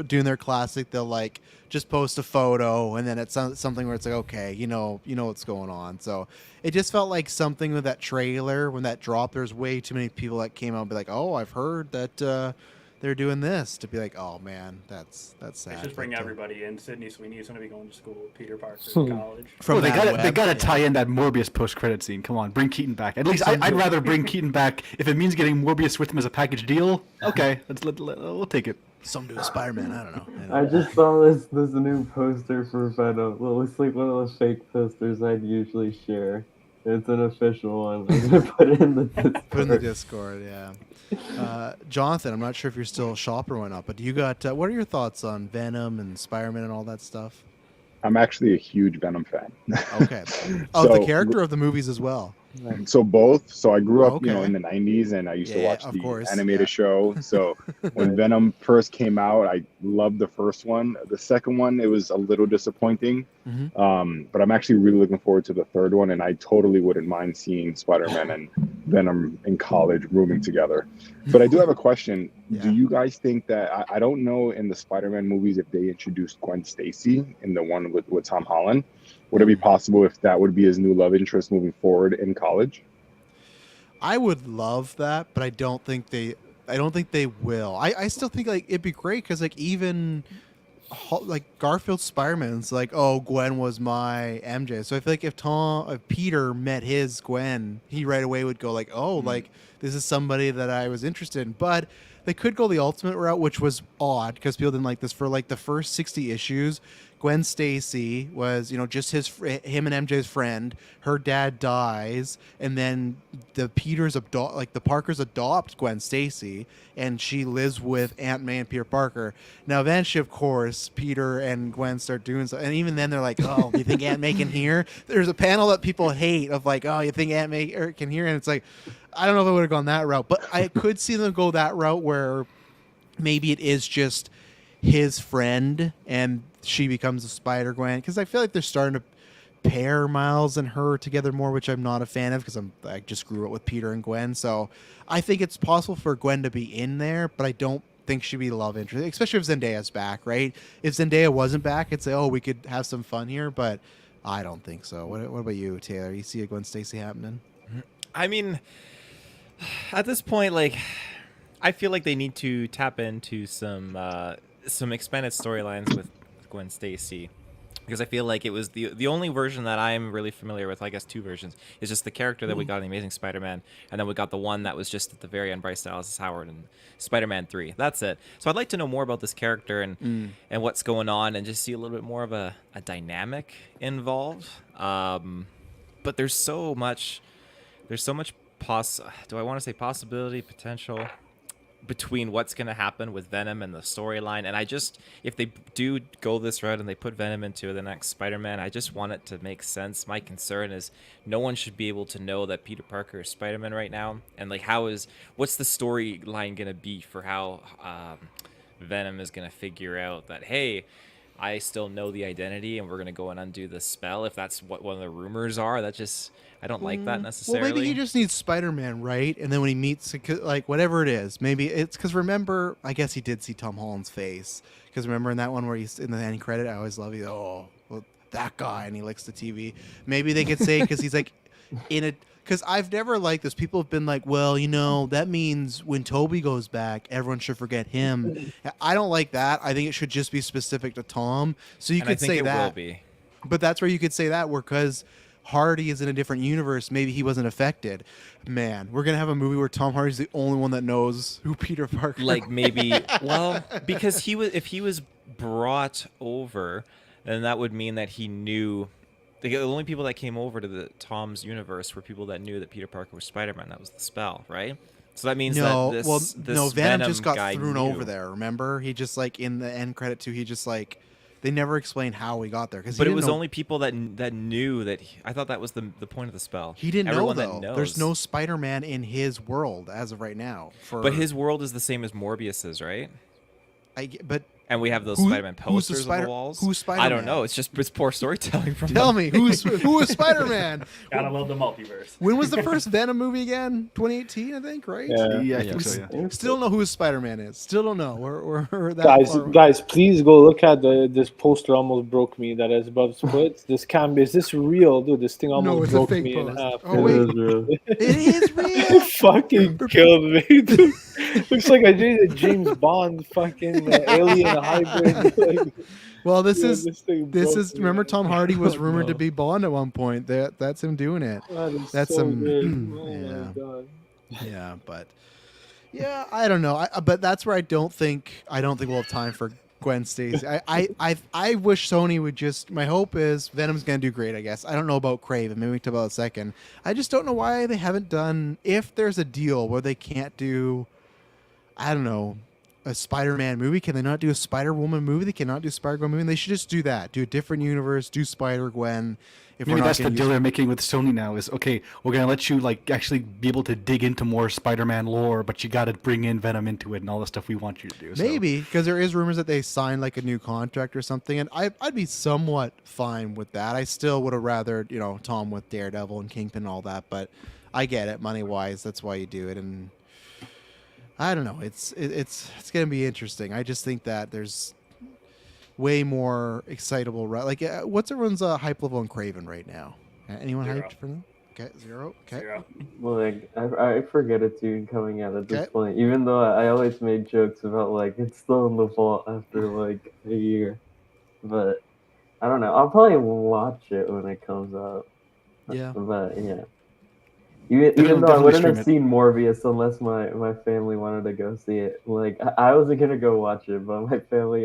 doing their classic. They'll like just post a photo, and then it's something where it's like, okay, you know what's going on. So it just felt like something with that trailer when that dropped. There's way too many people that came out and be like, oh, I've heard that they're doing this. To be like, oh man, that's sad. Let's just bring But, everybody in. Sydney Sweeney's going to be going to school. Peter Parker in college. from Well, they that got they web, got to yeah. tie in that Morbius post credit scene. Come on, bring Keaton back. At least I'd rather bring Keaton back if it means getting Morbius with him as a package deal. Okay, we'll take it. Some do a Spider-Man. I don't know. I just saw this new poster for Venom. Well, it's like one of those fake posters I'd usually share. It's an official one. I'm gonna put it in the Discord. Put in the Discord, yeah. Jonathan, I'm not sure if you're still shopper or not, but do you got what are your thoughts on Venom and Spider-Man and all that stuff? I'm actually a huge Venom fan. Okay. Oh, the So- character of the movies as well. So both. So I grew up, Okay. in the 90s, and I used to Yeah, watch of the course, animated yeah. show. So when Venom first came out, I loved the first one. The second one, it was a little disappointing. Mhm. But I'm actually really looking forward to the third one, and I totally wouldn't mind seeing Spider-Man and Venom in college rooming together. But I do have a question. Yeah. Do you guys think that I don't know in the Spider-Man movies if they introduced Gwen Stacy in the one with Tom Holland? Would it be possible if that would be his new love interest moving forward in college? I would love that, but I don't think they will. I still think like it'd be great because like even like Garfield's Spider-Man's like, oh, Gwen was my MJ. So I feel like if Peter met his Gwen, he right away would go like, oh, like this is somebody that I was interested in. But they could go the ultimate route, which was odd because people didn't like this. For like the first 60 issues, Gwen Stacy was, just him and MJ's friend. Her dad dies, and then the Parkers adopt Gwen Stacy, and she lives with Aunt May and Peter Parker. Now, eventually, of course, Peter and Gwen start doing so, and even then, they're like, "Oh, you think Aunt May can hear?" There's a panel that people hate of like, "Oh, you think Aunt May can hear?" And it's like, I don't know if I would have gone that route, but I could see them go that route where maybe it is just his friend and she becomes a Spider-Gwen, because I feel like they're starting to pair Miles and her together more, which I'm not a fan of because I just grew up with Peter and Gwen. So I think it's possible for Gwen to be in there, but I don't think she'd be love interest, especially if Zendaya's back, right? If Zendaya wasn't back, I'd say, oh, we could have some fun here, but I don't think so. What about you, Taylor? You see a Gwen Stacy happening? I mean, at this point, like, I feel like they need to tap into some expanded storylines with Gwen Stacy, because I feel like it was the only version that I'm really familiar with. I guess two versions is just the character that we got in the Amazing Spider-Man, and then we got the one that was just at the very end, Bryce Dallas Howard and Spider-Man 3. That's it. So I'd like to know more about this character and what's going on, and just see a little bit more of a dynamic involved. But there's so much do I want to say possibility, potential between what's going to happen with Venom and the storyline. And if they do go this route and they put Venom into the next Spider-Man, I just want it to make sense. My concern is no one should be able to know that Peter Parker is Spider-Man right now. And like, what's the storyline going to be for how Venom is going to figure out that, hey, I still know the identity and we're going to go and undo the spell. If that's what one of the rumors are, I don't like that necessarily. Well, maybe he just needs Spider-Man, right? And then when he meets, like, whatever it is, maybe it's because remember, I guess he did see Tom Holland's face. Because remember in that one where he's in the end credit, I always love you. Oh, well, that guy, and he licks the TV. Maybe they could say because he's like in it. Because I've never liked this. People have been like, well, that means when Toby goes back, everyone should forget him. I don't like that. I think it should just be specific to Tom. So you And could I think say it that. will be. But that's where you could say that, because Hardy is in a different universe. Maybe he wasn't affected. Man, we're going to have a movie where Tom Hardy's the only one that knows who Peter Parker Like maybe, well, because if he was brought over, then that would mean that he knew. The only people that came over to the Tom's universe were people that knew that Peter Parker was Spider-Man. That was the spell, right? So that means that this Venom just got guy thrown knew. over there. Remember, he just like in the end credit too. He just like they never explained how he got there But it was only people that knew that. I thought that was the point of the spell. he didn't Everyone know that though. knows. There's no Spider-Man in his world as of right now. But his world is the same as Morbius's, right? But And we have those Who- Spider-Man who's the posters on Spider- the walls. who's I don't Spider-Man? know. It's poor storytelling from Tell them. me who is Spider-Man? Gotta love the multiverse. When was the first Venom movie again? 2018, I think, right? Yeah, I think We so. Yeah. Still don't know who Spider-Man is. Still don't know. We're that far away. Guys, please go look at this poster. Almost broke me. That is above splits. This can be. Is this real, dude? This thing No, almost it's a broke fake me in post. half. Oh wait, it is real. Fucking killed me, dude. Looks like I did a James Bond fucking alien hybrid. Like, Well, this yeah, is thing this broke is. me. Remember, Tom Hardy was rumored to No. be Bond at one point. That's him doing it. That is That's so some. good. Oh Yeah. my god. Yeah, but yeah, I don't know. But that's where I don't think we'll have time for Gwen Stacy. I wish Sony would just. My hope is Venom's gonna do great. I guess I don't know about Craven. Maybe we can talk about it in a second. I just don't know why they haven't done. If there's a deal where they can't do, I don't know, a Spider-Man movie. Can they not do a Spider-Woman movie? They cannot do a Spider-Gwen movie. They should just do that. Do a different universe. Do Spider-Gwen. If Maybe we're not that's the gonna deal use- they're making with Sony now is, okay, we're going to let you like actually be able to dig into more Spider-Man lore, but you got to bring in Venom into it and all the stuff we want you to do. So. Maybe, because there is rumors that they signed like a new contract or something, and I'd be somewhat fine with that. I still would have rather, Tom with Daredevil and Kingpin and all that, but I get it, money-wise, that's why you do it, and I don't know. It's going to be interesting. I just think that there's way more excitable. Like, what's everyone's hype level on Craven right now? Anyone 0. hyped for them? Okay, 0. Okay. 0. Well, like I forget it's even coming out at this Okay. point. Even though I always made jokes about like it's still in the vault after like a year, but I don't know. I'll probably watch it when it comes out. Yeah. But yeah. Even though I definitely wouldn't stream have it. seen Morbius unless my family wanted to go see it. Like I wasn't gonna go watch it, but my family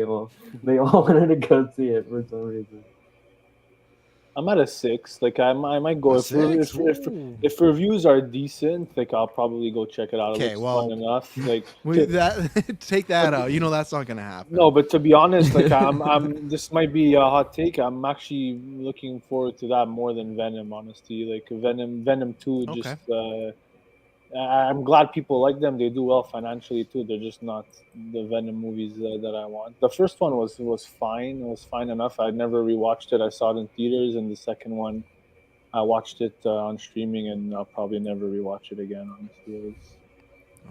they all wanted to go see it for some reason. I'm at a 6. Like I might go A if, 6? if Ooh. if reviews are decent. Like I'll probably go check it out. It Okay, looks well, fun enough. Like That take that out. That's not going to happen. no, but to be honest, like I'm this might be a hot take. I'm actually looking forward to that more than Venom. Honestly, like Venom 2. Okay. Just I'm glad people like them. They do well financially too. They're just not the Venom movies that I want. The first one was fine. It was fine enough. I never rewatched it. I saw it in theaters, and the second one, I watched it on streaming, and I'll probably never rewatch it again. Honestly, it was,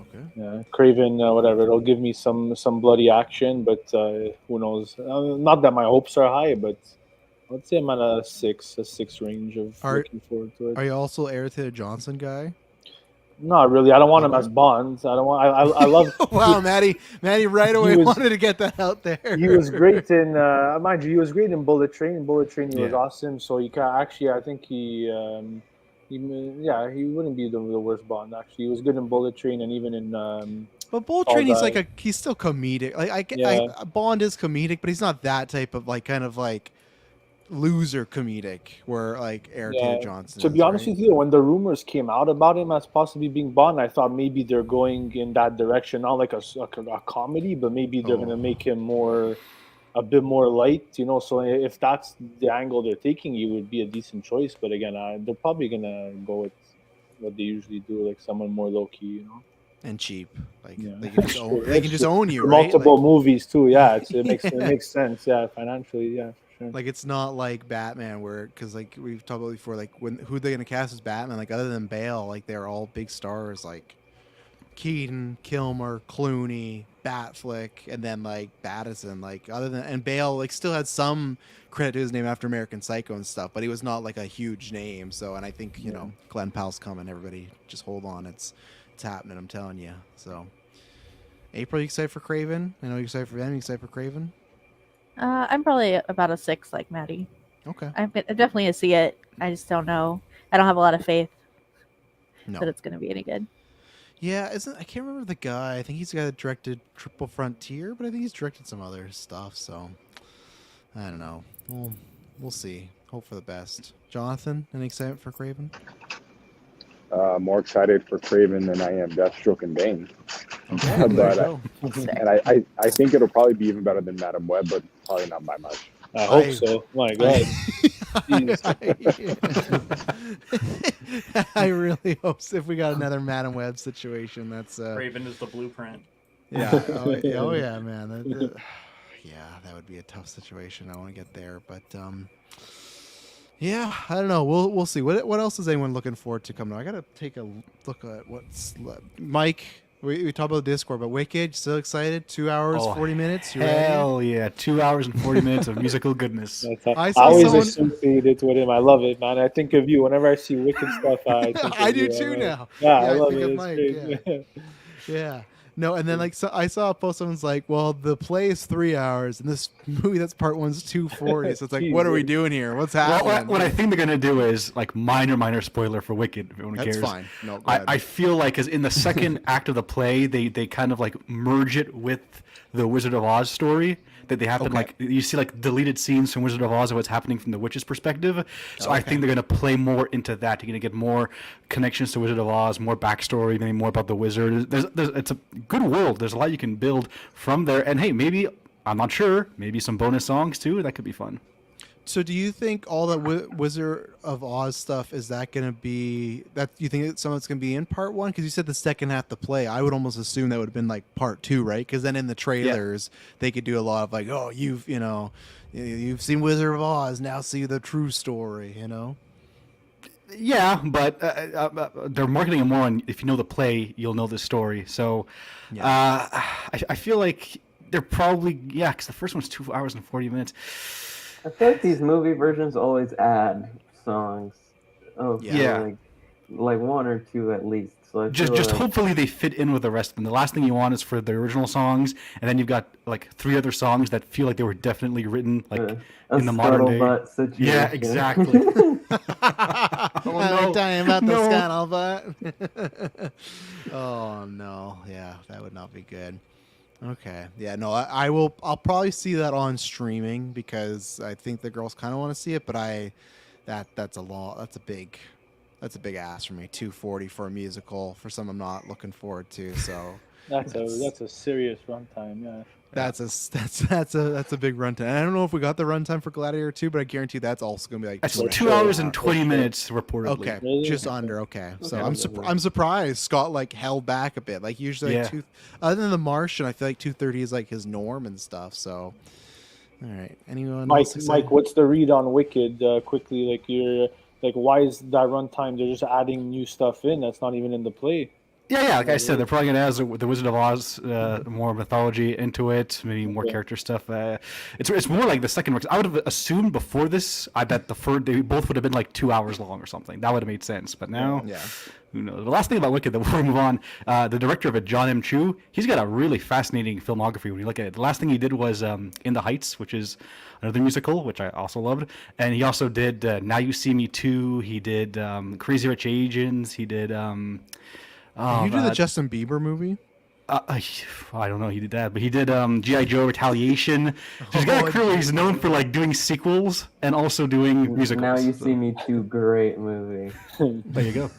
Okay. yeah, Craven, whatever. It'll give me some bloody action, but who knows? Not that my hopes are high, but I'd say I'm at a 6 range of looking forward to it. Are you also Aaron Taylor Johnson guy? Not really. I don't want him as Bond. I don't want. I love. Wow, Maddie right away was- wanted to get that out there. He was great in. Mind you, he was great in Bullet Train. Bullet Train, he was Yeah. awesome. So you can actually, I think he wouldn't be the worst Bond. Actually, he was good in Bullet Train and even in. But Bullet Fall Train, he's Guy. like he's still comedic. Like Yeah. Bond is comedic, but he's not that type of kind of loser comedic where Aaron Taylor Johnson. To is, be honest right? with you, when the rumors came out about him as possibly being Bond, I thought maybe they're going in that direction, not like a comedy, but maybe they're going to make him a bit more light, So if that's the angle they're taking, he would be a decent choice. But again, they're probably going to go with what they usually do, like someone more low key, And cheap. Yeah. They can just own, That's they can just true. own you, For right? multiple movies too. Yeah, it makes sense. Yeah, financially, yeah, for sure. It's not like Batman, where because we've talked about before, who they're gonna cast as Batman, other than Bale, they're all big stars Keaton, Kilmer, Clooney, Batfleck, and then Battison. Other than and Bale still had some credit to his name after American Psycho and stuff, but he was not a huge name. So, and I think Glenn Powell's coming. Everybody, just hold on. It's happening. I'm telling you. So, April, you excited for Craven? I know you're excited for them. You excited for Craven? I'm probably about a 6, like Maddie. Okay. I'm definitely gonna see it. I just don't know. I don't have a lot of faith No. that it's gonna be any good. Yeah, I can't remember the guy. I think he's the guy that directed Triple Frontier, but I think he's directed some other stuff. So I don't know. We'll see. Hope for the best. Jonathan, any excitement for Craven? More excited for Craven than I am Deathstroke and Bane. Okay, but there you and I think it'll probably be even better than Madam Web, but probably not by much. I hope so. My God. I really hope so. If we got another Madam Web situation, that's Raven is the blueprint. yeah. Oh yeah, man. yeah, that would be a tough situation. I want to get there, but yeah, I don't know. We'll see. What else is anyone looking forward to coming out? I gotta take a look at Mike. We talked about Discord, but Wicked, still excited? 2 hours, 40 minutes. You ready? Hell yeah! 2 hours and 40 minutes of musical goodness. I I saw always someone- associate it with him. I love it, man. I think of you whenever I see Wicked stuff. I think of I do you. too now. Yeah, Yeah, I I love think it. of It's Mike, great. Yeah. No, and then like so I saw a post. Someone's like, "Well, the play is 3 hours, and this movie that's part one's 240." So it's like, what are we doing here? What's Well, happening? what I think they're gonna do is like minor spoiler for Wicked. If anyone That's cares. fine. No, go ahead. I feel like as in the second act of the play, they kind of like merge it with the Wizard of Oz story. That they happen Okay. like you see like deleted scenes from Wizard of Oz of what's happening from the witch's perspective. So I think they're gonna play more into that. You're gonna get more connections to Wizard of Oz, more backstory, maybe more about the wizard. It's a good world. There's a lot you can build from there. And hey, maybe I'm not sure. Maybe some bonus songs too. That could be fun. So do you think all that Wizard of Oz stuff, is that going to be that you think that some of it's going to be in part one? Because you said the second half to play. I would almost assume that would have been like part two, right? Because then in the trailers they could do a lot of like, oh, you've seen Wizard of Oz, now see the true story, you know? Yeah, but they're marketing it more on if you know the play, you'll know the story. So I feel like they're probably, because the first one's 2 hours and 40 minutes. I feel like these movie versions always add songs. Oh, Yeah. like one or two at least. So I Just feel like, hopefully they fit in with the rest of them. The last thing you want is for the original songs, and then you've got like 3 other songs that feel like they were definitely written like a in the modern day. scuttlebutt situation. Yeah, exactly. We're talking about no. the scuttlebutt. Oh no, yeah, that would not be good. Okay, yeah, no, I will. I'll probably see that on streaming because I think the girls kind of want to see it. But that's a big ask for me. 240 for a musical for some I'm not looking forward to. So That's a serious runtime. Yeah. that's a big runtime. And I don't know if we got the runtime for Gladiator 2, but I guarantee that's also gonna be like That's 2 2 hours and 20 minutes reportedly. Okay, Really? just under. Okay, so Okay. I'm surprised Scott like held back a bit. Like usually, like, Yeah. other than The Martian, I feel like 230 is like his norm and stuff. So, all right, anyone Mike, else excited? Mike, what's the read on Wicked? Quickly, like why is that runtime? They're just adding new stuff in that's not even in the play. Yeah, like I said, they're probably gonna add the Wizard of Oz, more mythology into it, maybe more Okay. character stuff. It's more like the second one. 'Cause I would have assumed before this, that the third they both would have been like 2 hours long or something. That would have made sense. But now, Yeah. who knows? The last thing about Wicked, before we move on, the director of it, John M. Chu, he's got a really fascinating filmography when you look at it. The last thing he did was In the Heights, which is another musical, which I also loved. And he also did Now You See Me 2. He did Crazy Rich Asians. He did... Did you do the Justin Bieber movie? I don't know. He did that, but he did G.I. Joe Retaliation. So he's got a career where he's known for like doing sequels and also doing musicals. Now You See Me 2, great movie. There you go.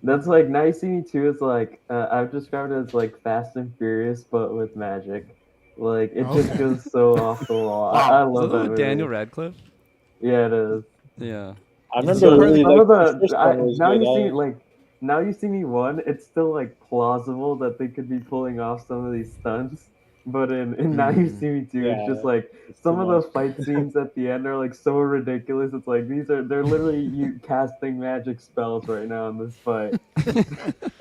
That's like Now You See Me 2 is like I've described it as like Fast and Furious but with magic. Like it just Okay. goes so off the wall. I Is love that that with movie. Daniel Radcliffe? Yeah, it is. Yeah. I remember So, really some like of the the first one was Now good. You See like Now You See Me 1, it's still like plausible that they could be pulling off some of these stunts. But in Now You See Me 2, it's Yeah, just like it's some too of the much. fight scenes at the end are like so ridiculous. It's like they're literally you casting magic spells right now in this fight.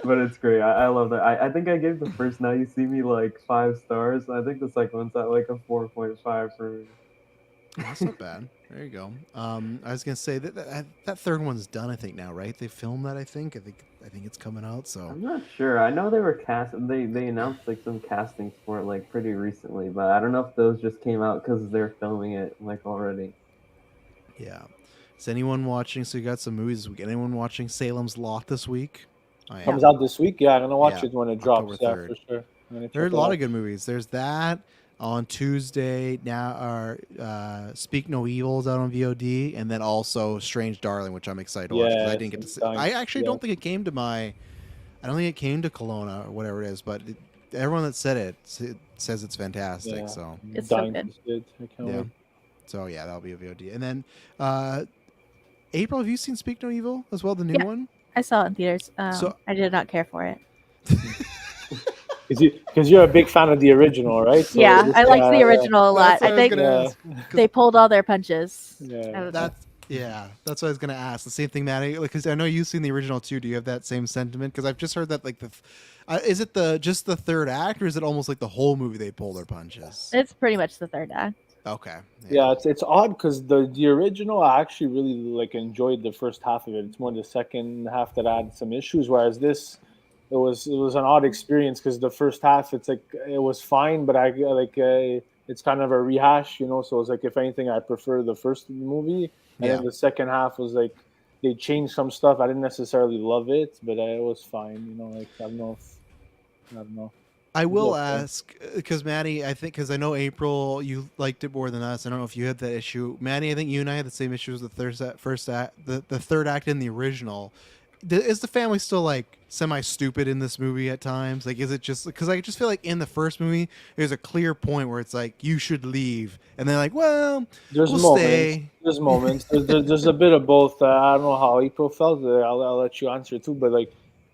But it's great. I love that. I think I gave the first Now You See Me like 5 stars. I think the second one's at like a 4.5 for me. That's not bad. There you go. I was gonna say that third one's done. I think now, right? They filmed that. I think it's coming out. So I'm not sure. I know they were they announced like some castings for it like pretty recently, but I don't know if those just came out because they're filming it like already. yeah. Is anyone watching? So you got some movies this week. Anyone watching Salem's Lot this week? I am. Comes out this week. Yeah, I'm gonna watch Yeah, it when it October drops. Yeah, 3rd. for sure. I'm gonna There are a check it lot out. of good movies. There's that on Tuesday. Now, our Speak No Evil is out on VOD, and then also Strange Darling, which I'm excited to watch because I Yeah, didn't get to see. Strange I Darling, actually yeah. don't think it came to my. I don't think it came to Kelowna or whatever it is, but everyone that said it says it's fantastic. Yeah. So It's so Dying good. to see it. I can't yeah, wait. so yeah, that'll be a VOD. And then April, have you seen Speak No Evil as well, the new Yeah. one? I saw it in theaters. So- I did not care for it. Because you're a big fan of the original, right? So Yeah, this- I like the original a lot. That's what I I was think gonna Yeah. ask. 'Cause they pulled all their punches. Yeah. out of the- That's that's what I was gonna ask. The same thing, Maddie. Because I know you've seen the original too. Do you have that same sentiment? Because I've just heard that like is it just the third act, or is it almost like the whole movie they pull their punches? It's pretty much the third act. Okay. Yeah, it's odd because the original I actually really like enjoyed the first half of it. It's more the second half that had some issues. Whereas this, it was an odd experience because the first half it's like it was fine, but it's kind of a rehash, you know. So it's like if anything, I prefer the first movie, and Yeah. then the second half was like they changed some stuff. I didn't necessarily love it, but it was fine, you know. Like I don't know. I will Okay. ask because Maddie, I think because I know April, you liked it more than us. I don't know if you had that issue, Maddie. I think you and I had the same issue as the first act, the third act in the original. Is the family still like semi stupid in this movie at times? Like, is it just because I just feel like in the first movie there's a clear point where it's like you should leave, and they're like, well, There's we'll moments. stay. There's moments. There's a bit of both. I don't know how April felt. I'll let you answer too. But like,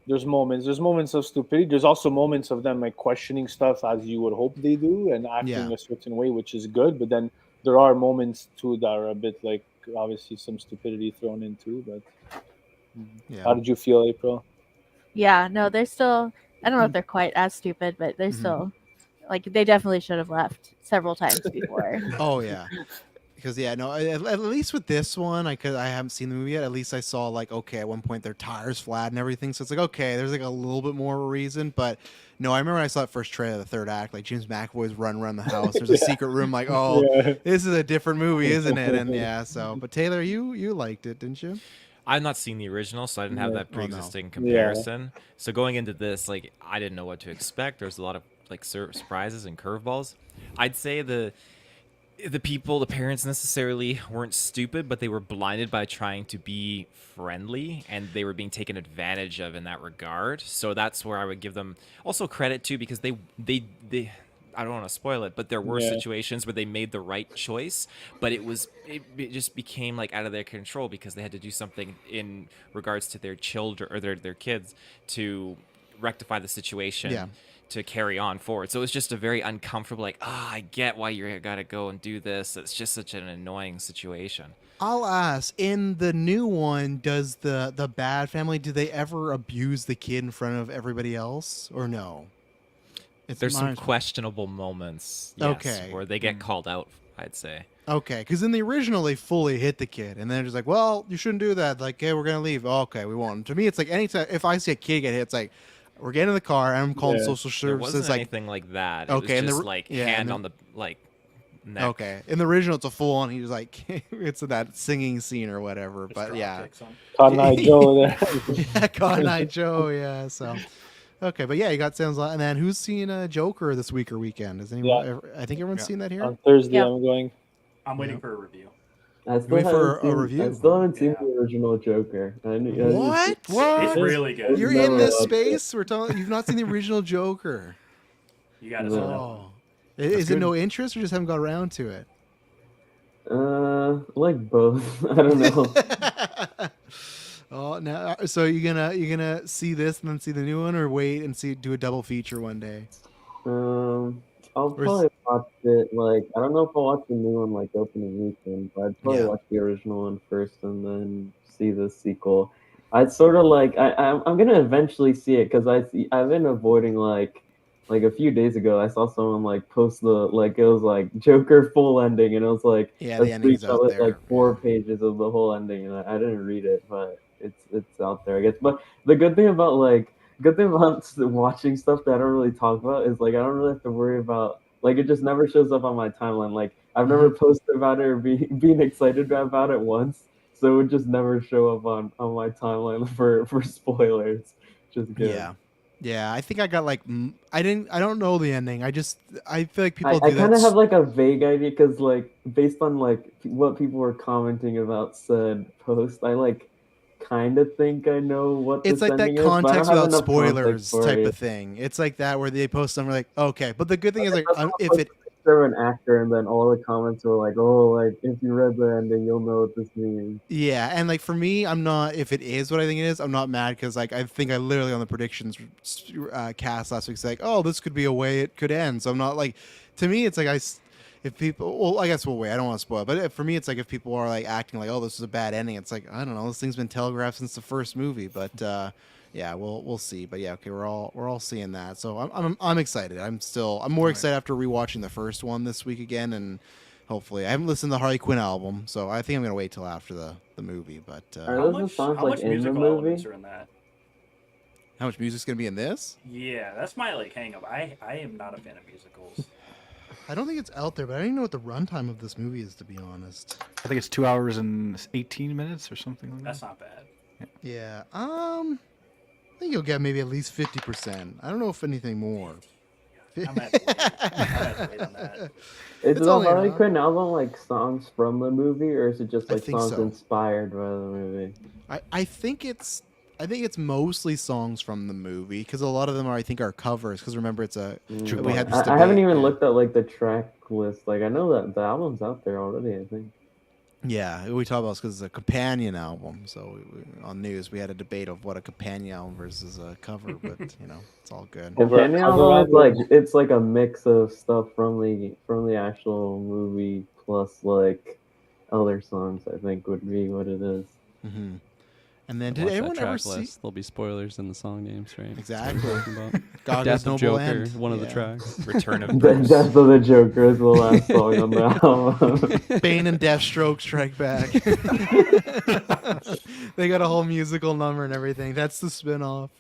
there's moments. There's moments of stupidity. There's also moments of them like questioning stuff as you would hope they do and acting Yeah. a certain way, which is good. But then there are moments too that are a bit like obviously some stupidity thrown in too. But Yeah. how did you feel, April? Yeah, no, they're still. I don't know if they're quite as stupid, but they're still like they definitely should have left several times before. Oh yeah. Because at least with this one, I haven't seen the movie yet. At least I saw like okay, at one point their tires flat and everything. So it's like okay, there's like a little bit more reason. But no, I remember when I saw that first trailer, the third act, like James McAvoy's run around the house. There's a secret room. Like oh, Yeah. this is a different movie, isn't it? And yeah, so but Taylor, you liked it, didn't you? I've not seen the original, so I didn't have Yeah. that Oh, no. pre-existing comparison. So going into this, like I didn't know what to expect. There's a lot of like surprises and curveballs. I'd say the parents necessarily weren't stupid, but they were blinded by trying to be friendly, and they were being taken advantage of in that regard. So that's where I would give them also credit to, because they I don't want to spoil it, but there were Yeah. situations where they made the right choice, but it just became like out of their control because they had to do something in regards to their children or their kids to rectify the situation. Yeah. To carry on forward. So it's just a very uncomfortable, like, I get why you gotta go and do this. It's just such an annoying situation. I'll ask, in the new one, does the bad family, do they ever abuse the kid in front of everybody else or no? There's some mine- questionable moments, yes, Okay. where they get called out, I'd say. Okay, because in the original they fully hit the kid, and then they're just like, "Well, you shouldn't do that." Like, "Hey, we're gonna leave." Oh, okay, we won't. To me, it's like anytime if I see a kid get hit, it's like, we're getting in the car, and I'm calling Yeah. social There services. wasn't Like, anything like that. Okay, It and was the just r- like yeah, and hand the- on the like neck. okay, in the original, it's a full on. He's like, it's that singing scene or whatever. Just But drop yeah, kicks 'em. Cotton Eye Joe there. yeah, Cotton Eye Joe. Yeah, so. Okay, but yeah, you got Sam's lot. And then who's seen Joker this week or weekend? Has anyone? Yeah. I think everyone's Yeah. seen that here. On Thursday, Yeah. I'm going. I'm waiting for a review. I still wait for haven't a seen, review? I still haven't seen Yeah. the original Joker. What? It's What? really good. You're Never in this watched it. space. We're talking. You've not seen the original Joker. You gotta No. see that one. Oh, is it good. no interest or just haven't got around to it? Like both. I don't know. Oh, now so you're gonna see this and then see the new one, or wait and do a double feature one day? I'll probably watch it. Like, I don't know if I'll watch the new one like opening weekend, but I'd probably Yeah. watch the original one first and then see the sequel. I'd sort of like I'm gonna eventually see it because I've been avoiding like a few days ago I saw someone like post the like it was like Joker full ending, and it was like Yeah, a the ending's screenshot out with there. like 4 pages of the whole ending, and I didn't read it, but it's out there, I guess. But the good thing about watching stuff that I don't really talk about is like I don't really have to worry about like it just never shows up on my timeline. Like I've never posted about it or being excited about it once, so it would just never show up on my timeline for spoilers. Just good. Yeah. I think I got like I don't know the ending. I feel like people I do kind that. of have like a vague idea because like based on like what people were commenting about said post, I like kind of think I know what It's this like that ending is, but I don't context have without enough spoilers context for type it. of thing. It's like that where they post something like, okay, but the good thing is like That's not if supposed it to make picture of an actor, and then all the comments were like, "Oh, like if you read the ending, you'll know what this means." Yeah, and like for me, I'm not. If it is what I think it is, I'm not mad because like I think I literally on the predictions cast last week said like, oh, this could be a way it could end. So I'm not like. To me, it's like if people, well, I guess we'll wait. I don't want to spoil, but for me, it's like if people are like acting like, oh, this is a bad ending. It's like I don't know. This thing's been telegraphed since the first movie, but yeah, we'll see. But yeah, okay, we're all seeing that. So I'm excited. I'm more excited after rewatching the first one this week again, and hopefully I haven't listened to the Harley Quinn album, so I think I'm gonna wait till after the movie. But Are those the songs like in the musical movie? elements are in that? how much music's gonna be in this? Yeah, that's my like hang up. I am not a fan of musicals. I don't think it's out there, but I don't even know what the runtime of this movie is, to be honest. I think it's 2 hours and 18 minutes or something like that. That's not bad. Yeah. I think you'll get maybe at least 50%. I don't know if anything more. I'm gonna have to wait. I'm gonna have to wait on that. Is It's the only Harley an hour. Quinn album like songs from the movie, or is it just I like think songs so. inspired by the movie? I think it's mostly songs from the movie because a lot of them are are covers. Because remember, it's a we had this I haven't debate, even yeah. looked at like the track list. Like I know that the album's out there already. I think. Yeah, we talk about because it's a companion album. So on news, we had a debate of what a companion album versus a cover, but it's all good. Companion cover album is like album. it's like a mix of stuff from the actual movie plus like other songs. I think would be what it is. hmm And then, Watch did that anyone track ever see? list. There'll be spoilers in the song names, right? Exactly. About. Goggles Death of Noble Joker, End. one of the Yeah. tracks. Return of The Bruce. Death of the Joker is the last song on the album. Bane and Deathstroke strike back. They got a whole musical number and everything. That's the spin-off.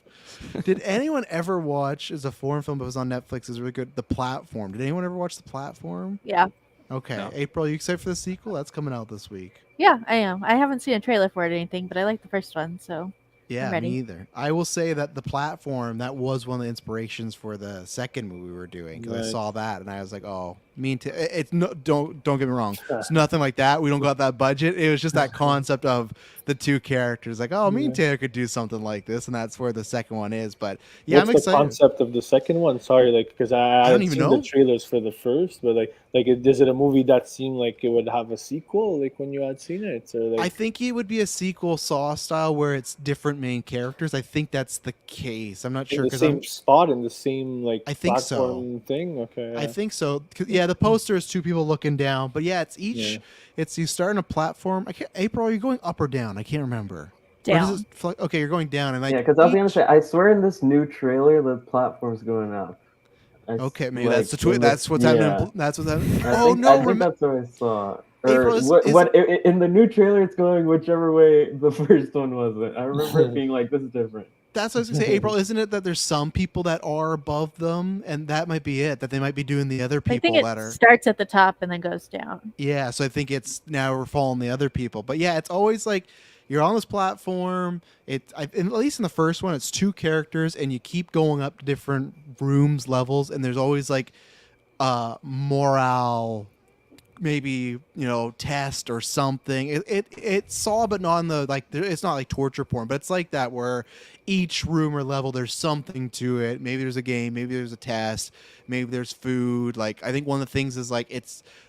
Did anyone ever watch? It's a foreign film, but it was on Netflix. It's really good. The Platform. Did anyone ever watch The Platform? Yeah. Okay. No. April, you excited for the sequel? That's coming out this week. Yeah, I am. I haven't seen a trailer for it or anything, but I like the first one, so Yeah, ready. me either. I will say that The Platform, that was one of the inspirations for the second movie we were doing because I Right. saw that and I was like, oh, it's no, don't get me wrong. It's nothing like that. We don't got that budget. It was just that concept of the two characters. Like, oh, me and Taylor could do something like this, and that's where the second one is. But yeah, What's I'm the excited. concept of the second one? Sorry, like because I don't haven't even seen know. the trailers for the first, but is it a movie that seemed like it would have a sequel? Like when you had seen it, or like I think it would be a sequel Saw style where it's different main characters. I think that's the case. I'm not in sure the because same spot in the same like I think so. platform thing? Okay, I think so. 'Cause, yeah, the poster is two people looking down, but yeah, it's each. Yeah. It's you starting a platform. I can't. April, are you going up or down? I can't remember. Or down. does it okay, you're going down, and like Yeah, because I was gonna each- say, I swear in this new trailer, the platform's going up. Okay, maybe like, that's the tweet. in the- That's what's yeah. happening. That's what's happening. I Oh think, no! I think that's what I saw. Or April, is in the new trailer, it's going whichever way the first one was. I remember it being like, this is different. That's what I was gonna say. April, isn't it that there's some people that are above them, and that might be it. That they might be doing the other I people think it that are. starts at the top and then goes down. Yeah, so I think it's now we're following the other people. But yeah, it's always like you're on this platform. At least in the first one, it's two characters, and you keep going up to different rooms, levels, and there's always like morale, maybe test or something. It Saw, but not in the like. It's not like torture porn, but it's like that where each room or level there's something to it. Maybe there's a game, maybe there's a test, maybe there's food. Like I think one of the things is like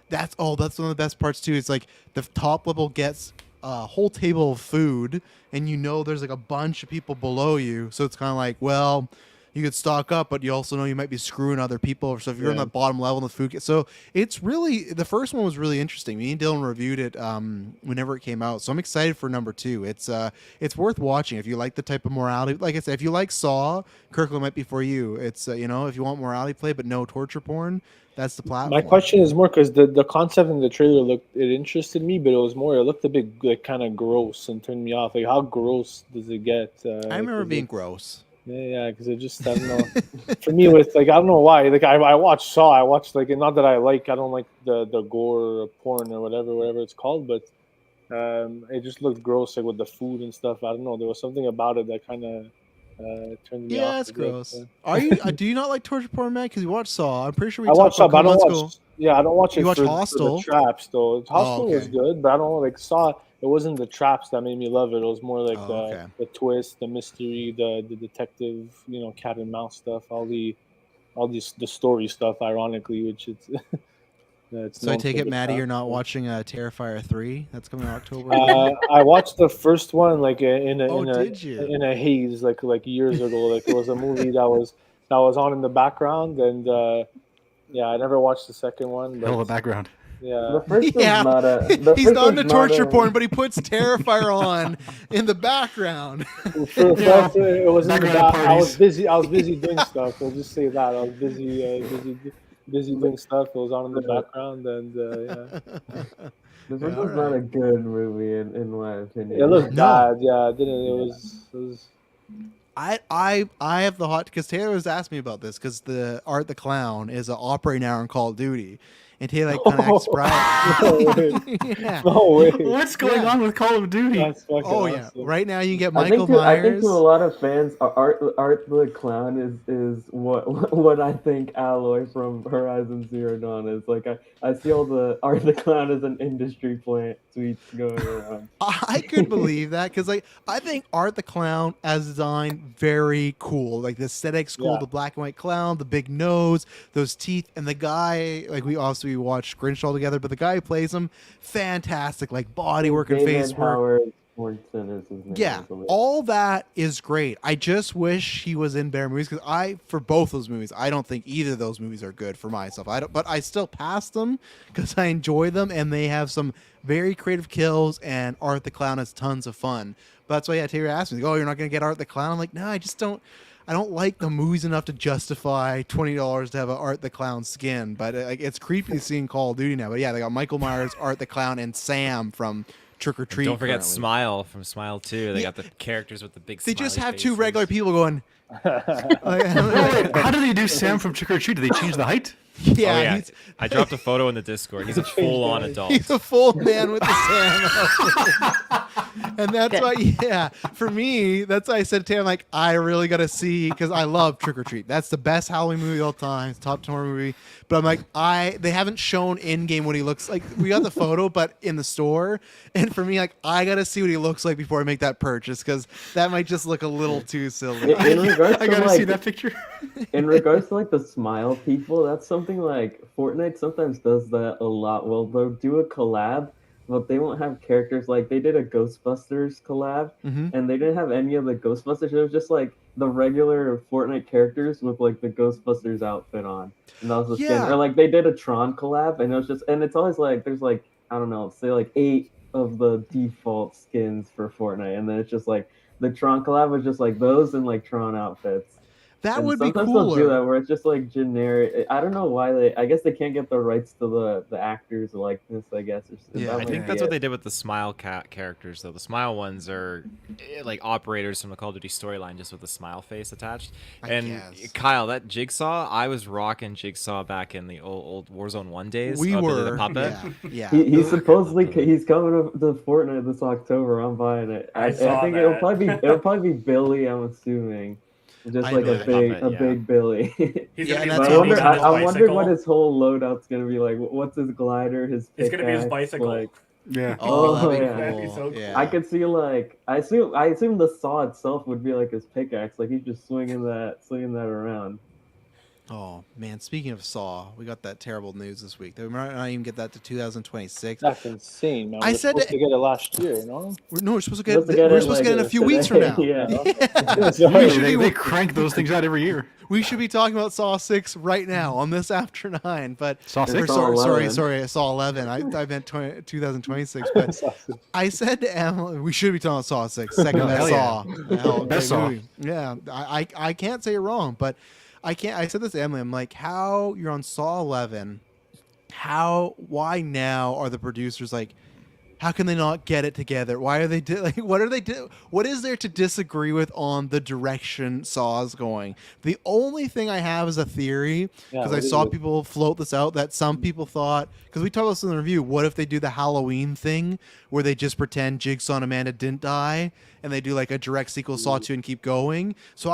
that's one of the best parts too. It's like the top level gets a whole table of food, and there's like a bunch of people below you, so it's kind of like, well, you could stock up, but you also know you might be screwing other people. So if you're on the bottom level in the food, so it's really, the first one was really interesting. Me and Dylan reviewed it whenever it came out, so I'm excited for number 2. It's worth watching if you like the type of morality. Like I said, if you like Saw, Kirkland might be for you. It's if you want morality play but no torture porn, that's the platform. my question is more because the concept in the trailer it interested me, but it looked a bit like kind of gross and turned me off. Like how gross does it get? I remember being gross. Yeah, because it just I don't know. For me, with like I don't know why. Like I watched Saw. I watched like not that I don't like the gore porn or whatever it's called, but it just looked gross like with the food and stuff. I don't know. There was something about it that kind of turned me off. Yeah, it's a bit. gross. Are you? Do you not like torture porn, man? Because you watch Saw. I'm pretty sure we I watched talked Saw, but I about don't Let's watch. Yeah, I don't watch it. You watch for Hostel? the traps though. Hostel was okay. good, but I don't like Saw. It wasn't the traps that made me love it. It was more like okay. the twist, the mystery, the detective, cat and mouse stuff, all the story stuff. Ironically, which it's It's So I known take for it, the Maddie, cast, you're not so. watching Terrifier 3 that's coming in October. I watched the first one like Oh, did you? in a haze like years ago. Like it was a movie that was on in the background, and yeah, I never watched the second one. But Hell of a background. yeah, The first Yeah. one's not a. The He's first not into one's torture a- porn, but he puts Terrifier on in the background. for the first, it was in the Background back. I was parties. busy. I was busy doing stuff. I'll just say that I was busy doing stuff. It was on in the background, and yeah, The first Yeah, one's not alright. a good movie in my opinion. it looked No. bad. Yeah, it didn't. It was I have the hot because Taylor was asking me about this because the Art the Clown is an operating hour in Call of Duty, and Taylor like kind of acts proud. No way. Yeah. No way. What's going on with Call of Duty? That's fucking Oh yeah! awesome. Right now you get I Michael think Myers. to a lot of fans, Art the Clown is what I think Alloy from Horizon Zero Dawn is. Like I see all the Art the Clown as an industry plant tweets going around. I could believe that because like I think Art the Clown as designed very cool. Like the aesthetics cool, Yeah. the black and white clown, the big nose, those teeth, and the guy like we watched Grinch all together, but the guy who plays him, fantastic. Like body work and David face work. Howard Morrison is his name. I Yeah, believe. all that is great. I just wish he was in better movies because for both those movies, I don't think either of those movies are good for myself. But I still pass them because I enjoy them and they have some very creative kills. And Art the Clown has tons of fun. But that's why Taylor asked me, "Oh, you're not gonna get Art the Clown?" I'm like, "No, I just don't. I don't like the movies enough to justify $20 to have an Art the Clown skin." But it's creepy seeing Call of Duty now. But yeah, they got Michael Myers, Art the Clown, and Sam from Trick or Treat. Don't forget currently. Smile from Smile 2. They Yeah. got the characters with the big. They just smiley have two faces. regular people going. Like, How do they do Sam from Trick or Treat? Do they change the height? yeah, Oh, yeah. he's, I dropped a photo in the Discord. He's a full-on adult. he's a full man with the Sam. And that's Good. why, yeah, for me, that's why I said to him, like, I really got to see, because I love Trick or Treat. That's the best Halloween movie of all time. It's top 10 horror movie. But I'm like, they haven't shown in game what he looks like. We got the photo, but in the store. And for me, like, I got to see what he looks like before I make that purchase, because that might just look a little too silly. In regards I to gotta like, see that picture. in regards to like the smile people, that's something like Fortnite sometimes does that a lot. Well, they'll do a collab, but they won't have characters. Like they did a Ghostbusters collab, Mhm. and they didn't have any of the Ghostbusters. It was just like the regular Fortnite characters with like the Ghostbusters outfit on, and that was the skin. Yeah. Or like they did a Tron collab, and it was just, and it's always like there's like I don't know, say like 8 of the default skins for Fortnite, and then it's just like the Tron collab was just like those and like Tron outfits. That And would be sometimes they'll do cooler. that where it's just like generic. I don't know why they. I guess they can't get the rights to the actors' likeness. I guess. Yeah, that I might think be that's what it. they did with the Smile cat characters, though. The Smile ones are like operators from the Call of Duty storyline, just with the smile face attached. I And guess. Kyle, that Jigsaw, I was rocking Jigsaw back in the old Warzone 1 days. We Billy were. the Puppet. Yeah. He's supposedly he's coming to Fortnite this October. I'm buying it. I I saw think that. it'll probably be Billy. I'm assuming, just I like know a the big Puppet, yeah. big Billy. He's Yeah, gonna and be that's But I what landing wonder. he's on his I wondered what bicycle. his whole loadout's gonna be like. What's his glider? His It's gonna be his pickaxe, bicycle. Like, Yeah. Oh, that'd be yeah. cool. That'd be so cool. Yeah. I could see like I assume the saw itself would be like his pickaxe. Like he's just swinging that around. Oh man, speaking of Saw, we got that terrible news this week. They might not even get that to 2026. That's insane, man. I We're said supposed to- to get it last year, no? We're supposed to get. Supposed to get We're it, supposed to like, get it in a few weeks from now. Yeah. Sorry. We should They, be- they crank those things out every year. We should be talking about Saw 6 right now on this after 9, but Saw or 6? sorry, Saw sorry, 11. sorry, Saw 11. I meant 2026, but I said to Emily, we should be talking about Saw 6, second Oh, best hell Saw. yeah. Hell, Best great Saw. movie. Yeah, I can't say you're wrong, but I can't. I said this to Emily. I'm like, how you're on Saw 11? Why now are the producers like? How can they not get it together? Why are they like? What are they do? What is there to disagree with on the direction Saw's going? The only thing I have is a theory Yeah, because what I is saw it? people float this out that some people thought because we talked about this in the review. What if they do the Halloween thing where they just pretend Jigsaw and Amanda didn't die, and they do like a direct sequel Saw 2 and keep going. So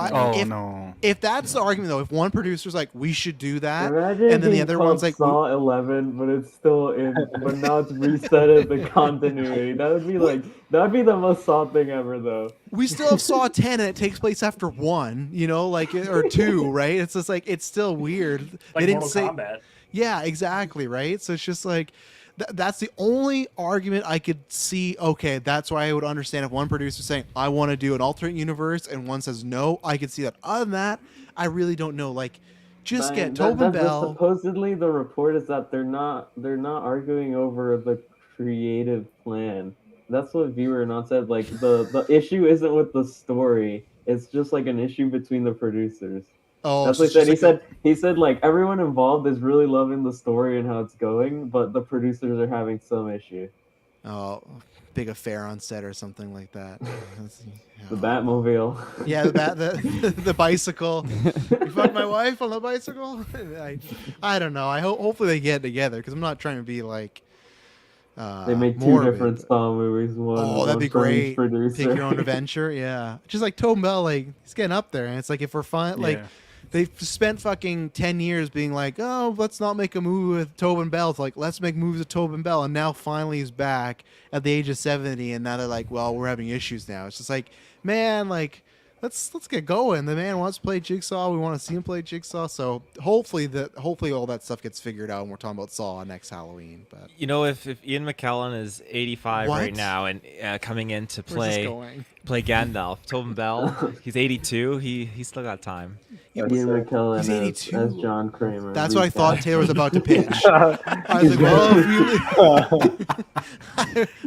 if that's the argument though, if one producer's like, we should do that, Imagine and then the being other called one's like, Saw 11, but it's still in, but now it's reset as the continuity. That would be the most Saw thing ever, though. we still have Saw 10 and it takes place after 1, you know, like, or 2, right? It's just like, it's still weird. Like They didn't Mortal say, Kombat. yeah, exactly, right? So it's just like, that's the only argument I could see. Okay, that's why I would understand if one producer saying, I want to do an alternate universe, and one says no, I could see that. Other than that, I really don't know. Like, just get Tobin Bell. Supposedly, the report is that they're not arguing over the creative plan. That's what Viewer Not said. Like, the issue isn't with the story. It's just like an issue between the producers. Oh, that's so what he it's said. just like He said like everyone involved is really loving the story and how it's going, but the producers are having some issue. Oh, big affair on set or something like that. The Batmobile. Yeah, the bicycle. You fucked my wife on the bicycle. I don't know. Hopefully they get together because I'm not trying to be like. They make two morbid, different Saw movies. Oh, that'd be great. Pick your own adventure. Yeah, just like Tobin Bell, like he's getting up there, and it's like if we're fine, like. They've spent fucking 10 years being like, oh, let's not make a movie with Tobin Bell. It's like, let's make movies with Tobin Bell. And now finally he's back at the age of 70. And now they're like, well, we're having issues now. It's just like, man, like, let's get going. The man wants to play Jigsaw. We want to see him play Jigsaw. So hopefully all that stuff gets figured out and we're talking about Saw next Halloween. But you know, if Ian McKellen is 85 right now and coming in to play Gandalf, Tobin Bell, he's 82. He's still got time. Ian McKellen he's 82. as John Kramer. That's what I thought Taylor was about to pitch. I was like, well,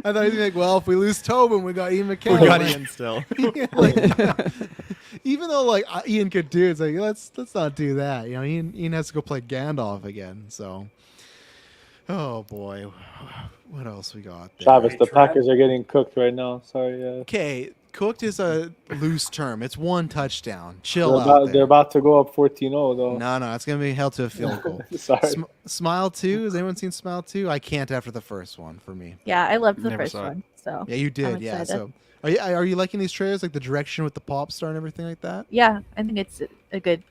I thought he'd be like, well, if we lose Tobin, we got Ian McKellen. We got Ian still. Even though like Ian could do it, it's like let's not do that. You know, Ian has to go play Gandalf again. So, oh boy, what else we got there? Travis, the Packers are getting cooked right now. Sorry. Okay, cooked is a loose term. It's one touchdown. Chill out. They're about to go up 14-0 though. No, it's gonna be held to a field goal. Sorry. Smile 2. Has anyone seen Smile 2? I can't after the first one for me. Yeah, I loved the Never first saw it. one. So Yeah, you did. Yeah. excited. So, are you liking these trailers, like the direction with the pop star and everything like that? yeah, I think it's a good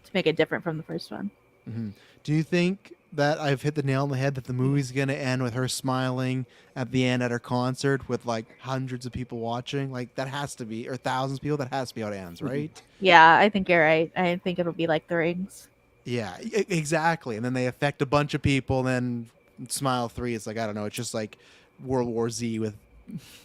to make it different from the first one. Mm-hmm. Do you think that I've hit the nail on the head that the movie's gonna end with her smiling at the end at her concert with like hundreds of people watching? Like that has to be, or thousands of people. That has to be how it ends, right? Yeah, I think you're right. I think it'll be like The Rings. Yeah, exactly. And then they affect a bunch of people. And then Smile 3 is like, I don't know. It's just like World War Z with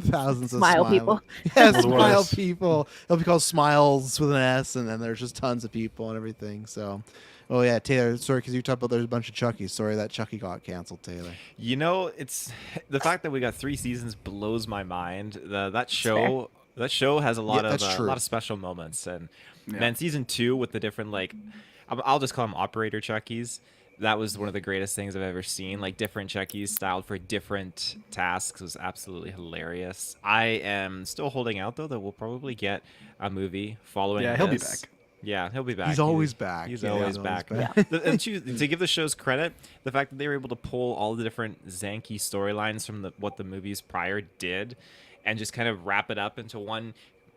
thousands of Smile smiling- people. Yeah, Little Smile worse. people. It'll be called Smiles with an S, and then there's just tons of people and everything. So, oh yeah, Taylor. Sorry, because you talked about there's a bunch of Chuckies. Sorry that Chucky got canceled, Taylor. You know, it's the fact that we got 3 seasons blows my mind. That show has a lot that's of true. a lot of special moments, and Yeah. man, season 2 with the different I'll just call them operator Chuckies. That was one of the greatest things I've ever seen. Like different Chuckies styled for different tasks was absolutely hilarious. I am still holding out though that we'll probably get a movie following. Yeah, he'll be this. back. Yeah, he'll be back. He's always back. He's Yeah, always he's always back. back. And to give the shows credit, the fact that they were able to pull all the different Zanky storylines from what the movies prior did, and just kind of wrap it up into one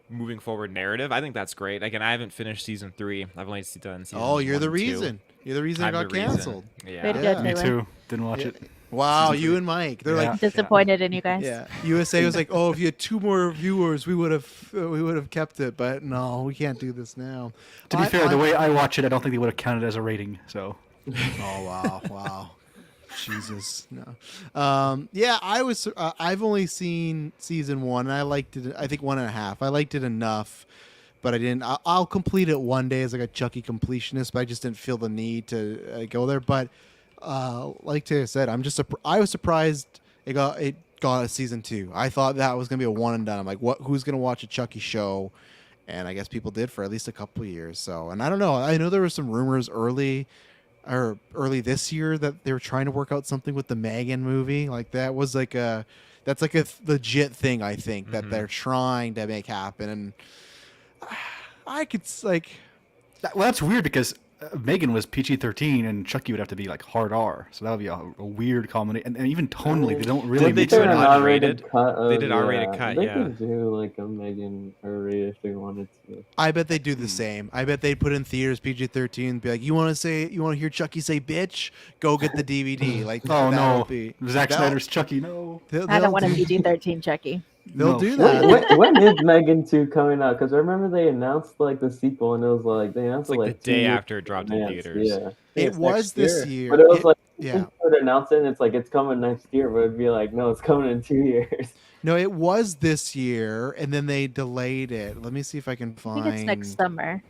moving forward narrative. I think that's great. Again, I haven't finished season 3. I've only done season. Oh, you're 1 the and 2. reason. You're the reason it I'm got the reason. canceled. Yeah. Very Yeah. good, Me Taylor. too. Didn't watch it. Wow, you and Mike. They're like, Disappointed in you guys. yeah. USA was like, oh, if you had 2 more viewers, we would have kept it, but no, we can't do this now. To be fair, the way I watch it, I don't think they would have counted as a rating. So Oh wow. Jesus, no. Yeah, I've only seen season 1, and I liked it. I think 1.5. I liked it enough, but I didn't. I'll complete it one day as like a Chucky completionist, but I just didn't feel the need to go there. But like Taylor said, I was surprised it got a season 2. I thought that was gonna be a one and done. I'm like, who's gonna watch a Chucky show? And I guess people did for at least a couple of years. So, and I don't know. I know there were some rumors early this year that they were trying to work out something with the Megan movie. Like that's like a legit thing. I think that they're trying to make happen. And I could like, well, that's weird because Megan was PG-13 and Chucky would have to be like hard R, so that would be a weird combination. And even tonally, they don't really Did they mix do it an up. R-rated? cut. They did R-rated cut, They yeah. could do like a Megan R-rated if they wanted to. I bet they do the same. I bet they put in theaters PG-13, be like, you want to hear Chucky say "bitch"? Go get the DVD. Like, Oh that'll no, be, Zack they'll- Snyder's Chucky, no. I don't want a PG-13 Chucky. They'll No. do that. When is Megan 2 coming out? Because I remember they announced like the sequel, and it was like they announced It's like it, the 2 day years after it dropped in advance, theaters. Yeah, It It's was next this year. year. but it was like yeah. they would announce it, and it's like it's coming next year, but it'd be like no, it's coming in 2 years. No, it was this year, and then they delayed it. Let me see if I can I find. think it's next summer.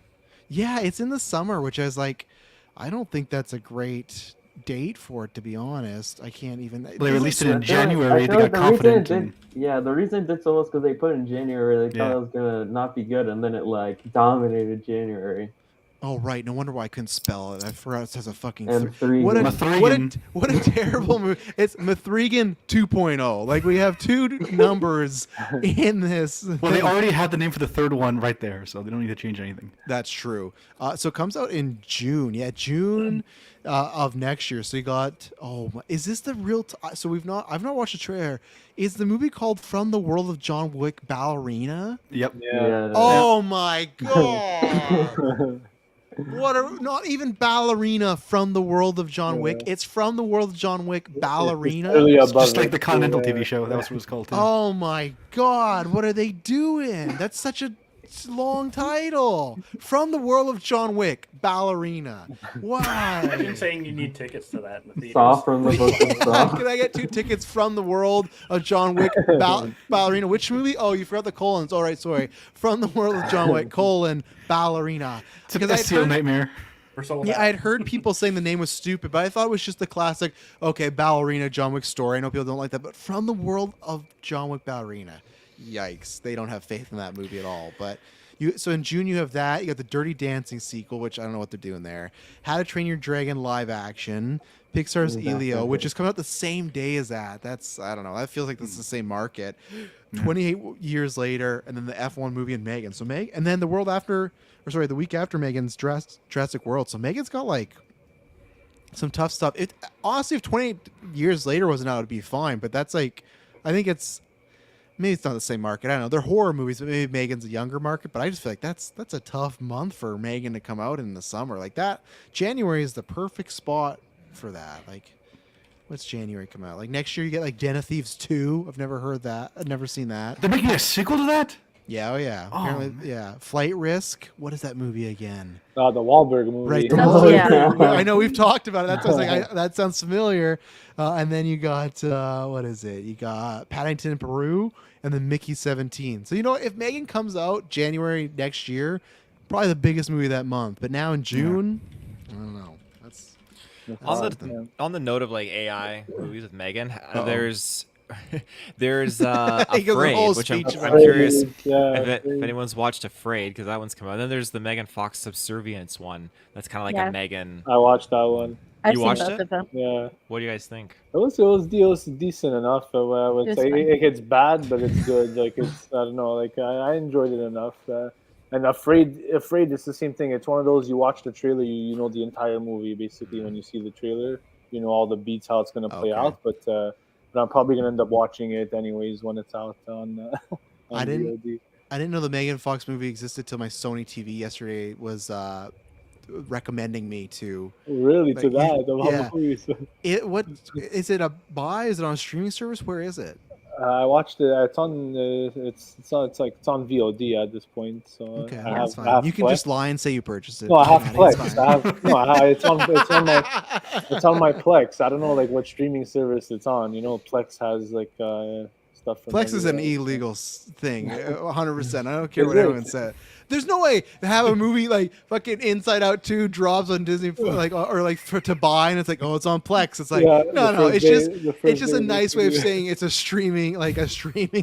Yeah, it's in the summer, which I was like, I don't think that's a great date for it, to be honest. I can't even. Well, they released it in I feel like- January. I They feel got like the reason it confident. did- And, Yeah, the reason it did so was because they put it in January. They thought Yeah. it was gonna not be good, and then it like dominated January. Oh right, no wonder why I couldn't spell it. I forgot it has a fucking. M3. What a Mithrigan. what a terrible movie! It's Mithrigan 2.0. Like we have two numbers in this. well, they thing. already had the name for the third one right there, so they don't need to change anything. That's true. So it comes out in June. Yeah, June of next year. So you got. Oh, is this the real? So I've not watched the trailer. Is the movie called From the World of John Wick Ballerina? Yep. Yeah. Oh my god! What are not even ballerina from the world of John Wick? It's from the world of John Wick ballerina. Really It's above just like it, the Continental yeah. TV show. That was what it was called too. Oh my god! What are they doing? That's such a long title. From the world of John Wick ballerina. Why? Imagine saying you need tickets to that in the theaters. Saw from the book of Saw. Can I get 2 tickets from the world of John Wick ballerina? Which movie? Oh, you forgot the colons. All right, sorry. From the world of John Wick ballerina. It's a Because I'd SEO heard- nightmare. We're sold Yeah, out. I had heard people saying the name was stupid, but I thought it was just the classic, okay, ballerina John Wick story. I know people don't like that, but from the world of John Wick ballerina. Yikes. They don't have faith in that movie at all. But so in June you have that. You got the Dirty Dancing sequel, which I don't know what they're doing there. How to Train Your Dragon live action. Pixar's Elio, which is coming out the same day as that. That's, I don't know. That feels like this is the same market. 28 years later, and then the F1 movie and Megan. So and then the week after Megan's Jurassic World. So Megan's got like some tough stuff. It honestly, if 28 years later wasn't out, it'd be fine. But that's like, I think maybe it's not the same market. I don't know. They're horror movies, but maybe Megan's a younger market. But I just feel like that's a tough month for Megan to come out in the summer. Like that, January is the perfect spot for that. Like, what's January come out? Like next year you get like Den of Thieves 2. I've never heard that. I've never seen that. They're making a sequel to that? Yeah, oh yeah. Oh, Apparently, yeah. Flight Risk. What is that movie again? The Wahlberg movie. Right. Oh, yeah. I know we've talked about it. That's why I was like, that sounds familiar. And then you got what is it? You got Paddington in Peru, and then Mickey 17. So if Megan comes out January next year, probably the biggest movie that month. But now in June, I don't know. That's On the note of like AI movies with Megan, Uh-oh. there's He goes the Afraid, whole which I'm speech about curious Yeah, if anyone's watched Afraid, because that one's come out. And then there's the Megan Fox Subservience one. That's kind of like Yeah. a Megan. I watched that one. I've You seen watched both it? of them. Yeah. What do you guys think? It was decent enough. It was It's, fine. it's bad, but it's good. Like it's I don't know. Like I enjoyed it enough. And Afraid, it's the same thing. It's one of those you watch the trailer, you know the entire movie basically when you see the trailer. You know all the beats, how it's gonna play Okay. out. But I'm probably gonna end up watching it anyways when it's out on. I didn't- VOD. I didn't know the Megan Fox movie existed till my Sony TV yesterday was recommending me to. Really to Like, that of all yeah. the movies. What is it a buy? Is it on a streaming service? Where is it? I watched it. It's on. It's on VOD at this point. So Okay, I that's have, fine. I have You can Plex. just lie and say you purchased it. No, I have Maddie, Plex. it's I fine. have, no, it's on my Plex. I don't know like what streaming service it's on. Plex has like stuff. From Plex is an everywhere. illegal thing, 100%. I don't care Is what it? anyone said. There's no way to have a movie like fucking Inside Out 2 drops on Disney, like or like to buy, and it's like, oh, it's on Plex. It's like, Yeah, no, the no, first it's day- just the first it's just day a of the nice way of studio. saying it's a streaming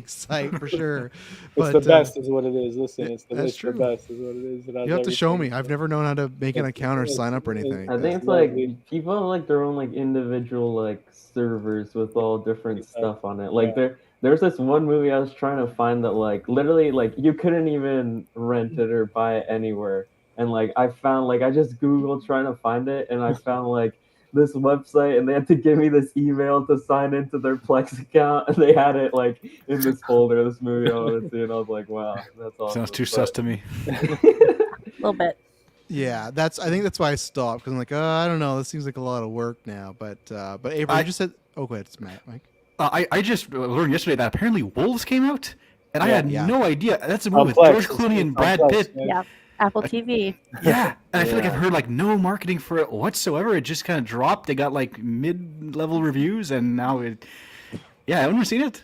site for sure. It's But the best, is what it is. Listen, it's the, that's it's true. the best, is what it is. It has you have to show me. everything. I've never known how to make an account or sign up or anything. I think it's like people have like their own like individual like servers with all different stuff on it. Like there's this one movie I was trying to find that like literally like you couldn't even rent it or buy it anywhere. and like I found like I just Googled trying to find it, and I found like this website, and they had to give me this email to sign into their Plex account, and they had it like in this folder, this movie I wanted to see, and I was like, wow, that's awesome. Sounds too sus to me. A little bit. Yeah, I think that's why I stopped, because I'm like, I don't know, this seems like a lot of work now. But April, you just said, oh, go ahead, it's Mike. I just learned yesterday that apparently Wolves came out, and I had Yeah. no idea. That's a movie with Complex. George Clooney and Brad Complex, Pitt. man. Yeah. Apple TV. Yeah, and I feel like Yeah. I've heard like no marketing for it whatsoever. It just kind of dropped. They got like mid-level reviews, and now it. Yeah, I haven't seen it.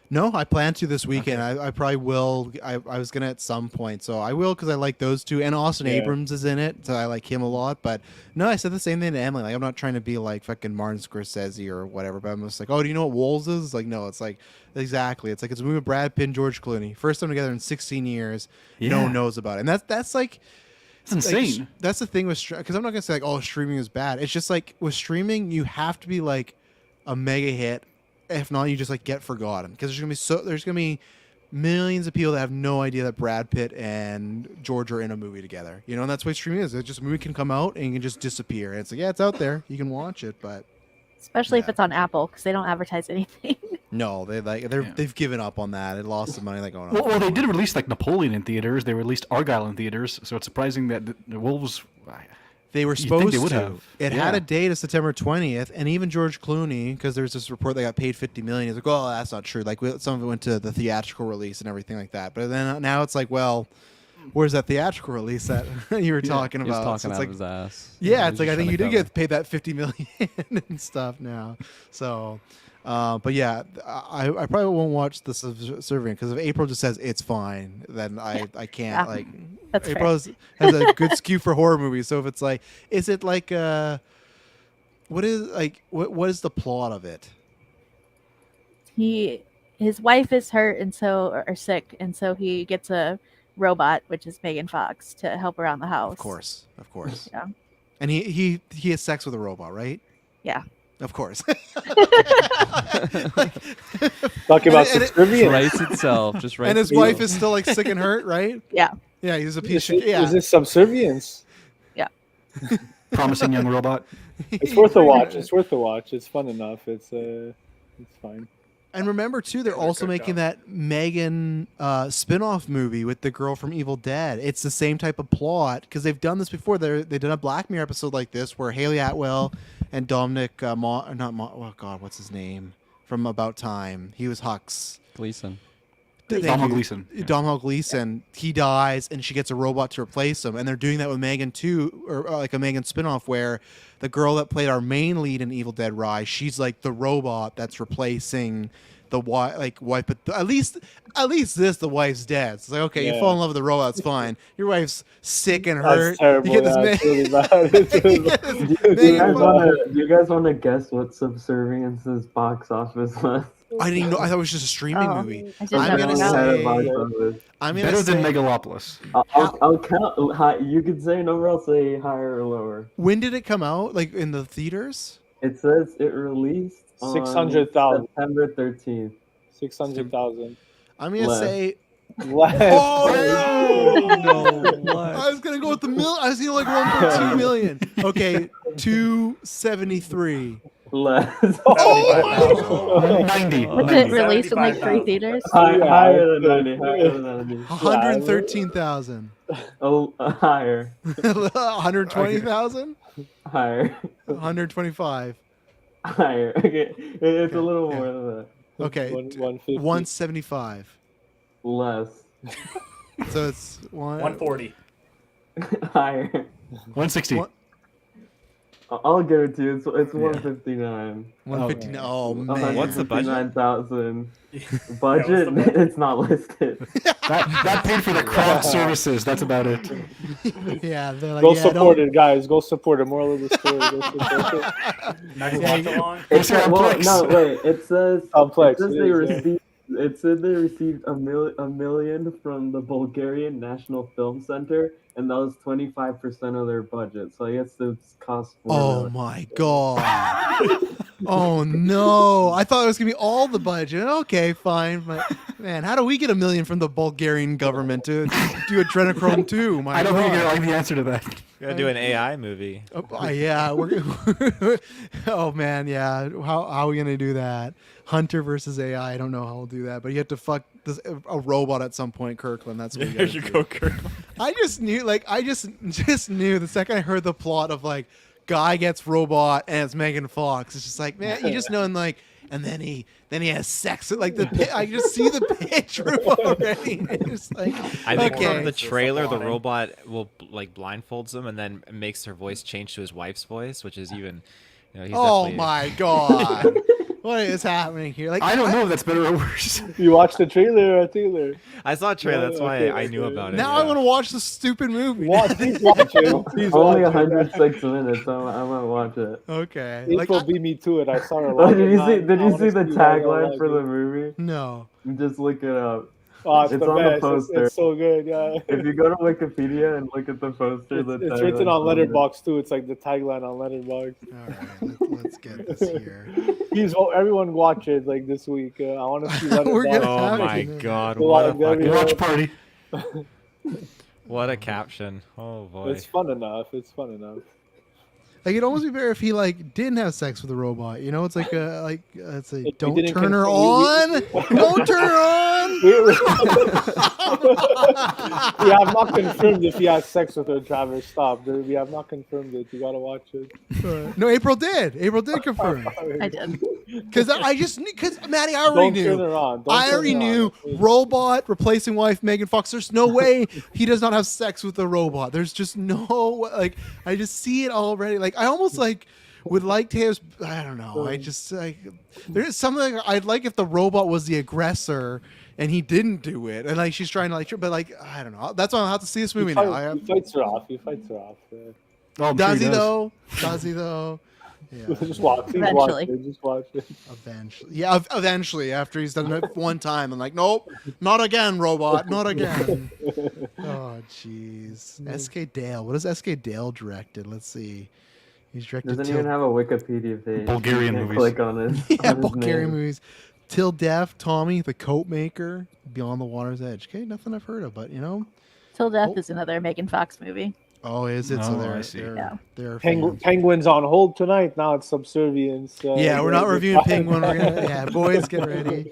No, I plan to this weekend. I probably will. I was gonna at some point, so I will, because I like those two, and Austin Yeah. Abrams is in it, so I like him a lot. But no, I said the same thing to Emily. Like, I'm not trying to be like fucking Martin Scorsese or whatever, but I'm just like, oh, do you know what Wolves is? Like, no, it's like exactly. It's like it's a movie with Brad Pitt and George Clooney, first time together in 16 years. No Yeah. one knows about it, and that's like. It's like, insane. that's the thing with because I'm not gonna say like, oh, streaming is bad. It's just like with streaming, you have to be like a mega hit. If not, you just like get forgotten, because there's gonna be millions of people that have no idea that Brad Pitt and George are in a movie together. You know, and that's what streaming is. It's just a movie can come out and you can just disappear. And it's like, yeah, it's out there, you can watch it, but Especially if Yeah. it's on Apple, because they don't advertise anything. no, they've given up on that. It lost the money. Like, oh, no. Well, they did release like Napoleon in theaters. They released Argyle in theaters. So it's surprising that the Wolves. They were You'd think supposed they would to. have. It had Yeah. a date of September 20th, and even George Clooney, because there's this report they got paid $50 million. He's like, oh, that's not true. Like, some of it went to the theatrical release and everything like that. But then now it's like, well, where's that theatrical release that you were talking He's about? talking So it's out like, of his ass. yeah, He's it's like just I think trying you to did cover. get paid that $50 million and stuff now. So, but yeah, I probably won't watch the Subservient, because if April just says it's fine, then I can't Yeah. like. That's April fair. has a good skew for horror movies. So if it's like, is it like what is the plot of it? His wife is hurt and or sick, and so he gets a robot, which is Megan Fox, to help around the house. Of course. Yeah. And he has sex with a robot, right? Yeah. Of course. Talking about And it- subservience. Writes itself. Just writes And his itself. wife is still like sick and hurt, right? Yeah. Yeah, he's a Is piece this, of yeah. is this subservience? Promising young robot. It's worth a watch. It's worth a watch. It's fun enough. It's fine. And remember too, they're also making that Megan spin-off movie with the girl from Evil Dead. It's the same type of plot, because they've done this before. They did a Black Mirror episode like this where Haley Atwell and Dominic oh God, what's his name from About Time? He was Hux. Gleason. Domhnall Gleeson. Domhnall Gleeson. He dies, and she gets a robot to replace him. And they're doing that with Megan too, or like a Megan spinoff where the girl that played our main lead in Evil Dead Rise, she's like the robot that's replacing the wife. But at least the wife's dead. So it's like, okay, you Yeah. fall in love with the robot, it's fine. Your wife's sick and That's hurt. terrible. You get this That's man- really bad. It's really you get bad. this Do you Megan guys want to guess what Subservience's box office was? I didn't even know. I thought it was just a streaming Oh, movie. I just I'm never gonna know. say. I'm gonna Better say. than Megalopolis. I'll count. High, you could say a number. I'll say higher or lower. When did it come out? Like in the theaters? It says it released on 600,000. September 13th. 600,000. I'm gonna Less. say. Less. Oh no! I was gonna go with the I was gonna like 1.2 million. Okay, 273. Less. Oh my God. 90. Was it released in like 3 theaters? Higher than 90. Higher than 90. 113,000. Oh, higher. 120,000. Higher. 125. Higher. Okay, it's a little Yeah. more than that. Okay, 150. 175. Less. So it's 140. Higher. 160. What? I'll give it to you. It's 159. 159. Oh man. What's the budget? 159,000. What's the Budget? budget? It's not listed. That paid for the craft services. That's about it. Yeah, they're like, Go yeah, support don't- it, guys. Go support it. Moral of the story. Go support it. Next Yeah, watch along. It's Well, complex. no, wait. It says Complex, It says it they is, yeah. received. It said they received a million from the Bulgarian National Film Center, and that was 25% of their budget. So I guess it's cost. $4 Oh million. my God. Oh no! I thought it was gonna be all the budget. Okay, fine, but Man, how do we get $1 million from the Bulgarian government to do Adrenochrome 2? My I don't think God. you're like the answer to that. Gotta do an AI movie. Yeah, oh man, yeah. How are we gonna do that? Hunter versus AI. I don't know how we'll do that, but you have to fuck a robot at some point, Kirkland. That's what you There gotta you do. go, Kurt. I just knew, like, I just knew the second I heard the plot of like guy gets robot and it's Megan Fox. It's just like, man, you just know, and like, and then he has sex. Like I just see the picture already. It's like, I think okay. from the trailer, the disappointing. robot will like blindfolds him and then makes her voice change to his wife's voice, which is even. You know, he's Oh definitely- my god, what is happening here? Like, I don't know if that's better or worse. You watched the trailer or trailer? I saw a trailer. That's why Okay, I knew okay. about it. Now yeah. I want to watch the stupid movie. Please watch it. Please Only watch it. 106 minutes. I might watch it. Okay, like, April beat me to it. I saw her. Oh, did you live. see? Did I you wanna see the see what I tagline like for the it. movie? no. Just look it up. Oh, it's It's the on the best. poster. It's so good. Yeah. If you go to Wikipedia and look at the poster, It's written on Letterboxd too. It's like the tagline on Letterboxd. All right, let's get this here. Everyone watch it like this week. I want to see Letterboxd. We're gonna Oh have my it. god! Well, What a like, there we fucking, go. Watch party. what a caption! Oh boy. It's fun enough. It's fun enough. Like, it'd almost be better if he like didn't have sex with a robot. You know, it's like it's a If we don't didn't turn her confirm- on. Don't turn her on. We have not confirmed if he has sex with her, Travis. Stop. We have not confirmed it. You gotta watch it. No, April did. April did confirm. I did. Because I just knew. Because Maddie, I already Don't turn knew. her on. Don't I turn already her on, knew please. robot replacing wife Megan Fox. There's no way he does not have sex with a robot. There's just no like. I just see it already. Like I almost like would like Taylor's. I don't know. I just like there's something I'd like if the robot was the aggressor and he didn't do it, and like she's trying to like, but like I don't know. That's why I'll have to see this movie now. I He have, fights her off. He fights her off. Oh, I'm does sure he does. though? Does he though? Yeah. Just watch. Please watch Eventually. it. Just watch it. Eventually, yeah. Eventually, after he's done it one time, I'm like, nope, not again, robot, not again. Oh, jeez. S.K. Dale. What has S.K. Dale directed? Let's see. He's directed. Doesn't even have a Wikipedia page. Bulgarian You can't movies. Click on it. yeah, on his Bulgarian name. movies. Till Death, Tommy, The Coat Maker, Beyond the Water's Edge. Okay, nothing I've heard of, but you know. Till Death Oh. is another Megan Fox movie. Oh, is it? So Oh, they're I see. Yeah. they're fans. Penguins on hold tonight. Now it's Subservience. Yeah, we're not reviewing Penguin. We're gonna, yeah, boys, get ready.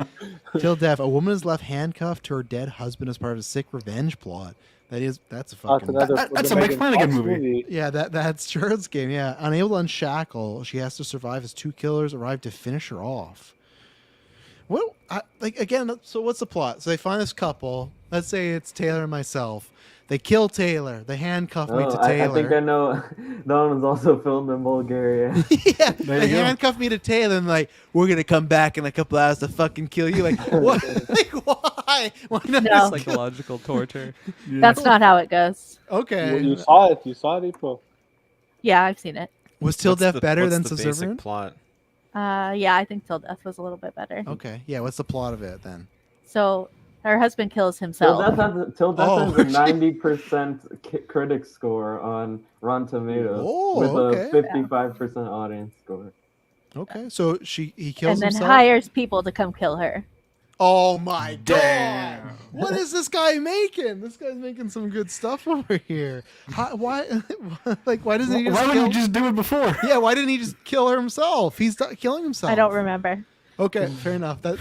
Till Death. A woman is left handcuffed to her dead husband as part of a sick revenge plot. That's a That's fucking. another. that's the a Mike Megan Flanagan Fox movie. Yeah, that's Charlotte's game. Yeah, unable to unshackle, she has to survive as two killers arrive to finish her off. Well, like again. So what's the plot? So they find this couple. Let's say it's Taylor and myself. They kill Taylor. They handcuff me Oh, to I Taylor. think I know. That one was also filmed in Bulgaria. Yeah, There they you go. handcuff me to Taylor and like, we're gonna come back in a couple hours to fucking kill you. Like, what? Like, why? Why not? No. just, like, Psychological torture. That's not how it goes. okay. You saw it. You saw it, April. Yeah, I've seen it. Was Till What's Death the- better what's than the basic Subservient? plot? Yeah, I think Till Death was a little bit better. Okay. Yeah. What's the plot of it then? So her husband kills Till himself. Death Oh, has a 90% critic score on Rotten Tomatoes Oh, with okay. a 55% audience score. Okay. So he kills And then himself. hires people to come kill her. Oh my Damn. god! What is this guy making? This guy's making some good stuff over here. Why? Like, why doesn't he just? Why kill... wouldn't you just do it before? Yeah, why didn't he just kill her himself? He's killing himself. I don't remember. Okay, fair enough. That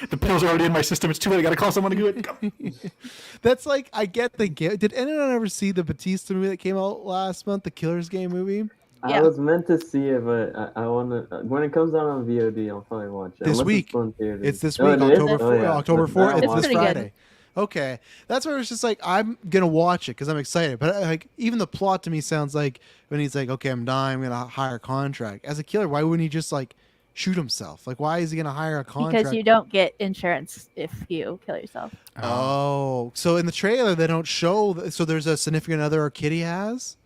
The pills are already in my system. It's too late. I gotta call someone to do it. Come. that's like I get the gift. Did anyone ever see the Batista movie that came out last month, the Killer's Game movie? Yeah. I was meant to see it, but I want to. When it comes out on VOD, I'll probably watch it. This unless week. It's on theaters. It's this Oh, week, it is? October Oh, 4th. yeah. October Then 4th. I'll It's watch this pretty good. Friday. Okay, that's where it's just like I'm gonna watch it because I'm excited. But like even the plot to me sounds like when he's like, okay, I'm dying, I'm gonna hire a contract. As a killer, why wouldn't he just like shoot himself? Like, why is he gonna hire a contract? Because you don't get insurance if you kill yourself. Oh, so in the trailer they don't show. So there's a significant other or kid he has.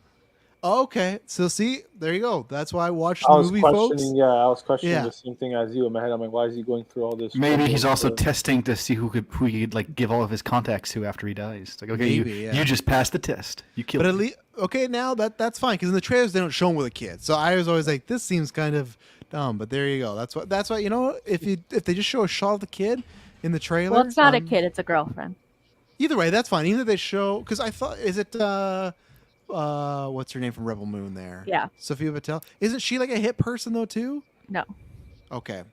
Okay, so see, there you go. That's why I watched the I was movie, folks. questioning. Yeah, I was questioning Yeah. the same thing as you in my head. I'm like, why is he going through all this? Maybe trouble? he's also So- testing to see who he could like give all of his contacts to after he dies. It's like, okay, Maybe, yeah. you just passed the test. You killed. But at him. least okay, now that's fine because in the trailers they don't show him with a kid. So I was always like, this seems kind of dumb. But there you go. That's why you know if they just show a shot of the kid, in the trailer. Well, it's not a kid; it's a girlfriend. Either way, that's fine. Either they show because I thought is it what's her name from Rebel Moon there? Yeah. Sophia Patel. Isn't she like a hit person though too? No. Okay.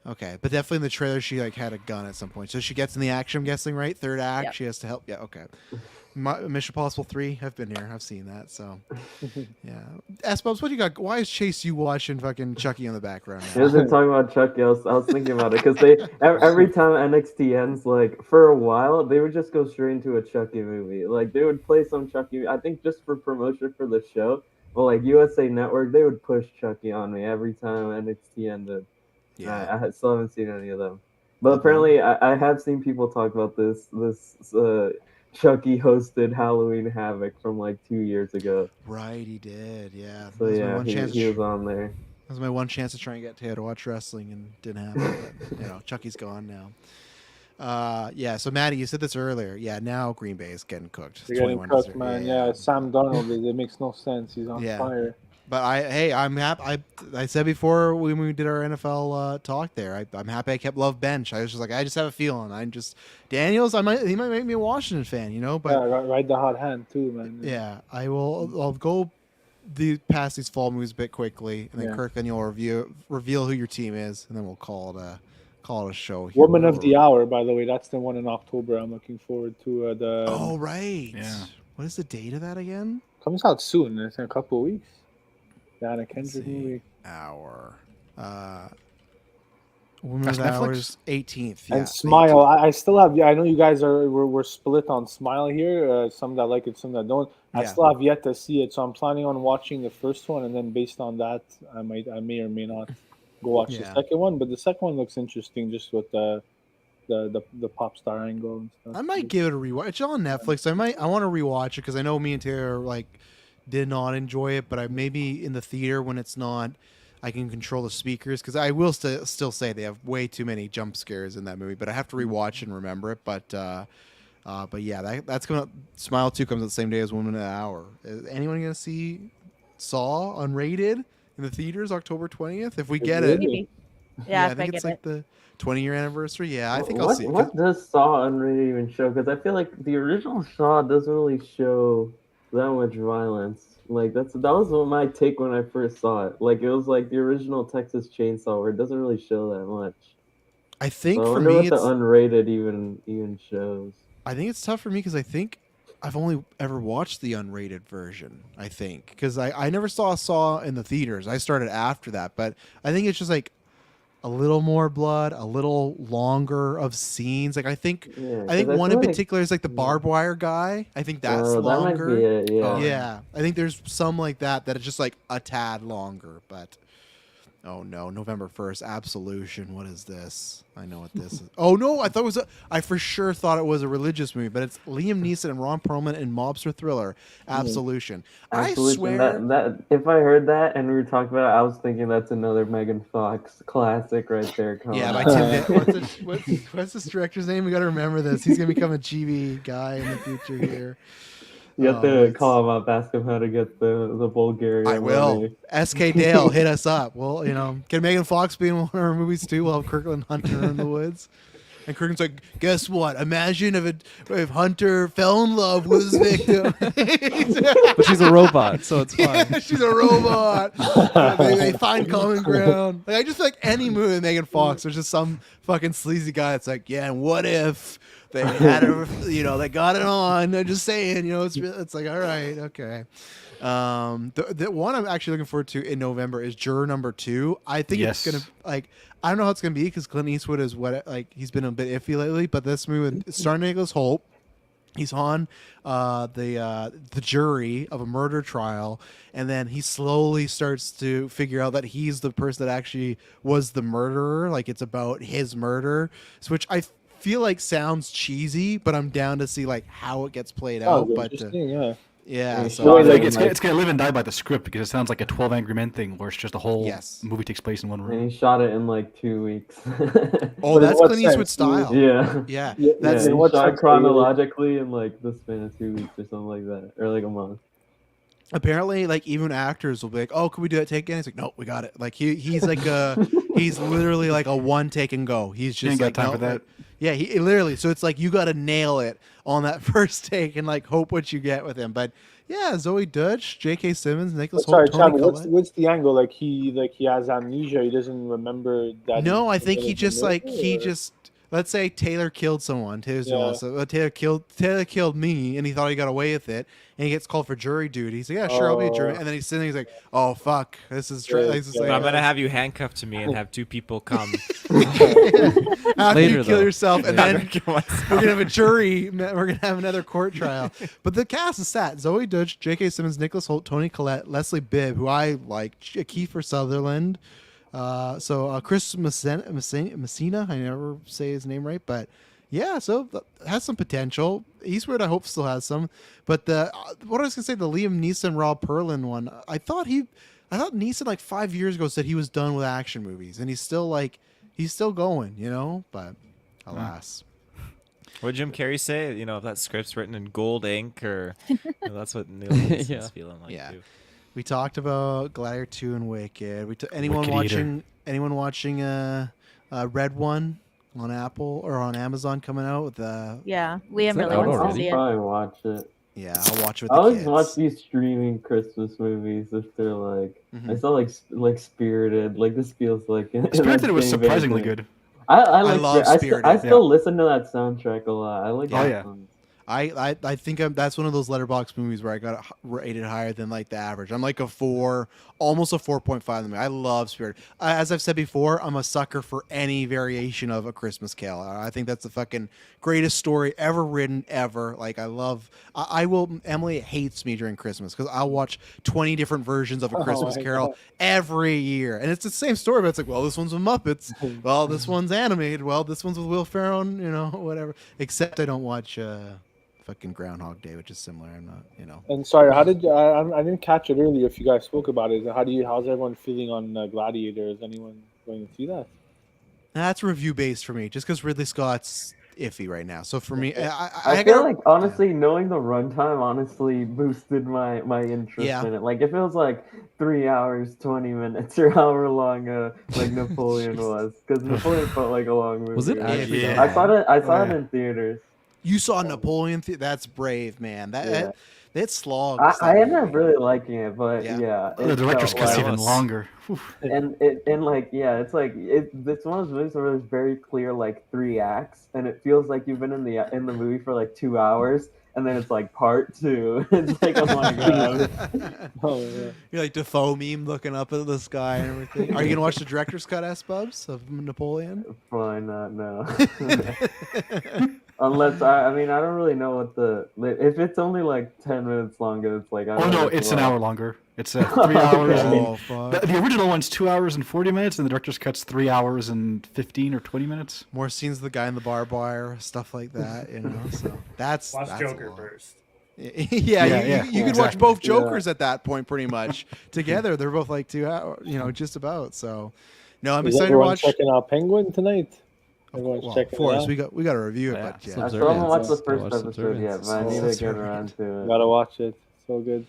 Okay, but definitely in the trailer she like had a gun at some point. So she gets in the action. I'm guessing, right? Third act, Yep. she has to help. Yeah. Okay. Mission Impossible 3. I've been here. I've seen that. So yeah. S-Bubs, what do you got? Why is Chase you watching fucking Chucky in the background? You guys been talking about Chucky. I was thinking about it because every time NXT ends, like for a while, they would just go straight into a Chucky movie. Like they would play some Chucky. I think just for promotion for the show. Well, like USA Network, they would push Chucky on me every time NXT ended. Yeah. I still haven't seen any of them, but apparently I have seen people talk about this Chucky hosted Halloween Havoc from like 2 years ago. Right, he did. Yeah. So That was my yeah, one chance he was on there. That was my one chance to try and get Teo to watch wrestling, and didn't happen. But, you know, Chucky's gone now. Yeah. So Maddie, you said this earlier. Yeah. Now Green Bay is getting cooked. They're getting 21 cooked, man. Yeah, Sam Darnold, it makes no sense. He's on Yeah. fire. But I'm happy. I said before when we did our NFL talk there, I'm happy I kept Love bench. I was just like, I just have a feeling. I'm just Daniels. He might make me a Washington fan, you know. But Yeah, ride the hot hand too, man. yeah, I'll go past these fall moves a bit quickly, and then Yeah. Kirk, then you'll reveal who your team is, and then we'll call it a show. Here. Woman of the Hour, by the way, that's the one in October. I'm looking forward to. Oh right. Yeah. What is the date of that again? Comes out soon. It's in a couple of weeks. The Anna Let's Kendrick see. movie. Hour. Woman That's of the Hour Netflix? is 18th. Yeah, And Smile. I still have. I know you guys we're split on Smile here. Some that like it, some that don't. I Yeah. still have yet to see it, so I'm planning on watching the first one, and then based on that, I may or may not go watch the Yeah. second one. But the second one looks interesting, just with the pop star angle and stuff. I might give it a rewatch. It's on Netflix. I want to rewatch it because I know me and Taylor like did not enjoy it, but I maybe in the theater when it's not, I can control the speakers because I will still say they have way too many jump scares in that movie. But I have to rewatch and remember it. But yeah, that's coming up. Smile 2 comes out the same day as Woman of the Hour. Is anyone gonna see Saw unrated in the theaters October 20th? If we get it, Maybe. Yeah, I if think I it's get like it. the 20-year anniversary. Yeah, I think I'll see it. What does Saw unrated even show? Because I feel like the original Saw doesn't really show that much violence. Like that was what my take when I first saw it. Like it was like the original Texas Chainsaw, where it doesn't really show that much. I think So I for wonder me, what the it's unrated even shows. I think it's tough for me because I think I've only ever watched the unrated version. I think because I never Saw in the theaters. I started after that, but I think it's just like a little more blood, a little longer of scenes. Like I think Yeah, I think 'cause one in feel particular is like the barbed wire guy. I think that's that longer. might be it. Yeah. Yeah, I think there's some like that is just like a tad longer, but oh no, November 1st, Absolution. What is this? I know what this is. Oh no, I for sure thought it was a religious movie, but it's Liam Neeson and Ron Perlman in mobster thriller, Absolution. I Absolution. swear. That if I heard that and we were talking about it, I was thinking that's another Megan Fox classic right there. Yeah, by coming. Tim. What's this director's name? We got to remember this. He's gonna become a GB guy in the future here. You have to call him up, ask him how to get the Bulgarian. I will. money. SK Dale, hit us up. Well, can Megan Fox be in one of our movies too? We'll have Kirkland Hunter in the woods. And Kirkland's like, guess what? Imagine if Hunter fell in love with his victim. But she's a robot, so it's fine. Yeah, she's a robot. they find common ground. Like, I just feel like any movie with Megan Fox, there's just some fucking sleazy guy that's like, yeah, and what if they had a, they got it on. I'm just saying, it's like, all right, okay. The one I'm actually looking forward to in November is Juror Number 2. I think it's gonna I don't know how it's gonna be because Clint Eastwood is he's been a bit iffy lately, but this movie starring Nicholas Hoult. He's on the jury of a murder trial, and then he slowly starts to figure out that he's the person that actually was the murderer. Like it's about his murder, which I feel like sounds cheesy, but I'm down to see like how it gets played out. But interesting, yeah, so it's gonna live and die by the script because it sounds like a 12 Angry Men thing where it's just a whole movie takes place in one room. And he shot it in like 2 weeks. Oh, that's Clint Eastwood style. Yeah. That's he shot chronologically in like the span of 2 weeks or something like that, or like a month. apparently, like, even actors will be like, "Oh, can we do that take again?" He's like, "No, we got it." Like he's like he's literally like a one take and go. He's just ain't got like, time "No, for that." Yeah, he literally. So it's like you got to nail it on that first take and like hope what you get with him. But yeah, Zoe Dutch, J.K. Simmons, Nicholas Sorry, Hoult, Toni Chad. Collette. What's the angle? Like he has amnesia. He doesn't remember that. No, I think was he in just the like movie, he or- just let's say Taylor killed someone. Taylor's Yeah. so Taylor killed me, and he thought he got away with it, and he gets called for jury duty. He's like, yeah, sure, I'll be a jury. Oh. And then he's sitting, he's like, oh fuck, this is Yeah, this is yeah. like, But I'm gonna have you handcuffed to me and have two people come. after Later, you kill though. yourself, and I'm then gonna kill myself. we're gonna have a jury. We're gonna have another court trial. But the cast is set: Zoe Dutch, J.K. Simmons, Nicholas Hoult, Toni Collette, Leslie Bibb, who I like, Kiefer Sutherland. Chris Messina, I never say his name right, but yeah, so has some potential. Eastward, I hope, still has some. But the what I was gonna say, the Liam Neeson, Rob Perlin one, I thought Neeson like 5 years ago said he was done with action movies, and he's still going, you know. But alas. What did Jim Carrey say? You know, if that script's written in gold ink, or that's what Neil Neeson's Yeah. feeling like Yeah. too. We talked about Gladiator 2 and Wicked. Anyone Wicked Eater. watching Red One on Apple or on Amazon coming out with Yeah, Liam Is that really out wants to already? see it. Probably watch it. yeah, I'll watch it with I the always kids. watch these streaming Christmas movies if they're like. Mhm. I saw like Spirited. Like this feels like. in that Spirited was same surprisingly vein. good. I like love Spirited. I still listen to that soundtrack a lot. I like. Yeah. Oh, that yeah. one. I think that's one of those letterbox movies where I got it rated higher than like the average. I'm like a 4, almost a 4.5 in the movie. I love Spirit. As I've said before, I'm a sucker for any variation of A Christmas Carol. I think that's the fucking greatest story ever written ever. Like I love. I will. Emily hates me during Christmas because I'll watch 20 different versions of A Oh Christmas my Carol God. every year, and it's the same story. But it's like, well, this one's with Muppets. Well, this one's animated. Well, this one's with Will Ferrell. You know, whatever. Except I don't watch. Fucking Groundhog Day, which is similar. I'm not, you know. And sorry, how did I didn't catch it earlier? If you guys spoke about it, how's everyone feeling on Gladiator? Is anyone going to see that? That's review based for me, just because Ridley Scott's iffy right now. So for me, I feel like honestly knowing the runtime honestly boosted my interest Yeah. in it. Like it feels like 3 hours 20 minutes or however long like Napoleon was, because Napoleon felt like a long movie. Was it right? actually? Yeah. I saw Oh, it yeah. in theaters. you saw Napoleon. That's brave, man. Yeah. That slog. I ended up really liking it, but Yeah. yeah, The it director's felt cut's like- even longer. Whew. and like yeah, it's like it's one of those movies where there's very clear like 3 acts, and it feels like you've been in the movie for like 2 hours, and then it's like part 2. It's like oh my god. Oh yeah. You're like Defoe meme looking up at the sky and everything. Are you gonna watch the director's cut, S Bubs, of Napoleon? Probably not, no. Unless I mean I don't really know what if it's only like 10 minutes longer, it's like I Oh don't no, know it's an what- hour longer. It's 3 hours. Okay. And Oh fuck! the original one's 2 hours and 40 minutes, and the director's cut's 3 hours and 15 or 20 minutes. More scenes of the guy in the barbed wire, stuff like that. You know, so that's Watch that's Joker a lot. first. Yeah, you could watch exactly. both Jokers at that point, pretty much together. They're both like 2 hours, you know, just about. So, no, I'm Is excited to everyone watch. checking out Penguin tonight? Everyone's Well, checking of course, it out. we got to review it, Yeah, but yeah. I Subservient. still haven't watched the Gotta first watch episode yet, Subservient. but I need to get Subservient. around to it. Gotta watch it. So good.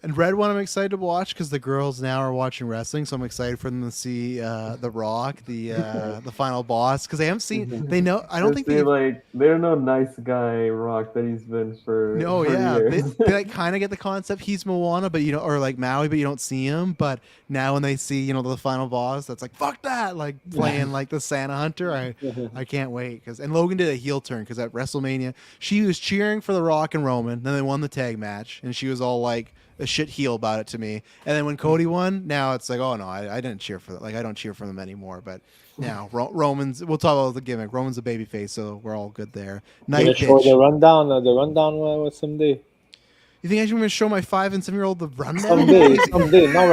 And Red One, I'm excited to watch because the girls now are watching wrestling, so I'm excited for them to see The Rock, the final boss, because they haven't seen. They know. I don't think they they. like they don't know nice guy Rock that he's been for No, for yeah, years. they like kind of get the concept. He's Moana, but you know, or like Maui, but you don't see him. But now when they see, you know, the final boss, that's like fuck that, like playing like the Santa Hunter. I can't wait and Logan did a heel turn because at WrestleMania she was cheering for The Rock and Roman, then they won the tag match, and she was all like a shit heel about it to me. And then when Cody won, now it's like, oh no, I didn't cheer for that. Like I don't cheer for them anymore. But now Roman's. We'll talk about the gimmick. Roman's a babyface, so we're all good there. Gonna Night show bitch. the rundown with someday. You think I'm going to show my 5 and 7-year-old the rundown? Someday, not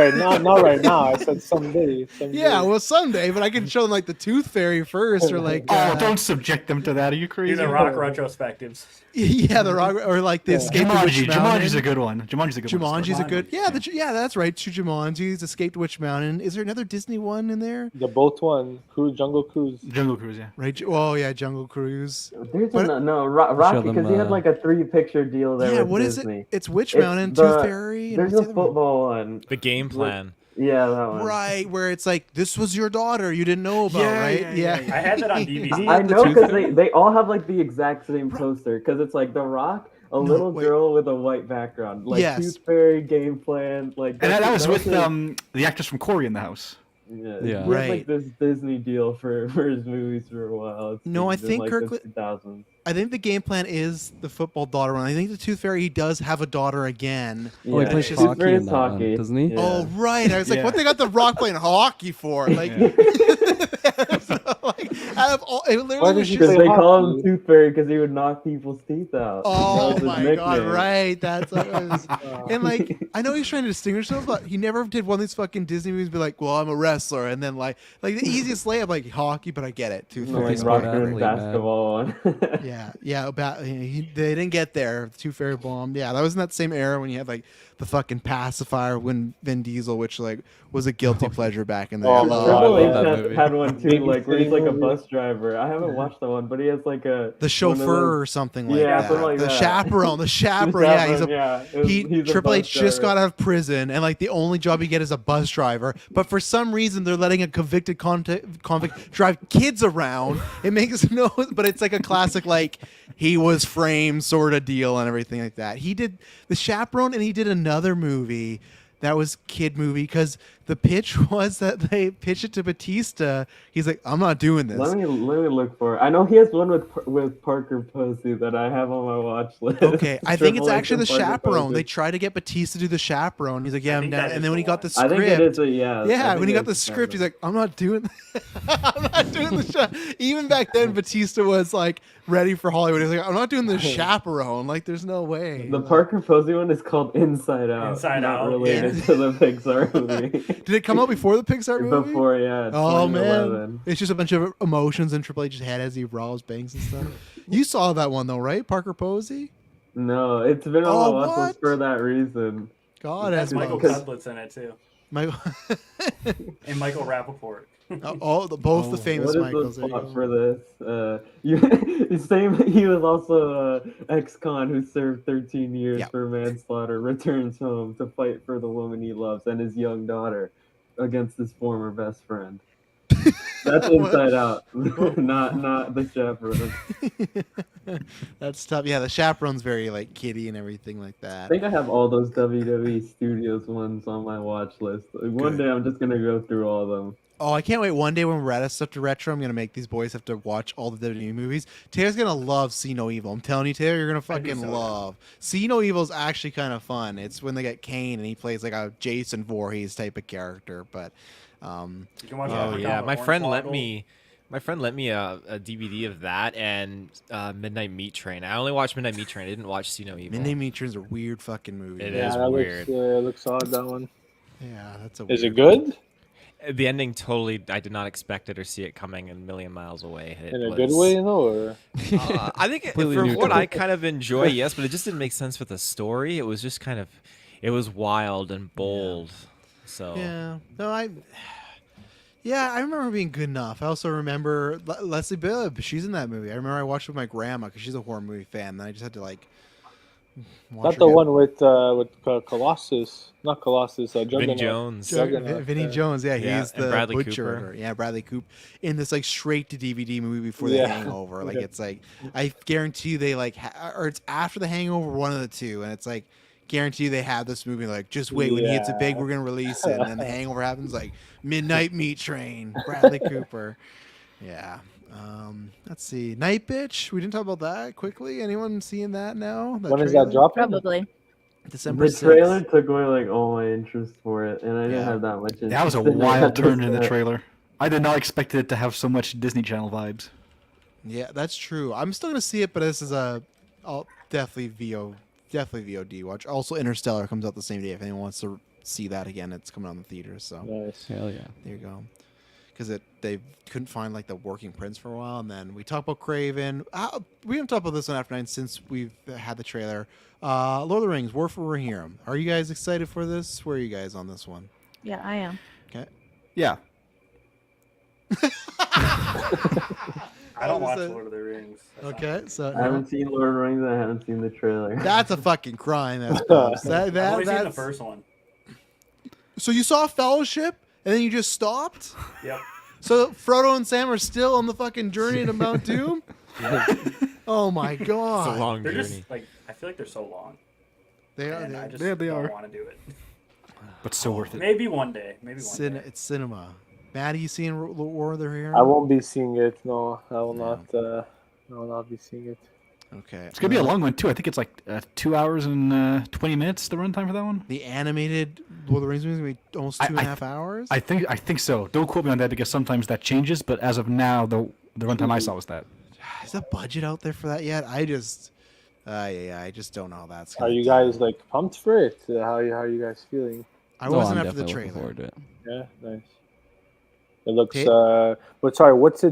right now. I said someday. Yeah, well, someday, but I can show them like the Tooth Fairy first, or like Oh, don't subject them to that. Are you crazy? These are rock retrospectives. yeah, the rock, or like the Escape to Witch Jumanji. Mountain. Jumanji's a good one. Jumanji's a good one. Jumanji's a good. Yeah, yeah, that's right. Two Jumanjis, Escape to Witch Mountain. Is there another Disney one in there? The boat one, Jungle Cruise. Jungle Cruise, yeah. Right. Oh yeah, Jungle Cruise. There's What- no Rocky them, because he had like a 3-picture deal there Yeah, with what is Disney. it? It's Witch It's Mountain, the- Tooth Fairy. And There's what's a the other one? football one. The game plan. Yeah, that one. Right, where it's like this was your daughter you didn't know about, right? I had that on DVD. I know Tooth because Fairy? they all have like the exact same poster because it's like The Rock, a little wait. girl with a white background, like Yes. Tooth Fairy game plan, like And that was with it. the actress from Corey in the House. Yeah, Yeah. he had, Right. like this Disney deal for his movies for a while. It No, I seems, in, think like, Kirkland- the 2000s. I think the game plan is the football daughter one. I think the Tooth Fairy he does have a daughter again. Oh, he Yeah, plays Tooth hockey Fairy's in that one, hockey. doesn't he? Yeah. Oh right, I was like, Yeah. what they got the Rock playing hockey for? Like, like out of all, it literally Why was did you just- Because say they call him hockey? Tooth Fairy because he would knock people's teeth out. That Oh was his my god, nickname. right? That's what it was. And like, I know he's trying to distinguish himself, but he never did one of these fucking Disney movies. Be like, well, I'm a wrestler, and then like the easiest layup, like hockey, but I get it. Tooth No, Fairy. like sport Rocker's athlete, man. basketball one. Yeah. About they didn't get there. Tooth Fairy bombed. Yeah, that was in that same era when you had like the fucking pacifier when Vin Diesel, which like was a guilty pleasure back in the Oh, day. my Triple God, H that has movie. had one too, like where he's like a Movie. bus driver. I haven't watched that one, but he has like a The one of chauffeur those- or something like Yeah, that. something like the that. chaperone. The chaperone. Yeah, he's a he's a Triple bus H just got driver. out of prison, and like the only job he get is a bus driver. But for some reason, they're letting a convict drive kids around. It makes no, but it's like a classic like he was framed sort of deal and everything like that. He did the chaperone, and he did another movie that was kid movie because the pitch was that they pitched it to Batista. He's like, I'm not doing this. Let me look for it. I know he has one with Parker Posey that I have on my watch list. Okay, I think it's Triple H actually the and Parker chaperone. Posey. They tried to get Batista to do the chaperone. He's like, yeah, I'm think down. that And is then when he the got the I script, think it is a yeah. yeah, I when think he got it's the script, he's like, I'm not doing I'm not doing the even back then, Batista was like ready for Hollywood. He's like, I'm not doing the chaperone. Like, there's no way. the Parker Posey one is called Inside Out. Inside not Out, related yeah. to the Pixar movie. Did it come out before the Pixar movie? Before, yeah. Oh man, 2011. it's just a bunch of emotions in Triple H's head as he robs banks and stuff. You saw that one though, right? Parker Posey. No, it's been on Oh, my watch what? list for that reason. God, That's as Michael because- Cudlitz in it too, Michael. and Michael Rappaport. Both the famous What is Michaels. the There you plot go. for this? He was also ex-con who served 13 years Yep. for manslaughter, returns home to fight for the woman he loves and his young daughter against his former best friend. That's Inside Out, not the chaperone. That's tough. Yeah, the chaperone's very like kiddie and everything like I that. think I have all those WWE Studios ones on my watch list. One Good. day I'm just gonna go through all of them. Oh, I can't wait. One day when we're at Stuff to Retro, I'm gonna make these boys have to watch all the WWE movies. Taylor's gonna love See No Evil. I'm telling you, Taylor, you're gonna fucking so, yeah. love. See No Evil is actually kind of fun. It's when they get Kane and he plays like a Jason Voorhees type of character. But You can watch Oh Leprechaun yeah, with my Orange friend let Waddle. me a DVD of that and Midnight Meat Train. I only watched Midnight Meat Train. I didn't watch See No Evil. Midnight Meat Train's a weird fucking movie. It Yeah, is that weird. looks odd, that one. Yeah, that's a. Is it weird one. good? The ending totally. I did not expect it or see it coming a million miles away. It In a was, good way, though, or I think Completely for what neutral. I kind of enjoy, yes, but it just didn't make sense with the story. It was just kind of, it was wild and bold. So Yeah. No, Yeah, I remember being good enough. I also remember Leslie Bibb. She's in that movie. I remember I watched it with my grandma because she's a horror movie fan. Then I just had to like. Watch not her the get- one with Colossus, not Colossus, Vin Juggernaut. Jones. Juggernaut, Vinny yeah. Jones, yeah, Yeah, he's and the Bradley butcher. Cooper. Yeah, Bradley Cooper in this like straight to DVD movie before The Yeah. Hangover. Like Yeah. it's like I guarantee you they like or it's after The Hangover, one of the two, and it's like guarantee you they have this movie like just wait when he hits it big, Yeah. we're gonna release it, and then The Hangover happens like Midnight Meat Train, Bradley Cooper. Yeah. Let's see. Night Bitch. We didn't talk about that quickly. Anyone seeing that now? When is trailer? that dropping? Probably. December The trailer 6th. took away like all my interest for it, and I didn't Yeah. have that much interest. That was a in it wild at turn the in the start. trailer. I did not expect it to have so much Disney Channel vibes. Yeah, that's true. I'm still gonna see it, but this is I'll definitely VOD watch. Also, Interstellar comes out the same day. If anyone wants to see that again, it's coming on the theaters. So Nice. Hell yeah. there you go. Because they couldn't find like the working prints for a while, and then we talked about Craven. We haven't talked about this on After 9 since we've had the trailer. Lord of the Rings, War for Rohirrim. Are you guys excited for this? Where are you guys on this one? Yeah, I am. Okay. Yeah. I don't watch So- Lord of the Rings. That's not Okay, me. so I haven't seen Lord of the Rings and I haven't seen the trailer. that's a fucking crime. That's gross. I've only seen the That's first one. so you saw Fellowship and then you just stopped. Yep. So Frodo and Sam are still on the fucking journey to Mount Doom. Oh my It's god, a long They're journey. just like, I feel like they're so long. they are. And I just they don't are. want to do it. But still worth it. Maybe one day. Maybe one day. It's cinema. Maddie, you seeing War of the Heron? I won't be seeing it. No, I will not. I will not be seeing it. Okay, It's gonna be a long one too. I think it's like 2 hours and 20 minutes. The runtime for that one. The animated Lord of the Rings movie is gonna be almost I- 2.5 hours. I think so. Don't quote me on that because sometimes that changes. But as of now, the runtime I saw was that. Is a budget out there for that yet? I just I just don't know how that's. Are Gonna you do. guys like pumped for it? How are you guys feeling? I No, wasn't I'm after the definitely looking trailer. forward to it. Yeah, nice. It looks. Hey. But sorry, what's the?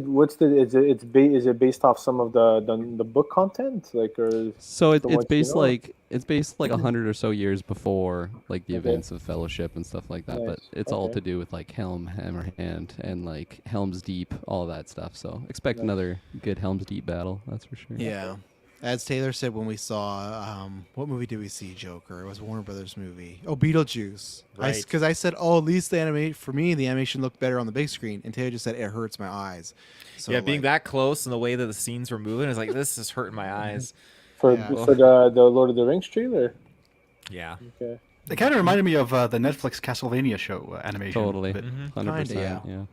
Is it based off some of the book content, like or? So So it's what you based know? like 100 or so years before like the Okay. events of Fellowship and stuff like that. But Nice. it's all Okay. to do with like Helm, Hammerhand, and like Helm's Deep, all that stuff. So expect Nice. another good Helm's Deep battle. That's for sure. Yeah. As Taylor said when we saw, what movie did we see? Joker. It was Warner Brothers movie. Oh, Beetlejuice. Right. Because I said, oh, at least the animation looked better on the big screen, and Taylor just said it hurts my eyes. So yeah, being like, that close and the way that the scenes were moving is like this is hurting my eyes. For Yeah. for the Lord of the Rings trailer. Yeah. Okay. It kind of reminded me of the Netflix Castlevania show animation. Totally, But 100%. Kinda, Yeah.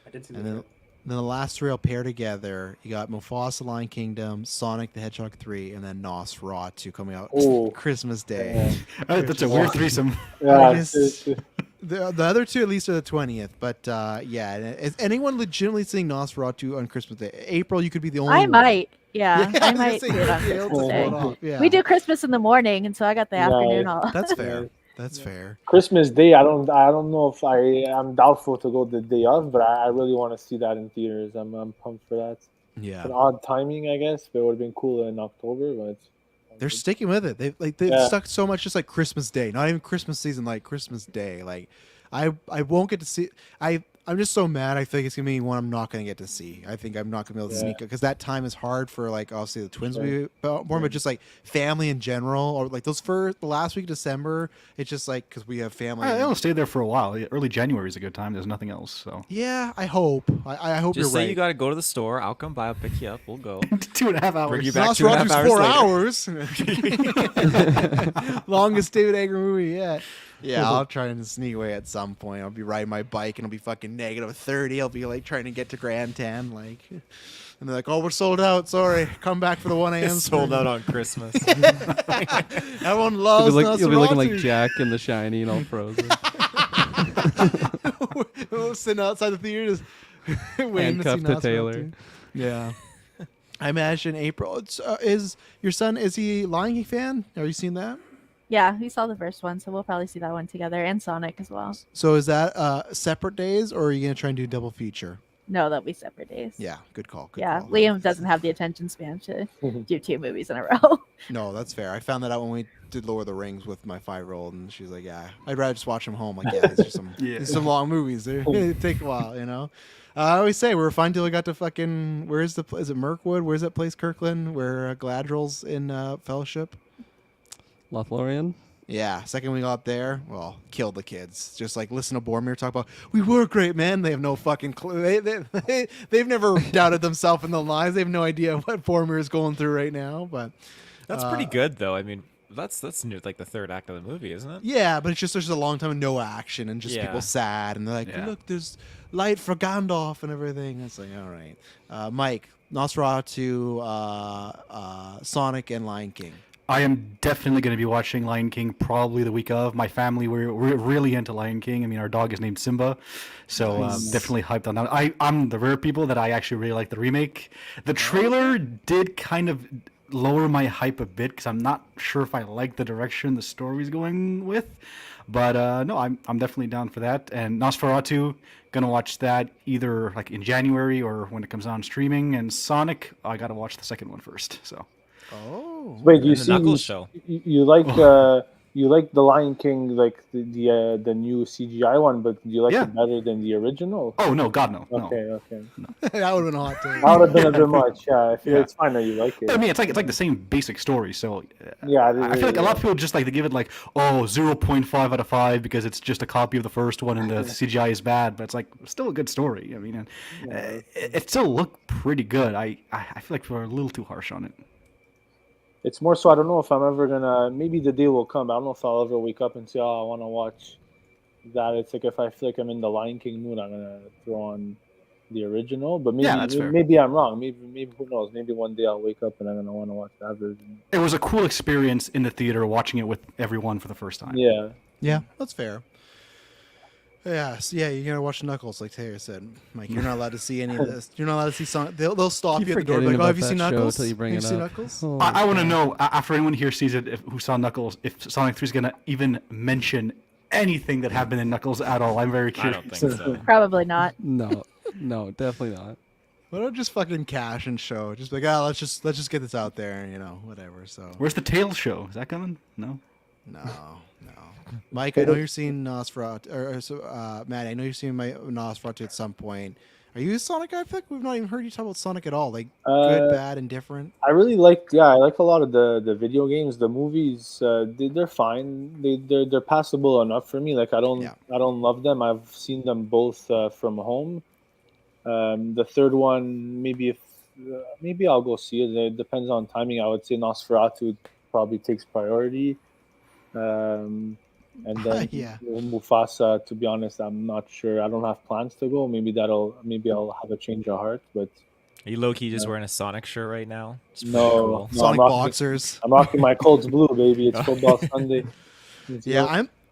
I did see And that. then the last three will pair together. You got Mufasa, Lion Kingdom, Sonic the Hedgehog 3, and then Nosferatu coming out Ooh. Christmas Day. that's a weird threesome. Yeah. I it's- just- it's- The other two at least are the 20th, but yeah. Is anyone legitimately seeing Nosferatu on Christmas Day? April, you could be the only I one. might. Yeah, Yeah, I was gonna might say, do it on you'd be able to Christmas pull Day. it off, yeah. We do Christmas in the morning, and so I got the Nice. afternoon off. That's fair. That's fair. Christmas Day, I don't know if I'm doubtful to go the day of, but I really want to see that in theaters. I'm pumped for that. Yeah. It's an odd timing, I guess, but it would have been cool in October. But They're sticking with it. They've Yeah. stuck so much, just like Christmas Day, not even Christmas season, like Christmas Day. Like I won't get to see. I'm just so mad. I think it's gonna be one I'm not gonna get to see. I think I'm not gonna be able to Yeah. sneak it because that time is hard for like obviously the twins Sure. will be born, but just like family in general, or like the last week of December. It's just like because we have family. I don't stay there for a while. Early January is a good time. There's nothing else. So Yeah, I hope. I hope Just you're say right. you got to go to the store. I'll come by. I'll pick you up. We'll go. 2.5 hours. Bring you back 2.5 Nosferatu's hours 4 hours. Longest David Ayer movie yet. Yeah, I'll try and sneak away at some point. I'll be riding my bike and it'll be fucking -30. I'll be like trying to get to Grand Tan, like, and they're like, "Oh, we're sold out. Sorry, come back for the 1 a.m." Sold out on Christmas. Everyone loves You'll be looking like Nosferatu. Jack in The Shining, all frozen. We're sitting outside the theater, just waiting to see Handcuffed to Taylor. Nosferatu. Yeah. I imagine April. Is your son? Is he Lion King fan? Are you seen that? Yeah, we saw the first one, so we'll probably see that one together, and Sonic as well. So is that separate days, or are you gonna try and do double feature? No, that'll be separate days. Yeah, good call. Good Yeah, call. Liam doesn't have the attention span to do 2 movies in a row. No, that's fair. I found that out when we did Lord of the Rings with my 5-year-old, and she's like, "Yeah, I'd rather just watch them home." Like, yeah, these are some some long movies. They take a while, you know. I always say we were fine till we got to fucking is it Mirkwood? Where's that place, Kirkland, where Galadriel's in Fellowship? Lothlorien? Yeah, second we got there, well, killed the kids. Just like listen to Boromir talk about, we were great men. They have no fucking clue. They've never doubted themselves in their lives. They have no idea what Boromir is going through right now. But That's pretty good, though. I mean, that's near like the third act of the movie, isn't it? yeah, but it's just there's a long time of no action and just Yeah. people sad and they're like, Yeah. look, there's light for Gandalf and everything. It's like, all right, Mike, Nosferatu, Sonic, and Lion King. I am definitely going to be watching Lion King probably the week of. My family, we're really into Lion King. I mean, our dog is named Simba, so definitely hyped on that. I'm the rare people that I actually really like the remake. The trailer did kind of lower my hype a bit because I'm not sure if I like the direction the story's going with. But no, I'm definitely down for that. And Nosferatu, gonna watch that either like in January or when it comes on streaming. And Sonic, I gotta watch the second one first. So. Oh, wait, you And the see, Knuckles show. you like You like the Lion King, like the new CGI one, but do you like Yeah. it better than the original? Oh no, God no. No. Okay. That would have been a hot take. That would have been a bit much. Yeah, I feel Yeah. it's fine that you like it. But I mean, it's like the same basic story. So Yeah, I feel like a lot of people just like to give it like 0.5 out of 5 because it's just a copy of the first one and the CGI is bad. But it's like still a good story. I mean, it still looked pretty good. I feel like we're a little too harsh on it. It's more so I don't know if I'm ever gonna. Maybe the day will come. I don't know if I'll ever wake up and say, "Oh, I want to watch that." It's like if I feel like I'm in the Lion King mood, I'm gonna throw on the original. But maybe that's fair. maybe I'm wrong. Maybe who knows? Maybe one day I'll wake up and I'm gonna want to watch that version. It was a cool experience in the theater watching it with everyone for the first time. Yeah. Yeah, that's fair. Yeah, so yeah, you're gonna watch Knuckles, like Taylor said. Mike, you're not allowed to see any of this. You're not allowed to see Sonic. They'll stop Keep you at the door, forgetting like, "Oh, about have you that seen show Knuckles? till you bring have you it seen up." Knuckles?" Oh I my want to God. know after anyone here sees it, who saw Knuckles, if Sonic 3 is gonna even mention anything that happened in Knuckles at all. I'm very I curious. don't think so. Probably not. No, definitely not. Why don't just fucking cash and show? Just like, oh, let's just get this out there, whatever. So Where's the Tails show? Is that coming? No. no. Mike, I know you're seeing Nosferatu, Matt, I know you're seeing my Nosferatu at some point. Are you a Sonic guy? I feel like we've not even heard you talk about Sonic at all. Like good, bad, and different. I really like. Yeah, I like a lot of the video games. The movies, they're fine. They're passable enough for me. Like I don't love them. I've seen them both from home. The third one, maybe I'll go see it. It depends on timing. I would say Nosferatu probably takes priority. And then Mufasa, to be honest, I'm not sure. I don't have plans to go. Maybe I'll have a change of heart. But Are you low key just wearing a Sonic shirt right now? It's pretty no, cool. Sonic boxers. I'm rocking my Colts blue, baby. It's football Sunday.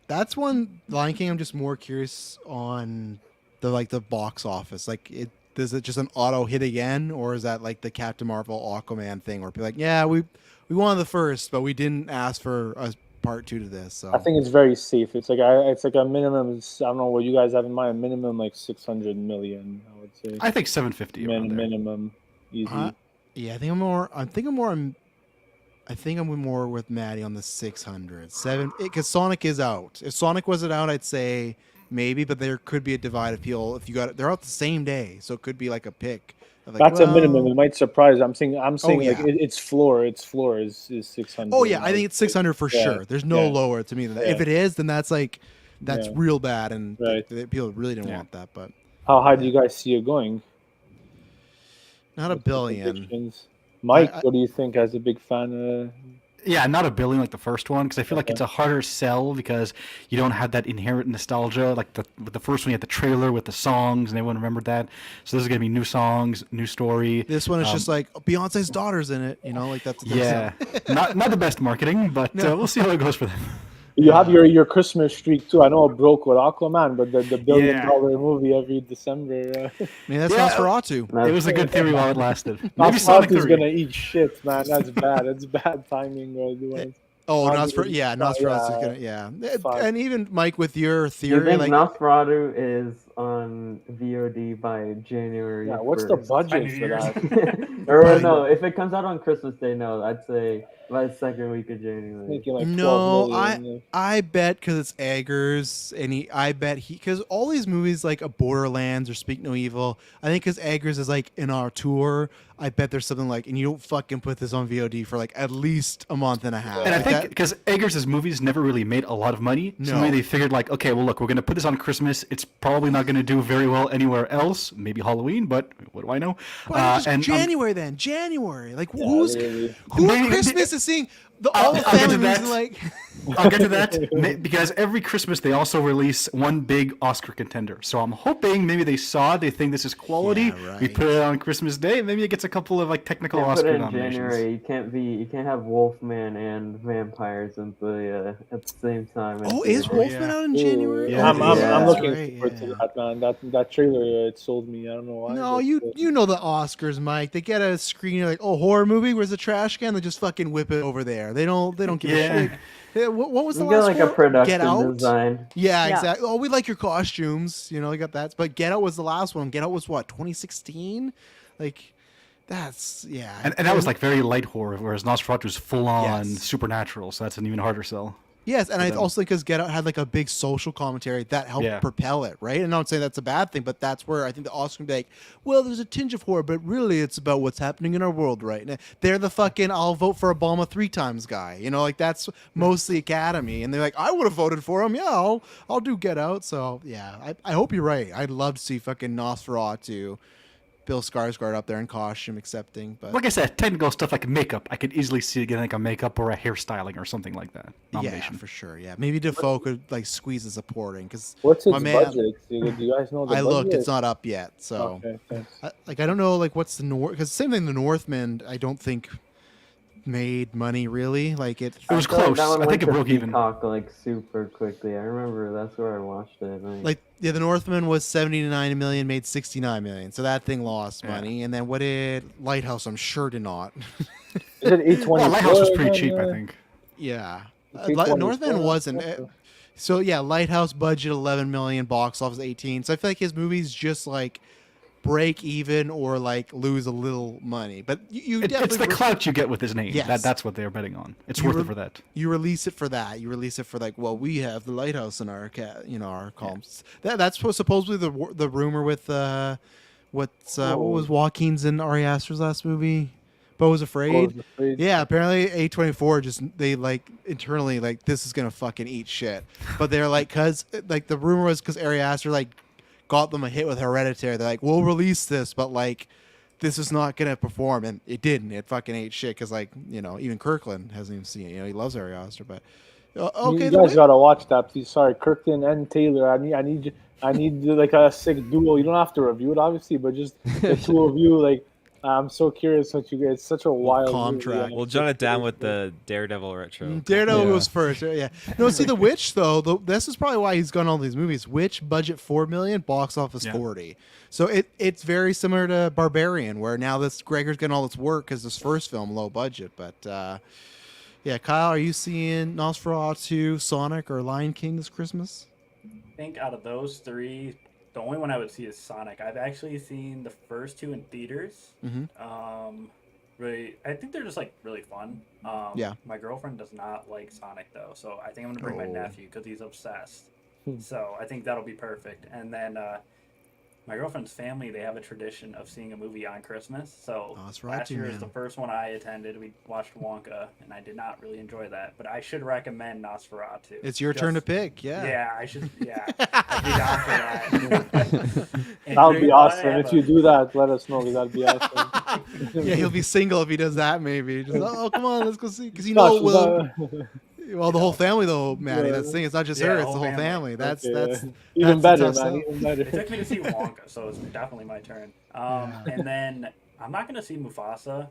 That's one Lion King. I'm just more curious on the box office. Like, is it just an auto hit again, or is that like the Captain Marvel Aquaman thing, where people are like, yeah, we wanted the first, but we didn't ask for a part 2 to this. So I think it's very safe. It's like a minimum. I don't know what you guys have in mind. Minimum like 600 million. I would say. I think 750. Minimum, easy. Yeah, I think I'm more with Maddie on the 600. Because Sonic is out. If Sonic wasn't out, I'd say maybe, but there could be a divide of people. If you got it, they're out the same day, so it could be like a pick. Like, That's a minimum. It might surprise. I'm saying like its floor. Its floor is 600. Oh yeah, I think it's 600 for sure. There's no lower to me than that. Yeah. If it is, then that's real bad, and Right. people really didn't want that. But how high do you guys see it going? not a billion. Predictions? Mike, what do you think? As a big fan, Yeah, not a billion like the first one, because I feel like it's a harder sell because you don't have that inherent nostalgia. Like with the first one, you had the trailer with the songs, and everyone remembered that. So this is gonna be new songs, new story. This one is just like Beyonce's daughter's in it. Like that's Yeah, not the best marketing, but we'll see how it goes for them. you have your Christmas streak too. I know it broke with Aquaman, but the $1 billion movie every December. I mean, that's Nosferatu. It was a good theory while it lasted. Maybe Sonic Nosferatu's 3. gonna eat shit, man. That's bad. It's bad timing. Nosferatu's gonna Fuck. and even Mike with your You theory, think like Nosferatu is on VOD by January? Yeah, what's the 1st? budget for that? Or no, if it comes out on Christmas Day, no, I'd say by the second week of January. Making like 12 no, million. I bet because it's Eggers, and because all these movies like a Borderlands or Speak No Evil, I think because Eggers is like in our tour, I bet there's something like, and you don't fucking put this on VOD for like at least a month and a half. And I Like think because Eggers' movies never really made a lot of money, so No. maybe they figured like, okay, well look, we're gonna put this on Christmas. It's probably not gonna do very well anywhere else. Maybe Halloween, but what do I know? Why just and January then? January, like who Maybe- Christmas is seeing I'll all the get to family movies that. like. I'll get to that because every Christmas they also release one big Oscar contender. So I'm hoping maybe they think this is quality. Yeah, We right. put it on Christmas Day. Maybe it gets a couple of like technical Can't put Oscar it in nominations. January. You can't have Wolfman and vampires at the same time. Oh, It's- is Wolfman out in January? Yeah, I'm that's looking right, forward to yeah. that, man. That trailer it sold me. I don't know why. No, but, you know the Oscars, Mike. They get a screen, you're like, oh, horror movie. Where's the trash can? They just fucking whip it over there. They don't give Yeah. a shit. Yeah, what was the You get last like a one? production Get Out. design. Yeah, Yeah. exactly. Oh, we like your costumes. You got that. But Get Out was the last one. Get Out was what, 2016? Like, that's And that was like very light horror, whereas Nosferatu is full on Yes. supernatural. So that's an even harder sell. Yes, and for I them. also think because Get Out had like a big social commentary that helped Yeah. propel it, right? And I'm not saying that's a bad thing, but that's where I think the Oscar can be like, well, there's a tinge of horror, but really it's about what's happening in our world right now. They're the fucking I'll vote for Obama 3 times guy, like that's mostly Academy, and they're like, I would have voted for him, yeah, I'll do Get Out. So yeah, I hope you're right. I'd love to see fucking Nosferatu, Bill Skarsgård up there in costume accepting, but Like I said, technical stuff like makeup, I could easily see getting like a makeup or a hairstyling or something like that. yeah, Nomination. for sure. Yeah, maybe Defoe could like squeeze a supporting because What's my its man, budget? Do you guys know the I budget? looked, it's not up yet. So, Okay, thanks. I don't know, like what's the North? Because same thing, the Northman, I don't think made money really. Like it was I feel like close. that one I went think it to broke even. Peacock, like super quickly. I remember that's where I watched it. like yeah, the Northman was 79 million, made 69 million. So that thing lost money. And then what did Lighthouse? I'm sure did not. Is it 824? Well, Lighthouse was pretty cheap, I think. Yeah, It's 824, Northman wasn't. okay. So yeah, Lighthouse budget 11 million, box office 18. So I feel like his movies just like break even or like lose a little money. But you It's definitely the clout you get with his name. Yes. That's what they're betting on. It's You worth re- it for that. You release it for that. You release it for like, well, we have the Lighthouse in our our columns. That's what supposedly the rumor with what was Joaquin's and Ari Aster's last movie, Beau was Afraid. Beau was Afraid. Yeah, apparently A24 just they like internally like this is gonna fucking eat shit, but they're like cause like the rumor was because Ari Aster like got them a hit with Hereditary. They're like, we'll release this, but like this is not gonna perform, and it didn't. It fucking ate shit because like even Kirkland hasn't even seen it. He loves Ari Aster, but okay. You guys gotta watch that, please. Sorry, Kirkland and Taylor. I need like a sick duo. You don't have to review it, obviously, but just the two of you. Like, I'm so curious what you guys. It's such a wild contract. movie. We'll jot it down with the Daredevil retro. Daredevil goes first, right? Yeah. No, see, The Witch though. This is probably why he's gone all these movies. Witch budget 4 million, box office 40. So it's very similar to Barbarian, where now this Gregor's getting all this work because this first film low budget. But yeah, Kyle, are you seeing Nosferatu, Sonic, or Lion King this Christmas? I think out of those three, the only one I would see is Sonic. I've actually seen the first two in theaters. Really, I think they're just like really fun. Yeah. My girlfriend does not like Sonic though, so I think I'm gonna bring my nephew because he's obsessed. So I think that'll be perfect. And then my girlfriend's family, they have a tradition of seeing a movie on Christmas. So last year is the first one I attended. We watched Wonka, and I did not really enjoy that. But I should recommend Nosferatu. It's your turn to pick. Yeah. Yeah, I should. Yeah, I'd be down for that. That would be awesome. If you do that, let us know. That'd be awesome. Yeah, he'll be single if he does that. Maybe. Just, oh, come on, let's go see. Because Gosh, well, the whole family though, Maddie. That's the thing. It's not just her; it's the whole family. That's even that's better, the tough man. sell. Even better. They took me to see Wonka, so it's definitely my turn. And then I'm not going to see Mufasa,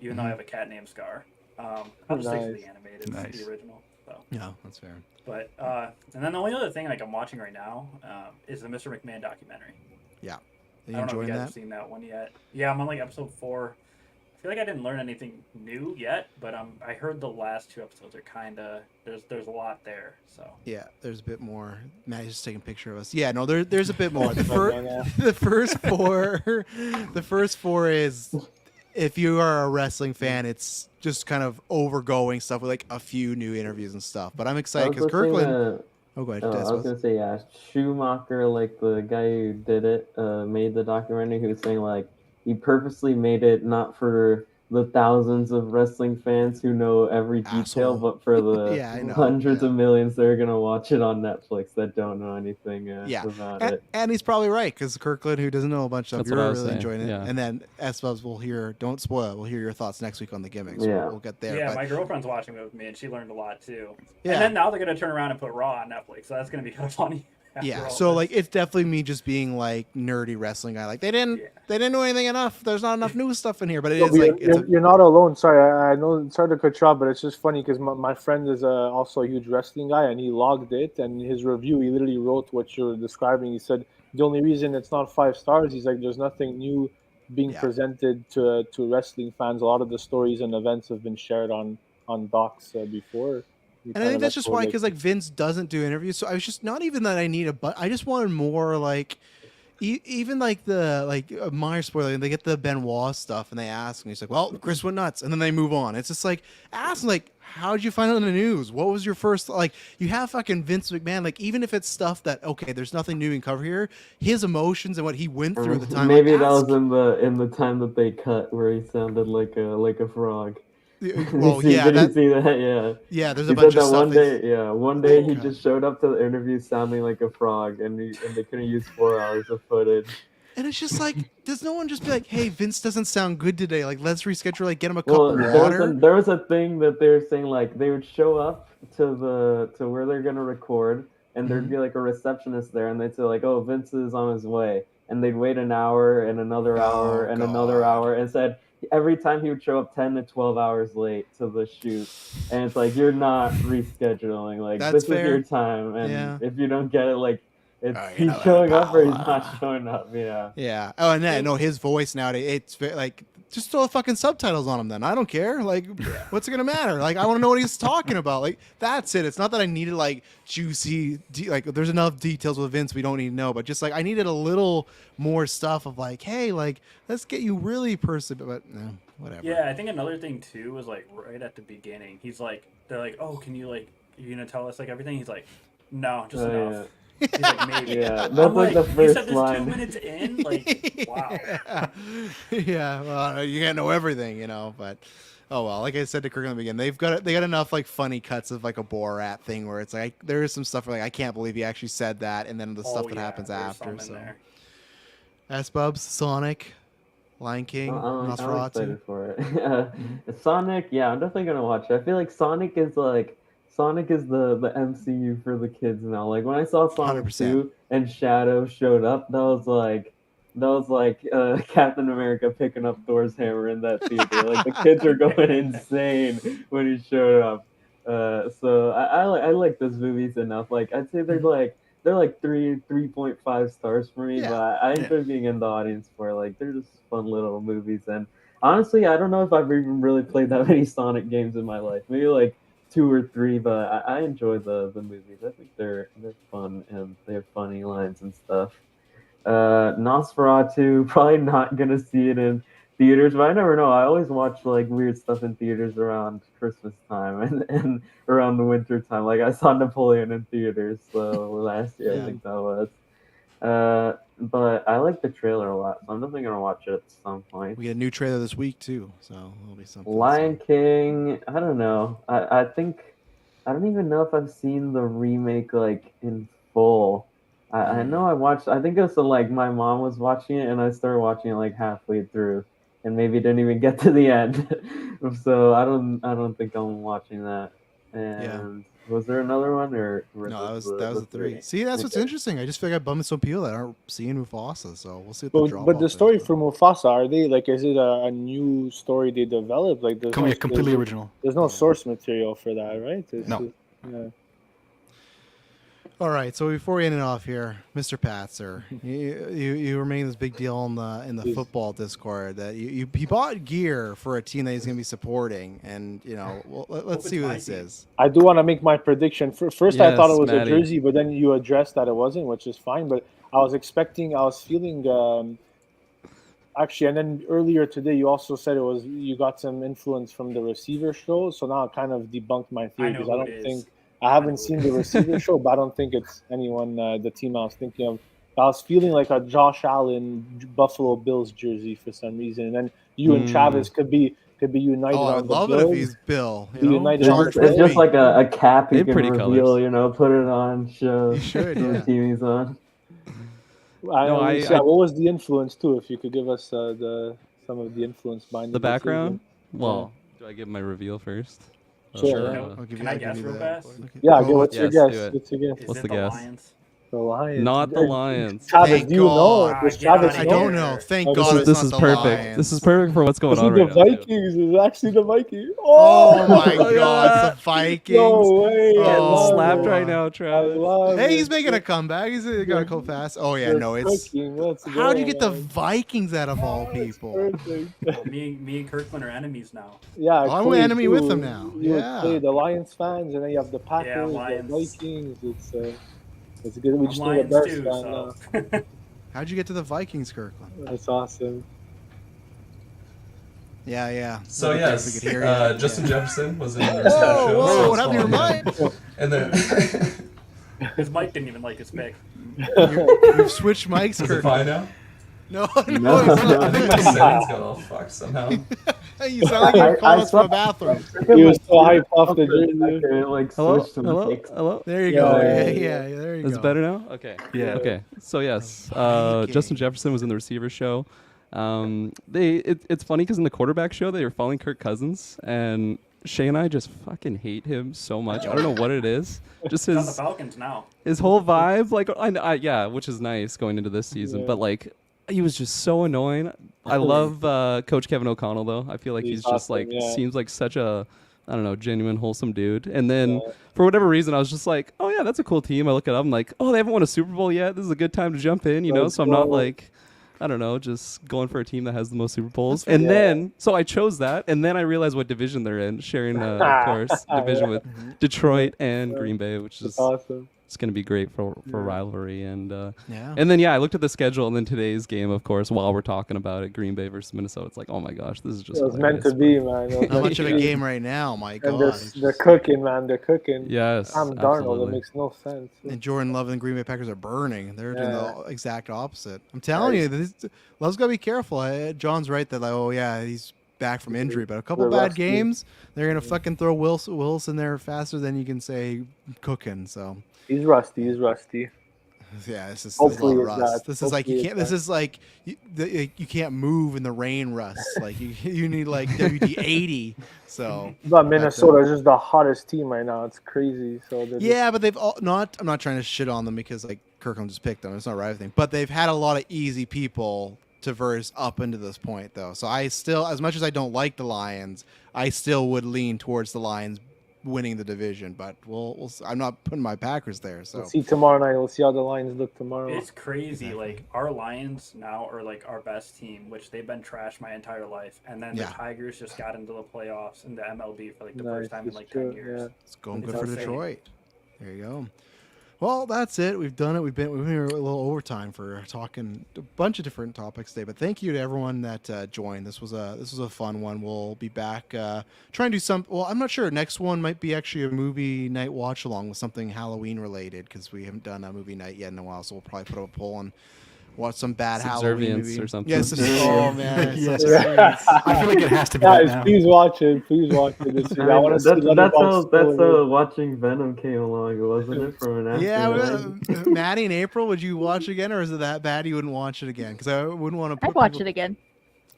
even though I have a cat named Scar. I'll just stick to the animated, the original. So. Yeah, that's fair. But and then the only other thing like I'm watching right now is the Mr. McMahon documentary. Yeah, are I you don't know if enjoying you guys that? have seen that one yet. Yeah, I'm on like episode 4. I feel like I didn't learn anything new yet, but I heard the last 2 episodes are kind of there's a lot there. So Yeah, there's a bit more. Maddie's just taking a picture of us. Yeah, no, there's a bit more. The first four is if you are a wrestling fan, it's just kind of overgoing stuff with like a few new interviews and stuff. But I'm excited because Kirkland. Oh, go ahead. I was gonna say Schumacher, like the guy who did it, made the documentary. He was saying like he purposely made it not for the thousands of wrestling fans who know every detail, but for the hundreds of millions that are gonna watch it on Netflix that don't know anything about it. And he's probably right because Kirkland, who doesn't know a bunch of That's stuff, what I you're was really saying, enjoying it. yeah. And then S-Bubs will hear. Don't spoil. We'll hear your thoughts next week on the gimmicks. Yeah. We'll get there. yeah, but my girlfriend's watching it with me, and she learned a lot too. Yeah. And then now they're gonna turn around and put Raw on Netflix, so that's gonna be kind of funny. Yeah, so like it's definitely me just being like nerdy wrestling guy. Like they didn't know anything enough. There's not enough new stuff in here, but it is like you're not alone. Sorry, I know. Sorry to cut you off, but it's just funny because my friend is also a huge wrestling guy, and he logged it. And his review, he literally wrote what you're describing. He said the only reason it's not 5 stars, he's like, there's nothing new being presented to wrestling fans. A lot of the stories and events have been shared on docs before. And I think that's just why, because like Vince doesn't do interviews. So I was just not even that I need I just wanted more like, even like the minor spoiler. They get the Benoit stuff and they ask him. He's like, "Well, Chris went nuts," and then they move on. It's just like ask him, like, how'd you find out in the news? What was your first, like, you have fucking Vince McMahon, like, even if it's stuff that, okay, there's nothing new we can cover here, his emotions and what he went through at the time. Maybe like, that was that's- in the time that they cut where he sounded like a frog. Well, Did yeah, you that, see that? Yeah. yeah, there's a He bunch said of that stuff. one day. One day he God. just showed up to the interview sounding like a frog, and they couldn't use 4 hours of footage. And it's just like, does no one just be like, hey, Vince doesn't sound good today. Like, let's reschedule, like, get him a cup of water. There was a thing that they were saying, like, they would show up to where they're gonna record, and there'd be like a receptionist there, and they'd say like, oh, Vince is on his way, and they'd wait an hour and another hour and another hour, and said every time he would show up 10 to 12 hours late to the shoot, and it's like, you're not rescheduling, like, That's this fair. is your time, and Yeah. if you don't get it, like, it's Oh, he's showing up or he's not showing up. Yeah. Yeah. Oh, and then, no, his voice nowadays, it's like, just throw fucking subtitles on him then. I don't care. Like, what's it going to matter? Like, I want to know what he's talking about. Like, that's it. It's not that I needed, like, juicy, like, there's enough details with Vince we don't need to know, but just, like, I needed a little more stuff of, like, hey, like, let's get you really but no, whatever. Yeah, I think another thing, too, was, like, right at the beginning. He's like, they're like, oh, can you, like, you're going to tell us, like, everything? He's like, no, just enough. Yeah. He's like, maybe. Yeah, that's I'm like the you first said this line. 2 minutes in? Like, wow. Yeah, well, you can't know everything, you know, but oh well. Like I said to Kirk in the beginning, they got enough like funny cuts of like a Borat thing where it's like there is some stuff where like I can't believe he actually said that, and then the Oh, stuff that yeah, happens there's after. some in So, there. S-Bubs, Sonic, Lion King, I'm Nosferatu. excited for it. Sonic, yeah, I'm definitely gonna watch it. I feel like Sonic is the MCU for the kids now. Like when I saw Sonic 100%. 2 and Shadow showed up, that was like Captain America picking up Thor's hammer in that theater. Like the kids are going insane when he showed up. So I like those movies enough. Like I'd say they're like 3.5 stars for me, Yeah, but I enjoy being in the audience for like they're just fun little movies. And honestly, I don't know if I've even really played that many Sonic games in my life. Maybe like 2 or 3, but I enjoy the movies. I think they're fun and they have funny lines and stuff. Nosferatu, probably not gonna see it in theaters, but I never know. I always watch like weird stuff in theaters around Christmas time and around the winter time. Like I saw Napoleon in theaters last year, Yeah. I think that was. But I like the trailer a lot, so I'm definitely gonna watch it at some point. We get a new trailer this week too, so it'll be something. Lion King, I don't know. I think I don't even know if I've seen the remake like in full. I know I watched. I think it was like my mom was watching it, and I started watching it like halfway through, and maybe didn't even get to the end. So I don't think I'm watching that. And was there another one or No, that was the 3. See, that's what's interesting. I just feel like I bumped some people that aren't seeing Mufasa, so we'll see what the drop But the off story is. for Mufasa, are they like? Is it a new story they developed? Like, there's no, completely original. There's no source material for that, right? It's No. just- yeah. All right, so before we end it off here, Mr. Patzer, you remain this big deal in the football Discord that you bought gear for a team that he's going to be supporting, and you know, well, let's see who this is. I do want to make my prediction. First, I thought it was Matty. a jersey, but then you addressed that it wasn't, which is fine. But I was feeling actually, and then earlier today you also said you got some influence from the receiver show. So now it kind of debunked my theory because I haven't seen the receiver show, but I don't think it's anyone the team I was thinking of. I was feeling like a Josh Allen Buffalo Bills jersey for some reason, and then you and Travis could be united. Oh, I on would the love it Bills. if he's Bill. Be You know, united charge on the It's for just me. like a cap you They're can pretty reveal, colors. you know, put it on, show You should, the yeah. team he's on. What was the influence too? If you could give us some of the influence behind The decision. background? Well, do I give my reveal first? Sure. I'll give Can you- I I'll guess give you real that. fast? Yeah, Go what's your yes, do guess? it. What's your guess? Is What's it the the guess? Lions? The Lions. Not the Lions. Travis, Thank do you know? God. Does Get out Travis of I know? don't know. Thank Oh, God This it's is not the perfect. Lions. This is perfect for what's going This on is the right now. too. Vikings. It's actually the Vikings. Oh my Look at God, that. it's the Vikings. No way. I Oh, love Slapped it. right now, I Travis. love Hey, he's it. making a comeback. He's got to go fast. Oh yeah, They're no, it's. cooking. Let's How do you go, get the man. Vikings out of all That's people? perfect. Well, me and Kirkland are enemies now. Yeah, I'm Clay, an enemy with too. them now. You would Yeah. play the Lions fans, and then you have the Packers, the Lions. Vikings. It's good. We I'm just need a Lions Bears too, fan so. now. How'd you get to the Vikings, Kirkland? That's awesome. Yeah. So We yes, could hear you. Justin Yeah. Jefferson was in the receiver show. Whoa, so what it's happened to your fine. mic? And then His mic didn't even like his pick. You've switched mics, is it Kirk. fine now? No, I think my settings got all fucked somehow. You sound like you're calling us from a bathroom. He was so hyped off the jersey. It like Hello, switched to hello, mix. hello. There you Yeah, go. yeah, Yeah, there you go. Is it better now? Okay. Yeah. Okay. So yes, Viking. Justin Jefferson was in the receiver show. It's funny because in the quarterback show they were following Kirk Cousins, and Shay and I just fucking hate him so much. I don't know what it is. Just He's on the his Falcons now. whole vibe, like yeah, which is nice going into this season. Yeah. But like, he was just so annoying. I love Coach Kevin O'Connell though. I feel like He's he's just awesome, like yeah. seems like such a I don't know, genuine, wholesome dude. And then Yeah. for whatever reason, I was just like, oh yeah, that's a cool team. I look it up. I'm like, oh, they haven't won a Super Bowl yet. This is a good time to jump in, you know. Let's So I'm not go. like, I don't know, just going for a team that has the most Super Bowls. That's And fair. then, so I chose that, and then I realized what division they're in, sharing, of course, division with Detroit and Green Bay, which is It's awesome. it's going to be great for rivalry. And Yeah. and then, yeah, I looked at the schedule, and then today's game, of course, while we're talking about it, Green Bay versus Minnesota. It's like, oh my gosh, this is just It was meant hilarious, to be, man. It was Not meant much to of a be. game right now, my And God. they're cooking, man. They're cooking. Yes, Sam Darnold. absolutely. It makes no sense. And Jordan Love and the Green Bay Packers are burning. They're doing Yeah. the exact opposite. I'm telling you, Love's got to be careful. John's right that, like, oh, yeah, he's back from injury, but a couple They're bad rusty. games, they're going to fucking throw Wilson there faster than you can say cooking. So, He's rusty. He's rusty. yeah, this is Hopefully a it's lot of rust. that. This is like, you Hopefully can't, it's this is like, you can't move in the rain, Russ. Like, you need like WD-80. So, But Minnesota is just the hottest team right now. It's crazy. So they're yeah, but they've all not. I'm not trying to shit on them because like Kirkland just picked them. It's not the right thing. But they've had a lot of easy people to verse up into this point, though. So I still, as much as I don't like the Lions, I still would lean towards the Lions winning the division. But we'll I'm not putting my Packers there. So We'll see tomorrow night. We'll see how the Lions look tomorrow. It's crazy. Exactly. Like our Lions now are like our best team, which they've been trashed my entire life. And then Yeah. the Tigers just got into the playoffs in the MLB for like the Nice, first time in it's like true, 10 years. yeah. it's going It's good for insane. Detroit. There you go. Well, that's it. We've done it. We've been here a little overtime for talking a bunch of different topics today. But thank you to everyone that joined. This was a fun one. We'll be back trying to do some. Well, I'm not sure. Next one might be actually a movie night watch along with something Halloween related because we haven't done a movie night yet in a while. So we'll probably put up a poll and watch some bad Halloween Subservience movie or something. Yes. Oh man. it's Yes. Subservience. I feel like it has to be that Guys, now. please watch it. Please watch it. This week. I want to see That's how Letterboxd watching Venom came along, wasn't it? From an Yeah, after Maddie and April, would you watch again, or is it that bad you wouldn't watch it again? Because I wouldn't want to. I'd watch it again.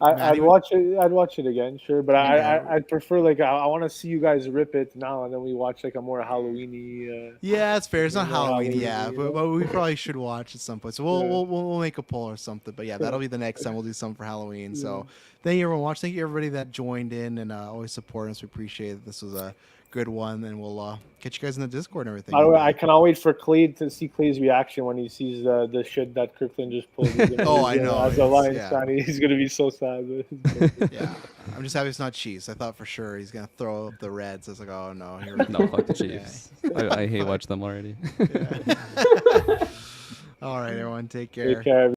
I'd watch it. I'd watch it again, sure. But Yeah. I'd prefer like I want to see you guys rip it now, and then we watch like a more Halloweeny. Yeah, it's fair. It's not Yeah, Halloween, Halloween, yeah, you but, know? but we probably should watch at some point. So we'll Yeah. we'll make a poll or something. But yeah, that'll be the next time we'll do something for Halloween. So thank you everyone watching. Thank you everybody that joined in and always supporting us. We appreciate it. This was a good one, and we'll catch you guys in the Discord and everything. I cannot wait for Clay to see Clay's reaction when he sees the shit that Kirkland just pulled. He's gonna- Oh, I know. As a Lions Yeah. fan, he's gonna be so sad. Yeah, I'm just happy it's not Chiefs. I thought for sure he's gonna throw up the Reds. I was like, oh no, here we go. No, fuck the Chiefs. I hate watch them already. All right, everyone, take care. Take care.